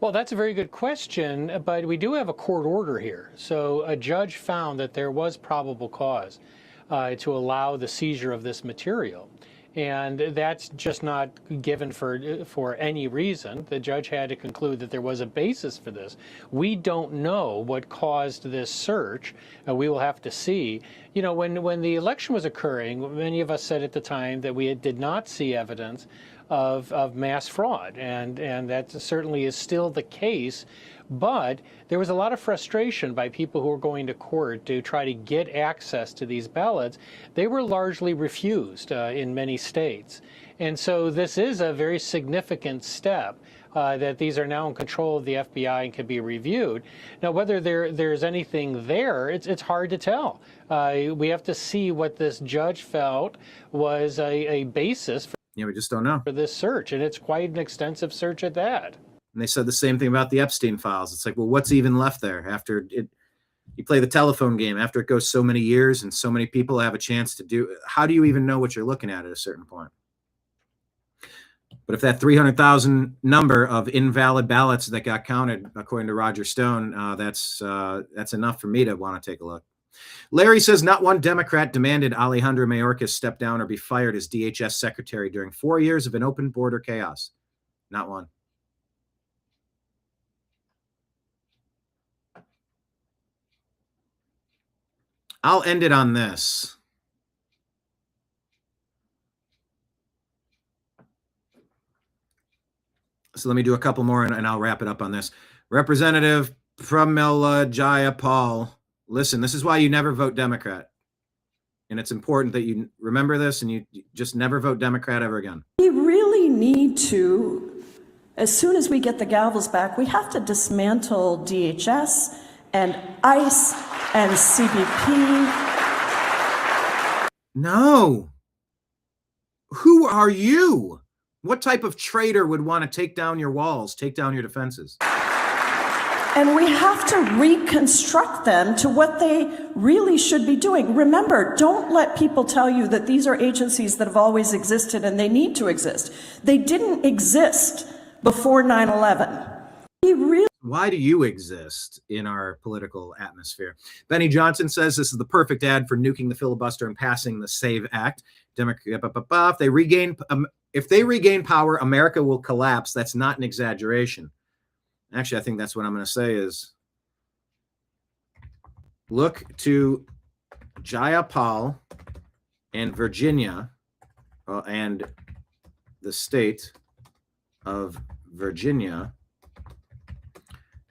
Well, that's a very good question, but we do have a court order here. So a judge found that there was probable cause to allow the seizure of this material. And that's just not given for any reason. The judge had to conclude that there was a basis for this. We don't know what caused this search. We will have to see. You know, when the election was occurring, many of us said at the time that we did not see evidence of mass fraud, and that certainly is still the case. But there was a lot of frustration by people who were going to court to try to get access to these ballots. They were largely refused in many states. And so this is a very significant step that these are now in control of the FBI and can be reviewed. Now, whether there's anything there, it's hard to tell. We have to see what this judge felt was a basis for we just don't know. For this search, and it's quite an extensive search at that. And they said the same thing about the Epstein files. It's like, well, what's even left there after it? You play the telephone game after it goes so many years and so many people have a chance to do. How do you even know what you're looking at a certain point? But if that 300,000 number of invalid ballots that got counted, according to Roger Stone, that's enough for me to want to take a look. Larry says not one Democrat demanded Alejandro Mayorkas step down or be fired as DHS secretary during 4 years of an open border chaos. Not one. I'll end it on this. So let me do a couple more and I'll wrap it up on this. Representative Pramila Jayapal. Listen, this is why you never vote Democrat. And it's important that you remember this and you just never vote Democrat ever again. We really need to, as soon as we get the gavels back, we have to dismantle DHS and ICE and CBP. No. Who are you? What type of traitor would want to take down your walls, take down your defenses? And we have to reconstruct them to what they really should be doing. Remember, don't let people tell you that these are agencies that have always existed and they need to exist. They didn't exist before 9/11. Why do you exist in our political atmosphere? Benny Johnson says this is the perfect ad for nuking the filibuster and passing the SAVE Act. If they regain power, America will collapse. That's not an exaggeration. Actually, I think that's what I'm going to say is look to Jayapal and Virginia and the state of Virginia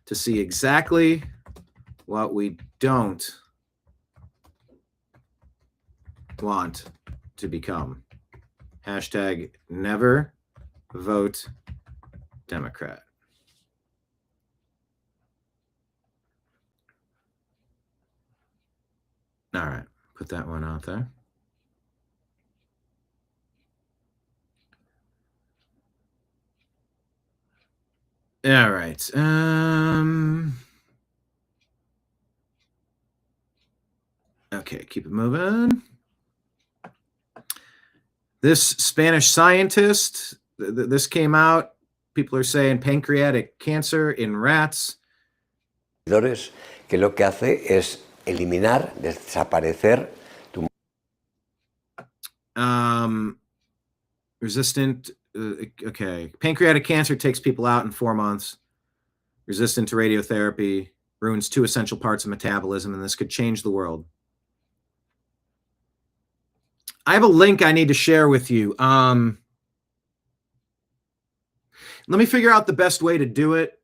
to see exactly what we don't want to become. Hashtag never vote Democrat. All right, put that one out there. All right. Okay, keep it moving. This Spanish scientist, this came out. People are saying pancreatic cancer in rats. Que lo que hace es eliminar, desaparecer tu. Resistant. Okay, pancreatic cancer takes people out in 4 months. Resistant to radiotherapy, ruins 2 essential parts of metabolism, and this could change the world. I have a link I need to share with you. Let me figure out the best way to do it.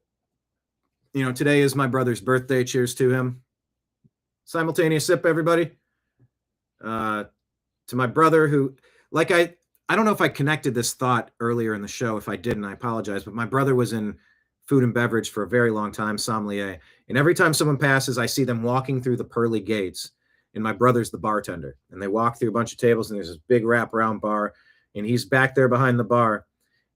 You know, today is my brother's birthday. Cheers to him. Simultaneous sip, everybody. To my brother who, like I don't know if I connected this thought earlier in the show. If I didn't, I apologize. But my brother was in food and beverage for a very long time, sommelier. And every time someone passes, I see them walking through the pearly gates. And my brother's the bartender. And they walk through a bunch of tables, and there's this big wraparound bar. And he's back there behind the bar.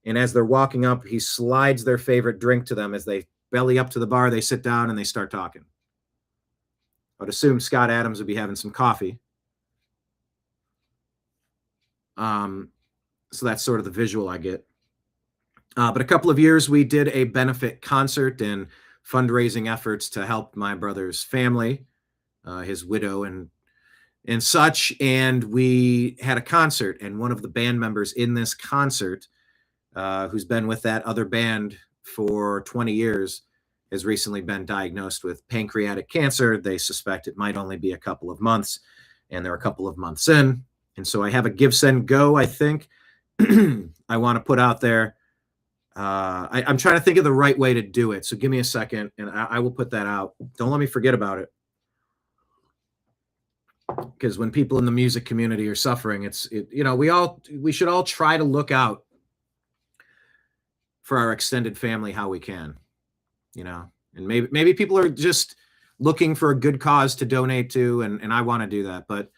And as they're walking up, he slides their favorite drink to them. As they belly up to the bar, they sit down and they start talking. I would assume Scott Adams would be having some coffee. So that's sort of the visual I get. But a couple of years, we did a benefit concert and fundraising efforts to help my brother's family, his widow and such. And we had a concert, and one of the band members in this concert, who's been with that other band for 20 years, has recently been diagnosed with pancreatic cancer. They suspect it might only be a couple of months, and they're a couple of months in. And so I have a Give, Send, Go, I think, I want to put out there. I'm trying to think of the right way to do it. So give me a second, and I will put that out. Don't let me forget about it. Because when people in the music community are suffering, we should all try to look out for our extended family how we can, and maybe people are just looking for a good cause to donate to, and I want to do that. But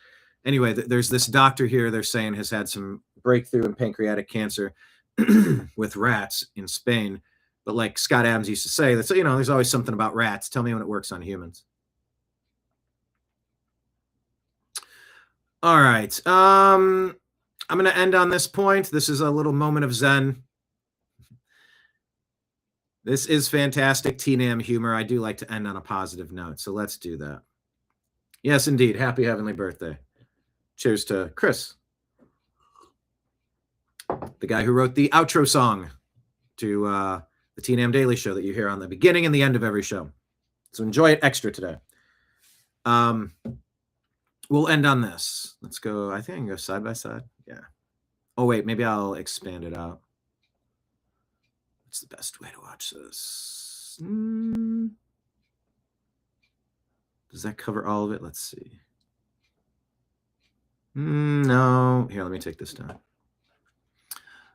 anyway, there's this doctor here they're saying has had some breakthrough in pancreatic cancer with rats in Spain. But like Scott Adams used to say, there's always something about rats. Tell me when it works on humans. All right. I'm going to end on this point. This is a little moment of Zen. This is fantastic TNAM humor. I do like to end on a positive note, so let's do that. Yes, indeed. Happy heavenly birthday. Cheers to Chris, the guy who wrote the outro song to the TNAM Daily Show that you hear on the beginning and the end of every show. So enjoy it extra today. We'll end on this. Let's go. I think I can go side by side. Yeah. Oh, wait. Maybe I'll expand it out. What's the best way to watch this? Does that cover all of it? Let's see. No. Here, let me take this down.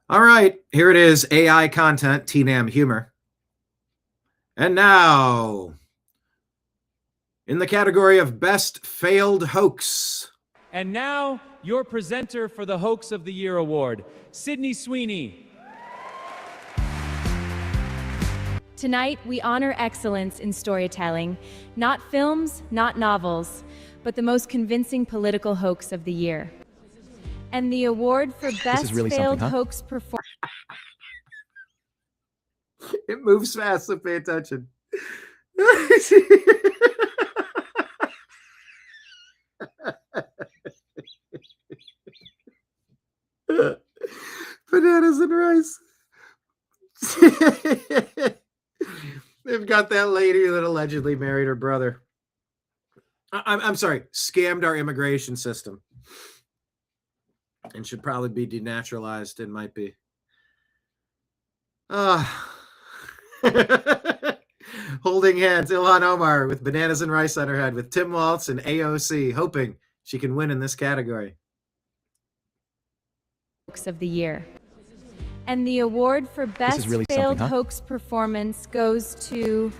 All right. Here it is. AI content, TNAM humor. And now, in the category of Best Failed Hoax. And now, your presenter for the Hoax of the Year Award, Sydney Sweeney. Tonight, we honor excellence in storytelling, not films, not novels, but the most convincing political hoax of the year. And the award for Best Failed Hoax Performance. It moves fast, so pay attention. Bananas and rice. They've got that lady that allegedly married her brother. I'm sorry, scammed our immigration system. And should probably be denaturalized and might be. Holding hands, Ilhan Omar with bananas and rice on her head with Tim Waltz and AOC, hoping she can win in this category. Hoax of the year. And the award for best really failed something, huh? hoax performance goes to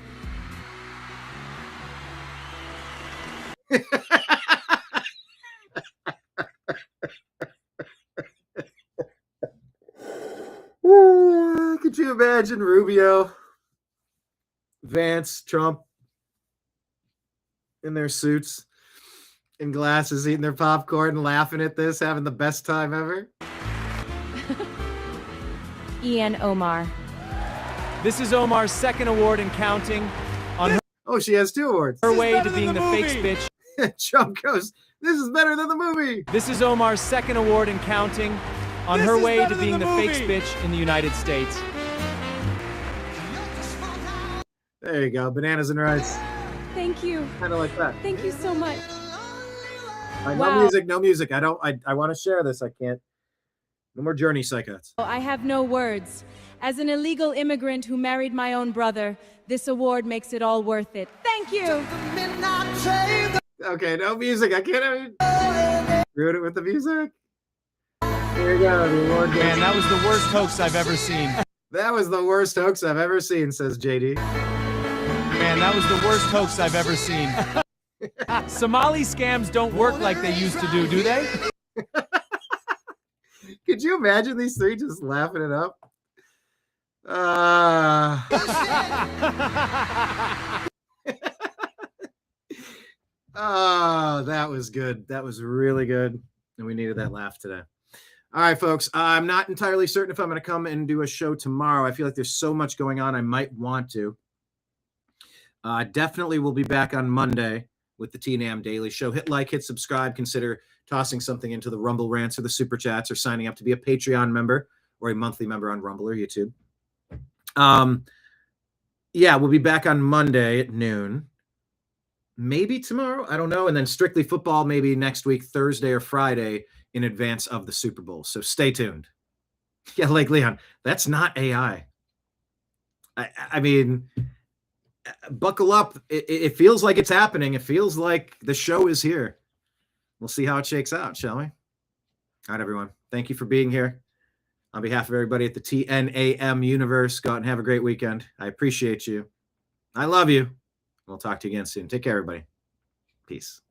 Could you imagine Rubio, Vance, Trump in their suits and glasses, eating their popcorn, laughing at this, having the best time ever? Ian Omar. This is Omar's second award and counting. On her Oh, she has 2 awards. way to being the fake bitch. Trump goes, this is better than the movie. This is Omar's second award and counting. On her way to being the fake bitch in the United States. There you go, bananas and rice. Thank you. Kind of like that. Thank you so much. No Wow. music, no music. I want to share this. I can't. No more Journey psychots. I have no words. As an illegal immigrant who married my own brother, this award makes it all worth it. Thank you. Okay, no music. I can't ruin it with the music. Here you go. The award goes. Man, that was the worst hoax I've ever seen. That was the worst hoax I've ever seen, says JD. Man, that was the worst hoax I've ever seen. Somali scams don't work like they used to do they? Could you imagine these 3 just laughing it up? Oh, that was good. That was really good. And we needed that laugh today. All right, folks. I'm not entirely certain if I'm going to come and do a show tomorrow. I feel like there's so much going on. I might want to. Definitely will be back on Monday with the TNAM Daily Show. Hit like, hit subscribe. Consider tossing something into the Rumble Rants or the Super Chats or signing up to be a Patreon member or a monthly member on Rumble or YouTube. Yeah, we'll be back on Monday at noon. Maybe tomorrow. I don't know. And then Strictly Football maybe next week, Thursday or Friday in advance of the Super Bowl. So stay tuned. Yeah, like Leon, that's not AI. I mean, buckle up. It feels like it's happening. It feels like the show is here. We'll see how it shakes out, shall we? All right, everyone. Thank you for being here. On behalf of everybody at the TNAM universe, go out and have a great weekend. I appreciate you. I love you. We'll talk to you again soon. Take care, everybody. Peace.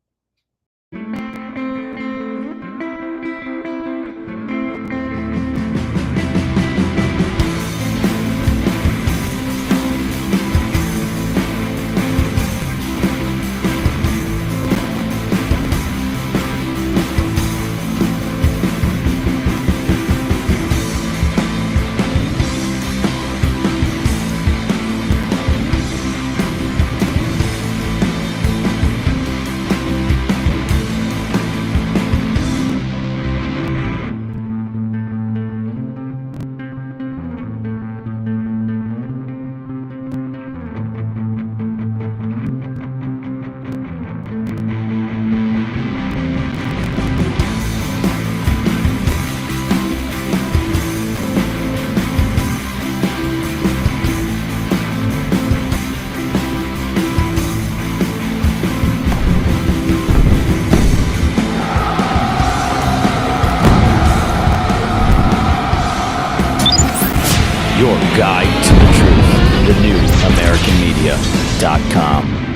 Your guide to the truth. TheNewAmericanMedia.com.